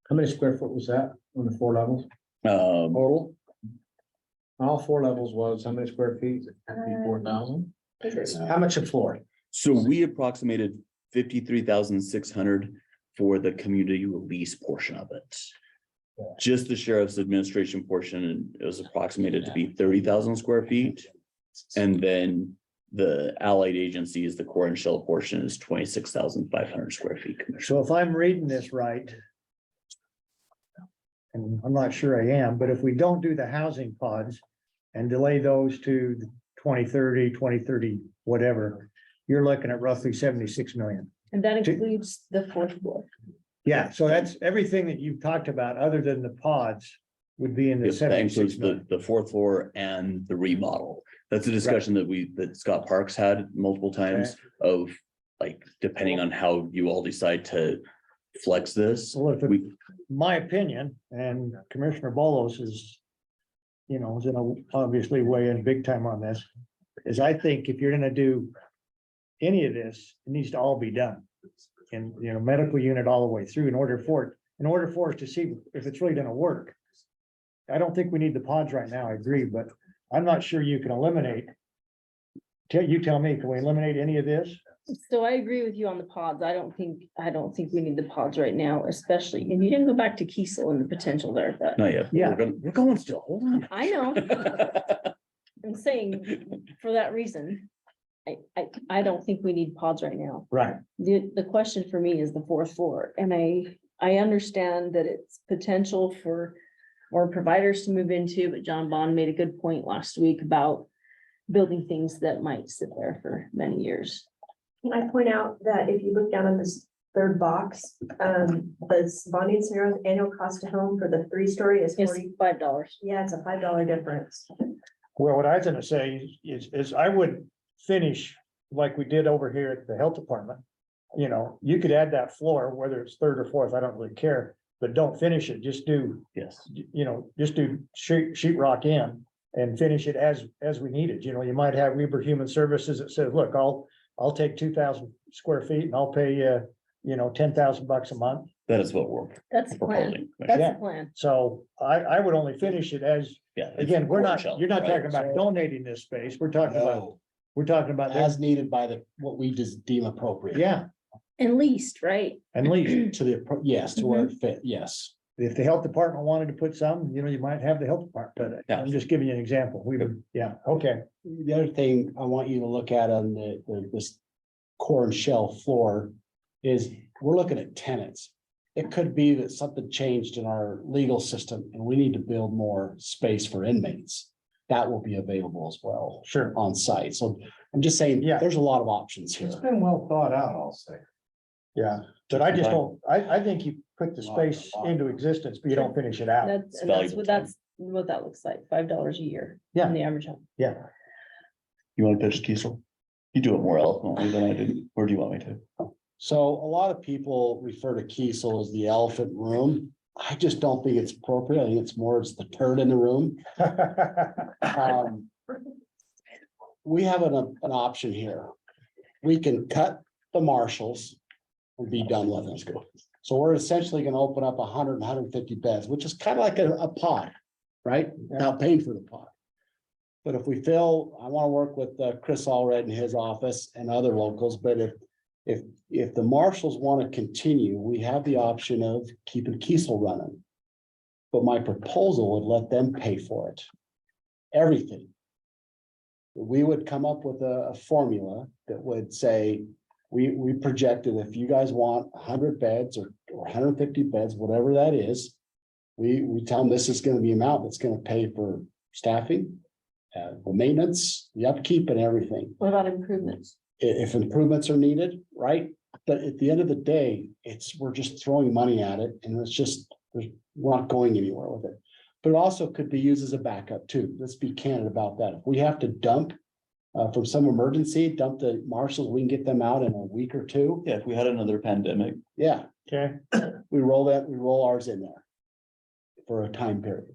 How many square foot was that on the 4 levels? Total? All 4 levels was how many square feet? 54,000? How much a floor? So we approximated 53,600 for the community release portion of it. Just the sheriff's administration portion, it was approximated to be 30,000 square feet. And then the allied agencies, the core and shell portion is 26,500 square feet. So if I'm reading this right, and I'm not sure I am, but if we don't do the housing pods and delay those to 2030, whatever, you're looking at roughly 76 million. And that includes the fourth floor. Yeah, so that's everything that you've talked about, other than the pods, would be in the That 76 includes million. the fourth floor and the remodel. That's a discussion that Scott Parks had multiple times of like, depending on how you all decide to flex this. Well, if my opinion, and Commissioner Bolos is, is gonna obviously weigh in big time on this, is I think if you're gonna do any of this, it needs to all be done. And, medical unit all the way through in order for us to see if it's really gonna work. I don't think we need the pods right now, I agree, but I'm not sure you can eliminate. You tell me, can we eliminate any of this? So I agree with you on the pods. I don't think we need the pods right now, especially, and you didn't go back to Kiesel and the potential there, but Not yet. Yeah. We're going still. Hold on. I know. I'm saying for that reason. I don't think we need pods right now. Right. The question for me is the fourth floor, and I understand that it's potential for more providers to move into, but John Bond made a good point last week about building things that might sit there for many years. Can I point out that if you look down on this third box, the bonding scenario's annual cost to home for the 3-story is It's $40. $5. Yeah, it's a $5 difference. Well, what I was gonna say is I would finish like we did over here at the health department. You know, you could add that floor, whether it's third or fourth, I don't really care, but don't finish it, just do, Yes. you know, just do sheet rock in. And finish it as we need it. You know, you might have Weber Human Services that says, look, I'll take 2,000 square feet and I'll pay you, you know, $10,000 a month. That is what we're That's the plan. proposing. That's Yeah. the plan. So I would only finish it as, Yeah. it's again, core you're shell, not right? talking about donating this space. We're talking about, As needed by what we just deem appropriate. yeah, And leased, right? and least. To the, yes, to where it fit, yes. If the health department wanted to put some, you know, you might have the health department, but Yeah. I'm just giving you an example. We would, yeah, okay. The other thing I want you to look at on this core and shell floor is we're looking at tenants. It could be that something changed in our legal system and we need to build more space for inmates. That will be available as well Sure. on site. So I'm just saying, Yeah. there's a lot of options here. It's been well thought out, I'll say. Yeah, but I just don't, I think you put the space into existence, but you don't finish it out. That's valuable what that looks like, $5 a year. Yeah. On the average home. Yeah. You want to pitch Kiesel? You do it more eloquently than I do. Or do you want me to? So a lot of people refer to Kiesel as the elephant room. I just don't think it's appropriate. I think it's more, it's the turd in the room. We have an option here. We can cut the marshals and be done with it. So we're essentially gonna open up 150 beds, which is kind of like a pod, right? Without paying for the pod. But if we feel, I want to work with Chris Allred in his office and other locals, but if the marshals want to continue, we have the option of keeping Kiesel running. But my proposal would let them pay for it. Everything. We would come up with a formula that would say, we projected if you guys want 100 beds or 150 beds, whatever that is. We tell them this is gonna be the amount that's gonna pay for staffing, the maintenance, the upkeep and everything. What about improvements? If improvements are needed, right? But at the end of the day, we're just throwing money at it and we're not going anywhere with it. But it also could be used as a backup too. Let's be candid about that. If we have to dump from some emergency, dump the marshals, we can get them out in a week or two. Yeah, if we had another pandemic. Yeah, Okay, we roll ours in there for a time period.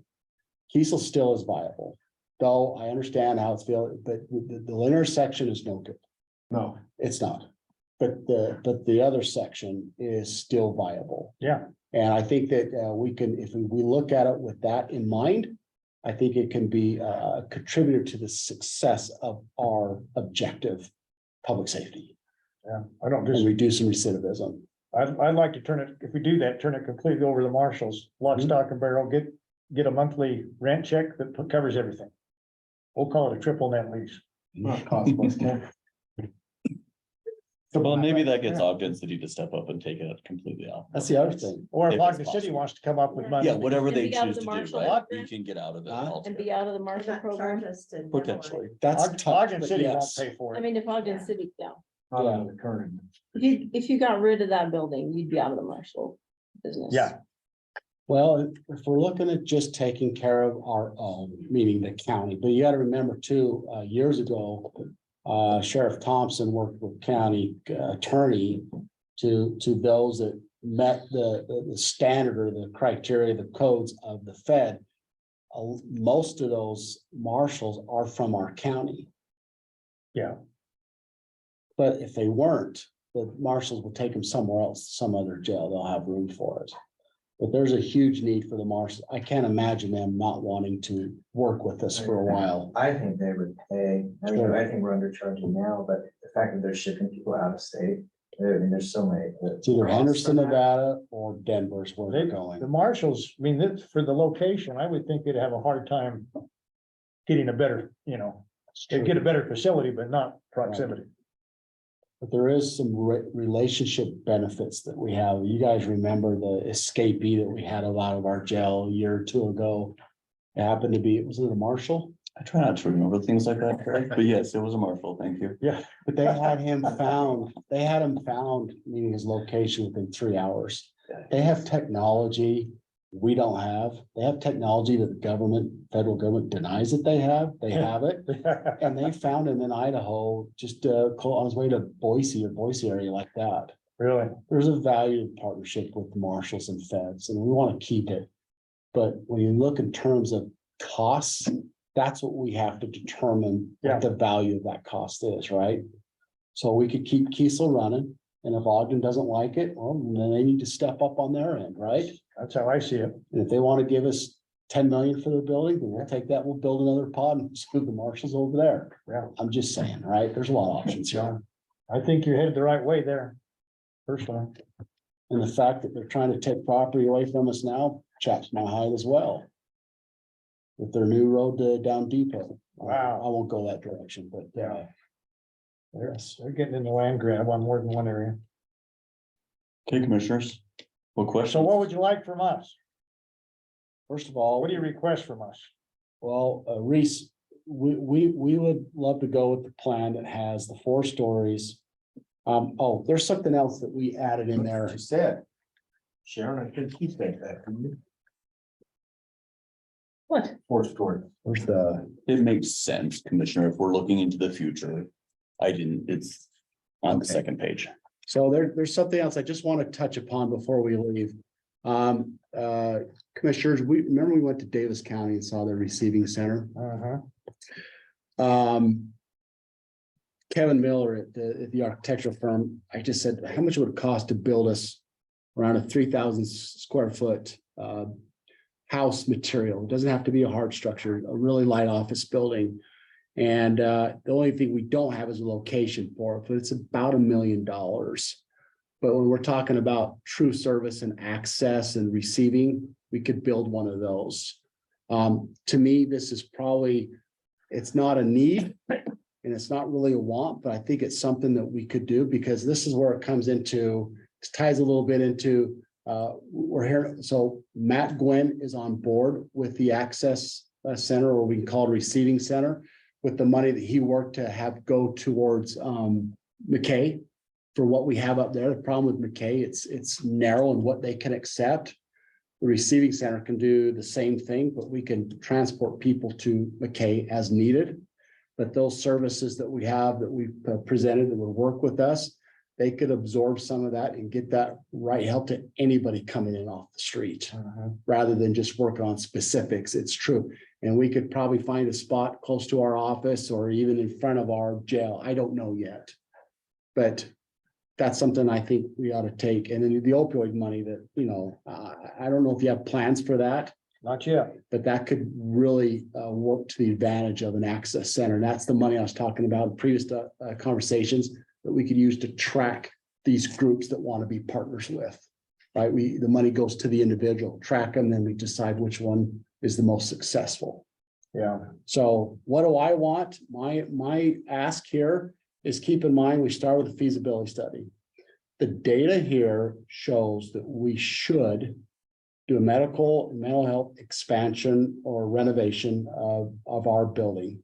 Kiesel still is viable, though I understand how it's feeling, but the linear section is no good. No. It's not. But the other section is still viable. yeah, And I think that we can, if we look at it with that in mind, I think it can be a contributor to the success of our objective, public safety, yeah. I don't and just, reducing recidivism. I'd like to turn it, if we do that, turn it completely over to the marshals, lock, stock and barrel, get a monthly rent check that covers everything. We'll call it a triple net lease. Not cost plus ten. Well, maybe that gets Ogden City to step up and take it completely off. That's the other thing. Or if If it's Ogden City possible. wants to come up with money. Yeah, whatever And they be out of choose the to do, marshal right? program? You can get out of it. Huh? altogether. And be out of the marshal program? Potentially. That's Ogden tough, but City won't yes. pay for I it. mean, if Ogden City, yeah, Not under the current. if you got rid of that building, you'd be out of the marshal business. Yeah. Well, if we're looking at just taking care of our own, meaning the county, but you gotta remember too, years ago. Sheriff Thompson worked with county attorney to those that met the standard or the criteria, the codes of the Fed. Most of those marshals are from our county. Yeah. But if they weren't, the marshals will take them somewhere else, some other jail, they'll have room for it. But there's a huge need for the marshals. I can't imagine them not wanting to work with us for a while. I think they would pay. I mean, Sure. I think we're undercharging now, but the fact that they're shipping people out of state, I mean, there's so many. It's either Henderson, Nevada or Denver's where they're The going. marshals, I mean, for the location, I would think they'd have a hard time getting a better, They get a better facility, but not proximity. But there is some relationship benefits that we have. You guys remember the escapee that we had out of our jail a year or two ago? It happened to be, was it a marshal? I try not to remember things like that, Craig, but yes, it was a marshal, thank you. Yeah. But they had him found, meaning his location within 3 hours. They have technology we don't have. They have technology that the government, federal government denies that they have. They have it. And they found him in Idaho, just on his way to Boise area like that. Really? There's a value partnership with the marshals and feds, and we want to keep it. But when you look in terms of costs, that's what we have to determine what the value of that cost is, right? So we could keep Kiesel running, and if Ogden doesn't like it, well, then they need to step up on their end, right? That's how I see it. And if they want to give us 10 million for their building, then we'll take that, we'll build another pod and just move the marshals over there. Yeah. I'm just saying, right? There's a lot of options here. I think you're headed the right way there. Personally. And the fact that they're trying to take property away from us now chaps my hide as well. With their new road to down Depot. Wow. I won't go that direction, but They're getting in the land grab on more than one area. Okay, commissioners, what So question? what would you like from us? first of all. What do you request from us? Well, Reese, we would love to go with the plan that has the 4 stories. Oh, there's something else that we added in there. She said. Sharon, I think he said that. What? 4 story. Where's the, It makes sense, Commissioner, if we're looking into the future. It's on the second page. so there's something else I just want to touch upon before we leave. Commissioners, we went to Davis County and saw the receiving center. Kevin Miller at the architectural firm, I just said, how much would it cost to build us around a 3,000 square foot house material? It doesn't have to be a hard structure, a really light office building. And the only thing we don't have is a location for it, but it's about $1 million. But when we're talking about true service and access and receiving, we could build one of those. To me, this is probably, it's not a need and it's not really a want, but I think it's something that we could do because this is where it comes into, it ties a little bit into, we're here. So Matt Gwynn is on board with the access center, or we can call it receiving center, with the money that he worked to have go towards McKay for what we have up there. The problem with McKay, it's narrow in what they can accept. The receiving center can do the same thing, but we can transport people to McKay as needed. But those services that we have that we've presented that would work with us, they could absorb some of that and get that right help to anybody coming in off the street, rather than just working on specifics. It's true. And we could probably find a spot close to our office or even in front of our jail. I don't know yet. But that's something I think we ought to take. And then the opioid money that, I don't know if you have plans for that. Not yet. But that could really work to the advantage of an access center. And that's the money I was talking about in previous conversations that we could use to track these groups that want to be partners with. Right? The money goes to the individual, track them, then we decide which one is the most successful. Yeah. So what do I want? My ask here is keep in mind, we start with a feasibility study. The data here shows that we should do a mental health expansion or renovation of our building.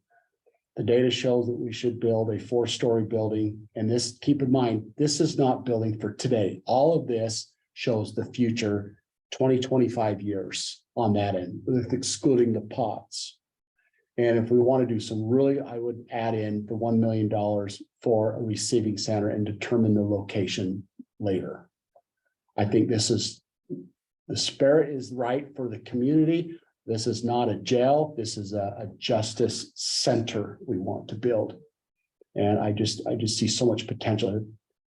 The data shows that we should build a 4-story building. And this, keep in mind, this is not building for today. All of this shows the future 20-25 years on that end, with excluding the pots. And if we want to do some I would add in the $1 million for a receiving center and determine the location later. I think the spirit is right for the community. This is not a jail. This is a justice center we want to build. And I just see so much potential.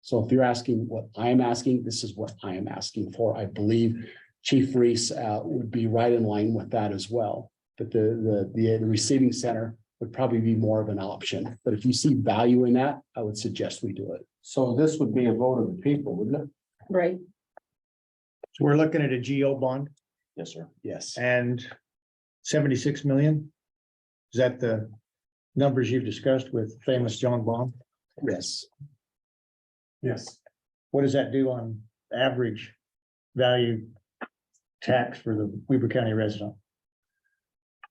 So if you're asking what I'm asking, this is what I am asking for. I believe Chief Reese would be right in line with that as well. But the receiving center would probably be more of an option. But if you see value in that, I would suggest we do it. So this would be a vote of the people, wouldn't it? Right. So we're looking at a GO bond Yes, sir. Yes. and 76 million. Is that the numbers you've discussed with famous John Baum? Yes. Yes. What does that do on average value tax for the Weber County resident?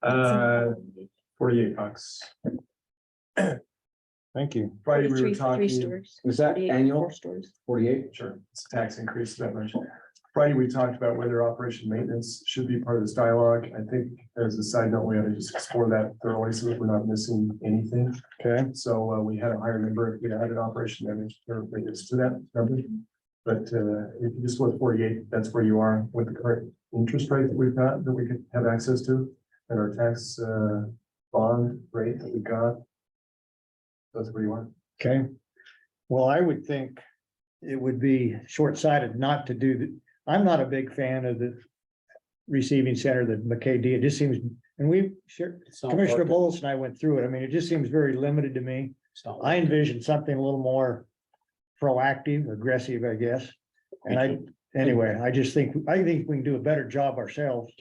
$48. Thank you. Friday, we were Three talking. stores. Was that 48, annual? 4 stores. 48, sure, it's a tax increase that much. Friday, we talked about whether operation maintenance should be part of this dialogue. I think as a side note, we ought to just explore that thoroughly so that we're not missing anything. Okay. So we had a higher number if we had an operation maintenance to that number. But if you just go with 48, that's where you are with the current interest rate that we've got, that we could have access to, and our tax bond rate that we've got. That's where you are. Okay. Well, I would think it would be short-sighted not to do the, I'm not a big fan of the receiving center that McKay did. It just seems, and we, Commissioner Bowles and I went through it. I mean, it just seems very limited to me. I envision something a little more proactive, aggressive, I guess. And anyway, I think we can do a better job ourselves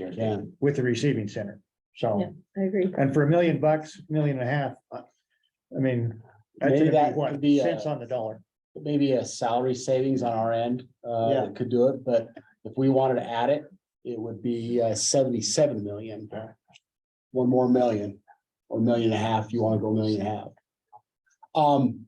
with the receiving center. So, Yeah, I agree. and for $1 million, $1.5 million, I mean, that's Maybe gonna that be what, could be cents on the dollar. maybe a salary savings on our end, Yeah. that could do it, but if we wanted to add it, it would be 77 million. One more million, or $1.5 million, if you want to go $1.5 million.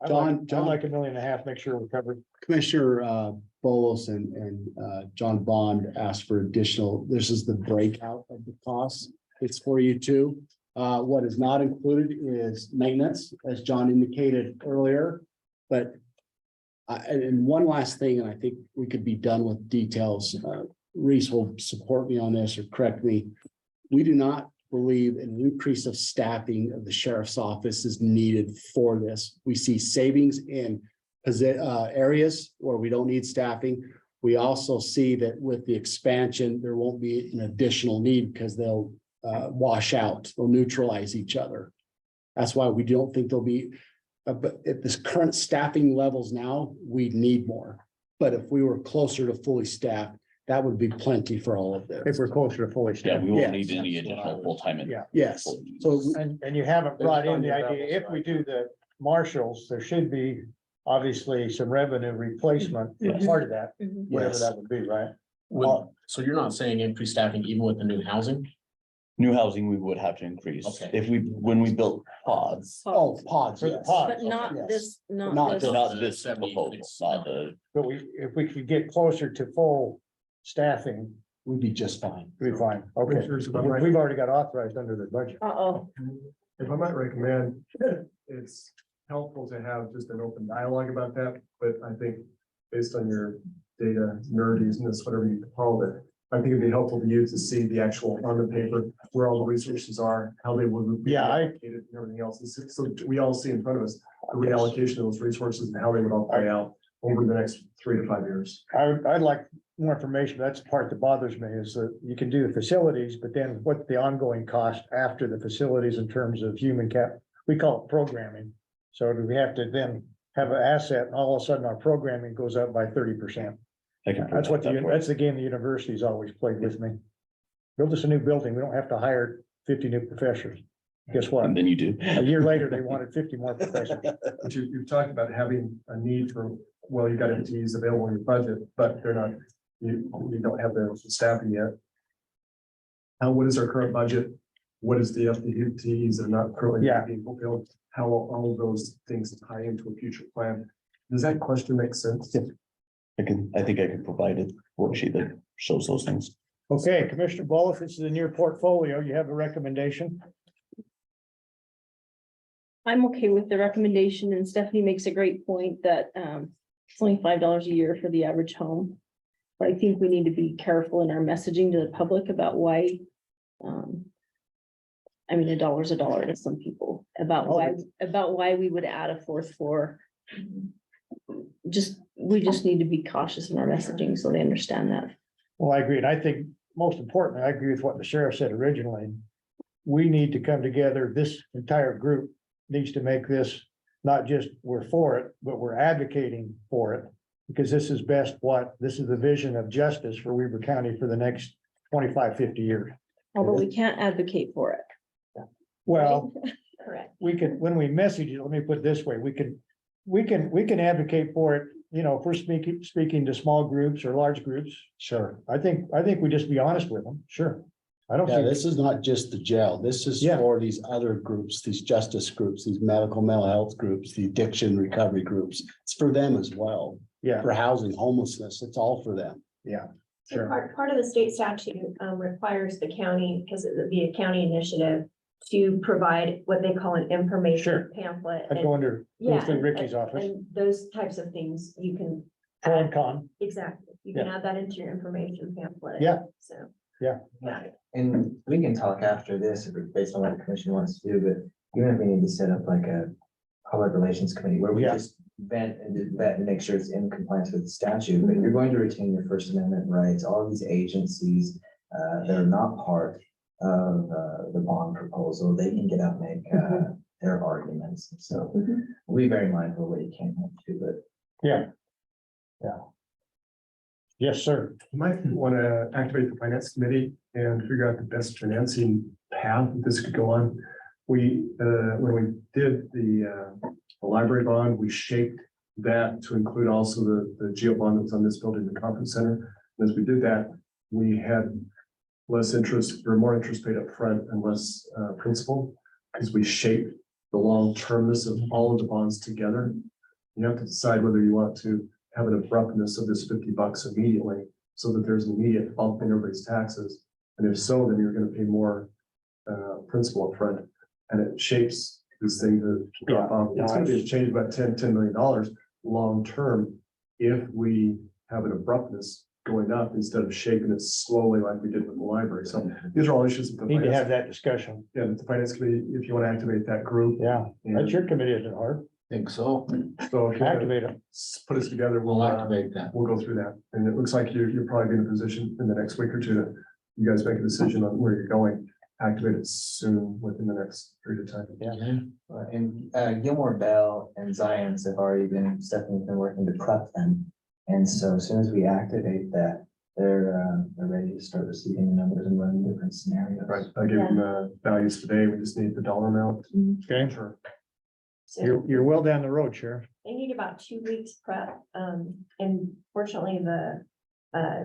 I'd like $1.5 million, make sure we're covered. Commissioner Bolos and John Bond asked for additional, this is the breakout of the costs. It's for you too. What is not included is maintenance, as John indicated earlier, but and one last thing, and I think we could be done with details. Reese will support me on this or correct me. We do not believe an increase of staffing of the sheriff's office is needed for this. We see savings in areas where we don't need staffing. We also see that with the expansion, there won't be an additional need because they'll wash out, they'll neutralize each other. That's why we don't think there'll be, but at this current staffing levels now, we need more. But if we were closer to fully staffed, that would be plenty for all of this. If we're closer to fully Yeah, staffed. we won't Yes. need any additional full-time. Yeah. Yes, so And you haven't brought in the idea, if we do the marshals, there should be obviously some revenue replacement as part of that, Mhm. whatever Yes. that would be, right? So you're not saying increase staffing even with the new housing? New housing, we would have to increase. Okay. When we built pods, oh, pods, For the yes. pods. But not Yes. this, Not not this. this. not this 70, proposal, not the, But if we could get closer to full staffing, We'd be just fine. we'd be fine. Okay. Commissioners, if I might- We've already got authorized under the budget. Uh-oh. If I might recommend, it's helpful to have just an open dialogue about that, but I think based on your data nerdesiness, whatever you call it, I think it'd be helpful to you to see the actual on the paper, where all the resources are, how they would be Yeah, allocated and everything else. And so we all see in front of us the reallocation of those resources and how they would all play out over the next 3 to 5 years. I'd like more information. That's the part that bothers me is that you can do the facilities, but then what's the ongoing cost after the facilities in terms of human cap? We call it programming. So do we have to then have an asset and all of a sudden our programming goes up by 30%? I can. That's what provide that for you. that's the game the university's always played with me. Build us a new building. We don't have to hire 50 new professors. Guess what? And then you do. A year later, they wanted 50 more professors. But you've talked about having a need for, well, you got FTEs available in your budget, but they're not, you don't have the staffing yet. What is our current budget? What is the FTEs that are not currently Yeah. being fulfilled? How will all of those things tie into a future plan? Does that question make sense? I think I can provide a worksheet that shows those things. Okay, Commissioner Ball, if this is in your portfolio, you have a recommendation? I'm okay with the recommendation, and Stephanie makes a great point that it's only $5 a year for the average home. But I think we need to be careful in our messaging to the public about why. I mean, $1's a dollar to some people, about why we would add a 4th floor. We just need to be cautious in our messaging so they understand that. Well, I agree. And I think most importantly, I agree with what the sheriff said originally. We need to come together. This entire group needs to make this not just we're for it, but we're advocating for it. Because this is this is the vision of justice for Weber County for the next 25, 50 years. Although we can't advocate for it. Well, Correct. we can, when we message it, let me put it this way, we can advocate for it, you know, if we're speaking to small groups or large groups. Sure. I think we just be honest with them, sure. I don't Yeah, think, this is not just the jail. This is Yeah. for these other groups, these justice groups, these mental health groups, the addiction recovery groups. It's for them as well. yeah, For housing, homelessness, it's all for them. yeah, So sure. part of the state statute requires the county, because it would be a county initiative, to provide what they call an information Sure. pamphlet. I'd go go Yeah, through and- Ricky's office, And those types of things you can. pro and add- con, Exactly. You can add that into your information pamphlet. Yeah. So. Yeah. Yeah. And we can talk after this, if it's based on what the commission wants to do, but even if we need to set up like a public relations committee where we Yeah. just vet and make sure it's in compliance with the statute, but you're going to retain your First Amendment rights, all these agencies that are not part of the bond proposal, they can get out and make their arguments. So we'll be very mindful of what you can do, but yeah. Yeah. Yes, sir. You might want to activate the finance committee and figure out the best financing path that this could go on. We, when we did the library bond, we shaped that to include also the geo bond that was on this building, the conference center. And as we did that, we had less interest or more interest paid up front and less principal, because we shaped the long termness of all of the bonds together. You have to decide whether you want to have an abruptness of this $50 immediately, so that there's an immediate bump in everybody's taxes. And if so, then you're gonna pay more principal upfront, and it shapes this thing to drop off. It's gonna be a change about $10 million long term if we have an abruptness going up instead of shaping it slowly like we did with the library. So these are all issues with the Need to have finance. that discussion. Yeah, with the finance committee, if you want to activate that group. Yeah, and that's your committee, isn't it, Art? Think so. So if you wanna Activate them. put us together, We'll activate that. we'll go through that. And it looks like you're probably in a position in the next week or two to, you guys make a decision on where you're going. Activate it soon within the next period of time. Yeah. And Gilmore Bell and Zions have already been, Stephanie's been working to prep them. And so as soon as we activate that, they're ready to start receiving the numbers and running different scenarios. Right, I gave them values today. We just need the dollar amount. Okay, Sure. So you're well down the road, Sheriff. they need about 2 weeks prep. And fortunately, the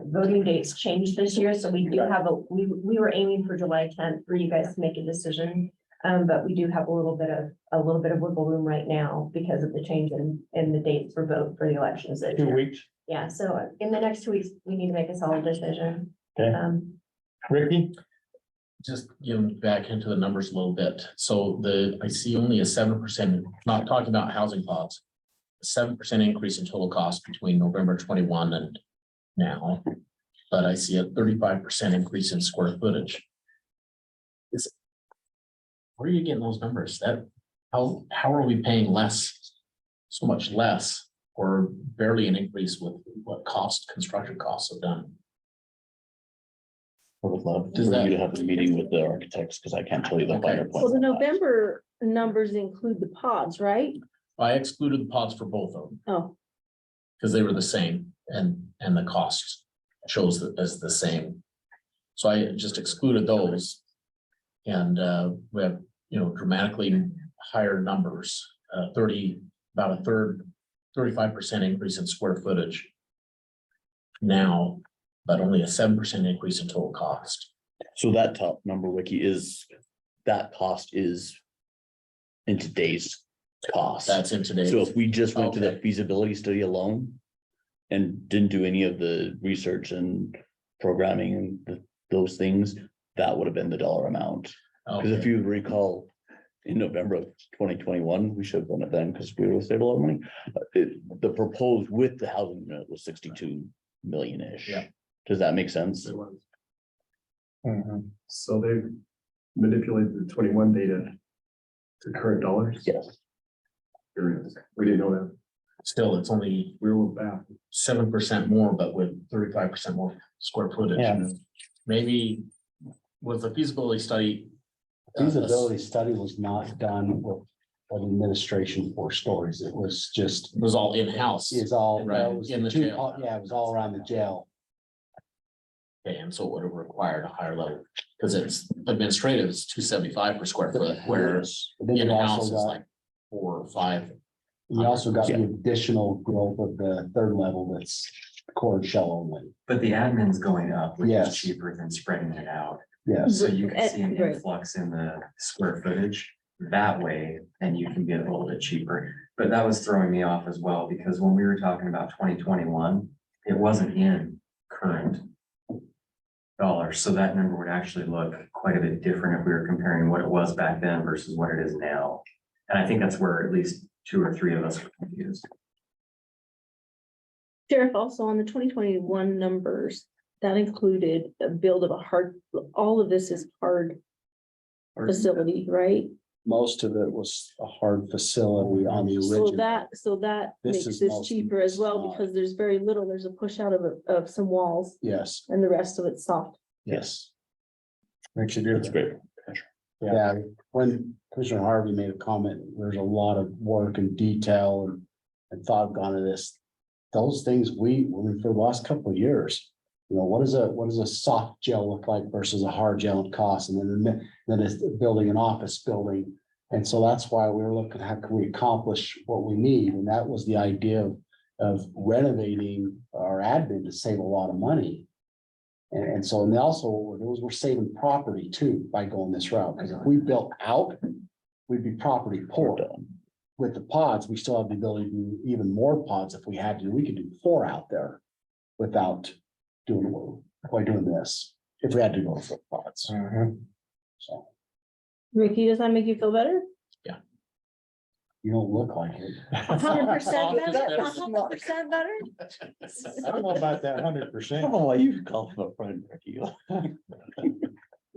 voting dates changed this year, so we do have we were aiming for July 10th for you guys to make a decision. But we do have a little bit of wiggle room right now because of the change in the dates for vote for the elections this 2 year. weeks. Yeah, so in the next 2 weeks, we need to make a solid decision. Okay. Ricky? Just getting back into the numbers a little bit. So I see only a 7%, not talking about housing plots. 7% increase in total cost between November 21 and now. But I see a 35% increase in square footage. Where are you getting those numbers? How are we paying less, so much less, or barely an increase with what construction costs have done? I would love Does for that- you to have a meeting with the architects, because I can't tell you the Okay. finer Well, points. the on that. November numbers include the pods, right? I excluded the pods for both of them. Oh, Because they were the same and the cost shows that as the same. So I just excluded those. And we have, dramatically higher numbers, about a third, 35% increase in square footage. Now, but only a 7% increase in total cost. So that top number, Wiki, that cost is in today's cost. That's in today's. So if we just went to the Okay. feasibility study alone and didn't do any of the research and programming and those things, that would have been the dollar amount. Because if Okay. you recall, in November of 2021, we should have done it then because we would have saved a lot of money. The proposed with the housing unit was 62 million-ish. Yeah. Does that make sense? It was. So they manipulated the 21 data to current dollars. Yes. Curious. We didn't know that. Still, it's only We were back. 7% more, but with 35% more square footage. Yeah. Maybe with the feasibility study. Feasibility study was not done with an administration for stories. It was just, It was all in-house. it's all, Right, it was in the two- jail. yeah, it was all around the jail. Okay, and so it would have required a higher level, because it's administrative, it's 275 per square foot, whereas But then you in-house also is got- like 4 or 5. You also got the additional growth of the third level that's core shell only. But the admin's going up, which is Yes. cheaper than spreading it out. Yes. So you can see an Right. influx in the square footage that way, and you can get a little bit cheaper. But that was throwing me off as well, because when we were talking about 2021, it wasn't in current dollars. So that number would actually look quite a bit different if we were comparing what it was back then versus what it is now. And I think that's where at least 2 or 3 of us were confused. Sheriff, also on the 2021 numbers, that included a build of a hard, all of this is hard facility, right? Most of it was a hard facility on the So original. that This makes is this most- cheaper as well, it's not. because there's very little, there's a push out of some walls Yes, and the rest of it's soft. yes. Makes you do That's that. great. Yeah, when Commissioner Harvey made a comment, there's a lot of work and detail and thought gone into this. Those things I mean, for the last couple of years, you know, what does a soft gel look like versus a hard gel and cost? And then it's building an office building. And so that's why we were looking, how can we accomplish what we need? And that was the idea of renovating our admin to save a lot of money. And so, and also, we're saving property too by going this route, because if we built out, we'd be property poor. With the pods, we still have the ability to do even more pods if we had to. We could do 4 out there without doing this, if we had to go for pods. So Ricky, does that make you feel better? you don't look like it. 100% better? 100% better? I don't know about that 100%. why you call him a friend, Ricky.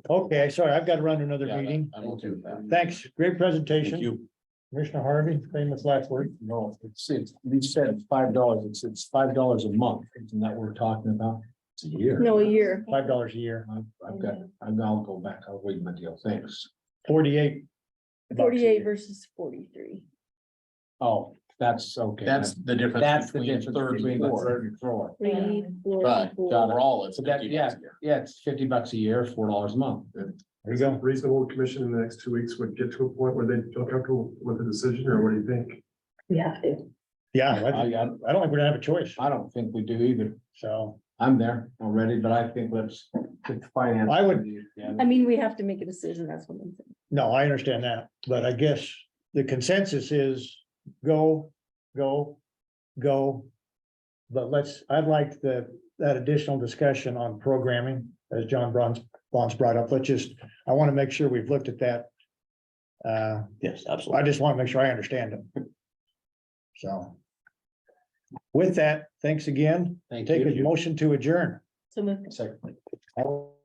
Okay, sorry, I've got to run to another Yeah, meeting. I'm okay with that. Thanks, great presentation. Thank you. Commissioner Harvey, famous last word. No, you said $5, it's $5 a month, isn't that what we're talking about? It's a year. No, a year. $5 a year, I'll go back, I'll read my deal, thanks. 48. bucks a 48 year. versus 43. Oh, that's okay. That's the difference. That's the between difference third between and the fourth. third and fourth. Three, four, But four. overall, it's So that, 50 yeah, bucks a year. yeah, it's $50 a year, $4 a month. There you go. Reasonable commission in the next 2 weeks would get to a point where they feel comfortable with the decision, or what do you think? We have to. Yeah, I don't think we're gonna have a choice, I don't think we do either. so I'm there already, but I think let's get the finance. I would- Yeah. I mean, we have to make a decision, that's what I'm saying. no, I understand that, but I guess the consensus is go. But I'd like that additional discussion on programming, as John Bronze brought up. I want to make sure we've looked at that. Yes, I absolutely. just want to make sure I understand it. So. With that, thanks again. Thank Take a you. motion to adjourn. So moved. Second. All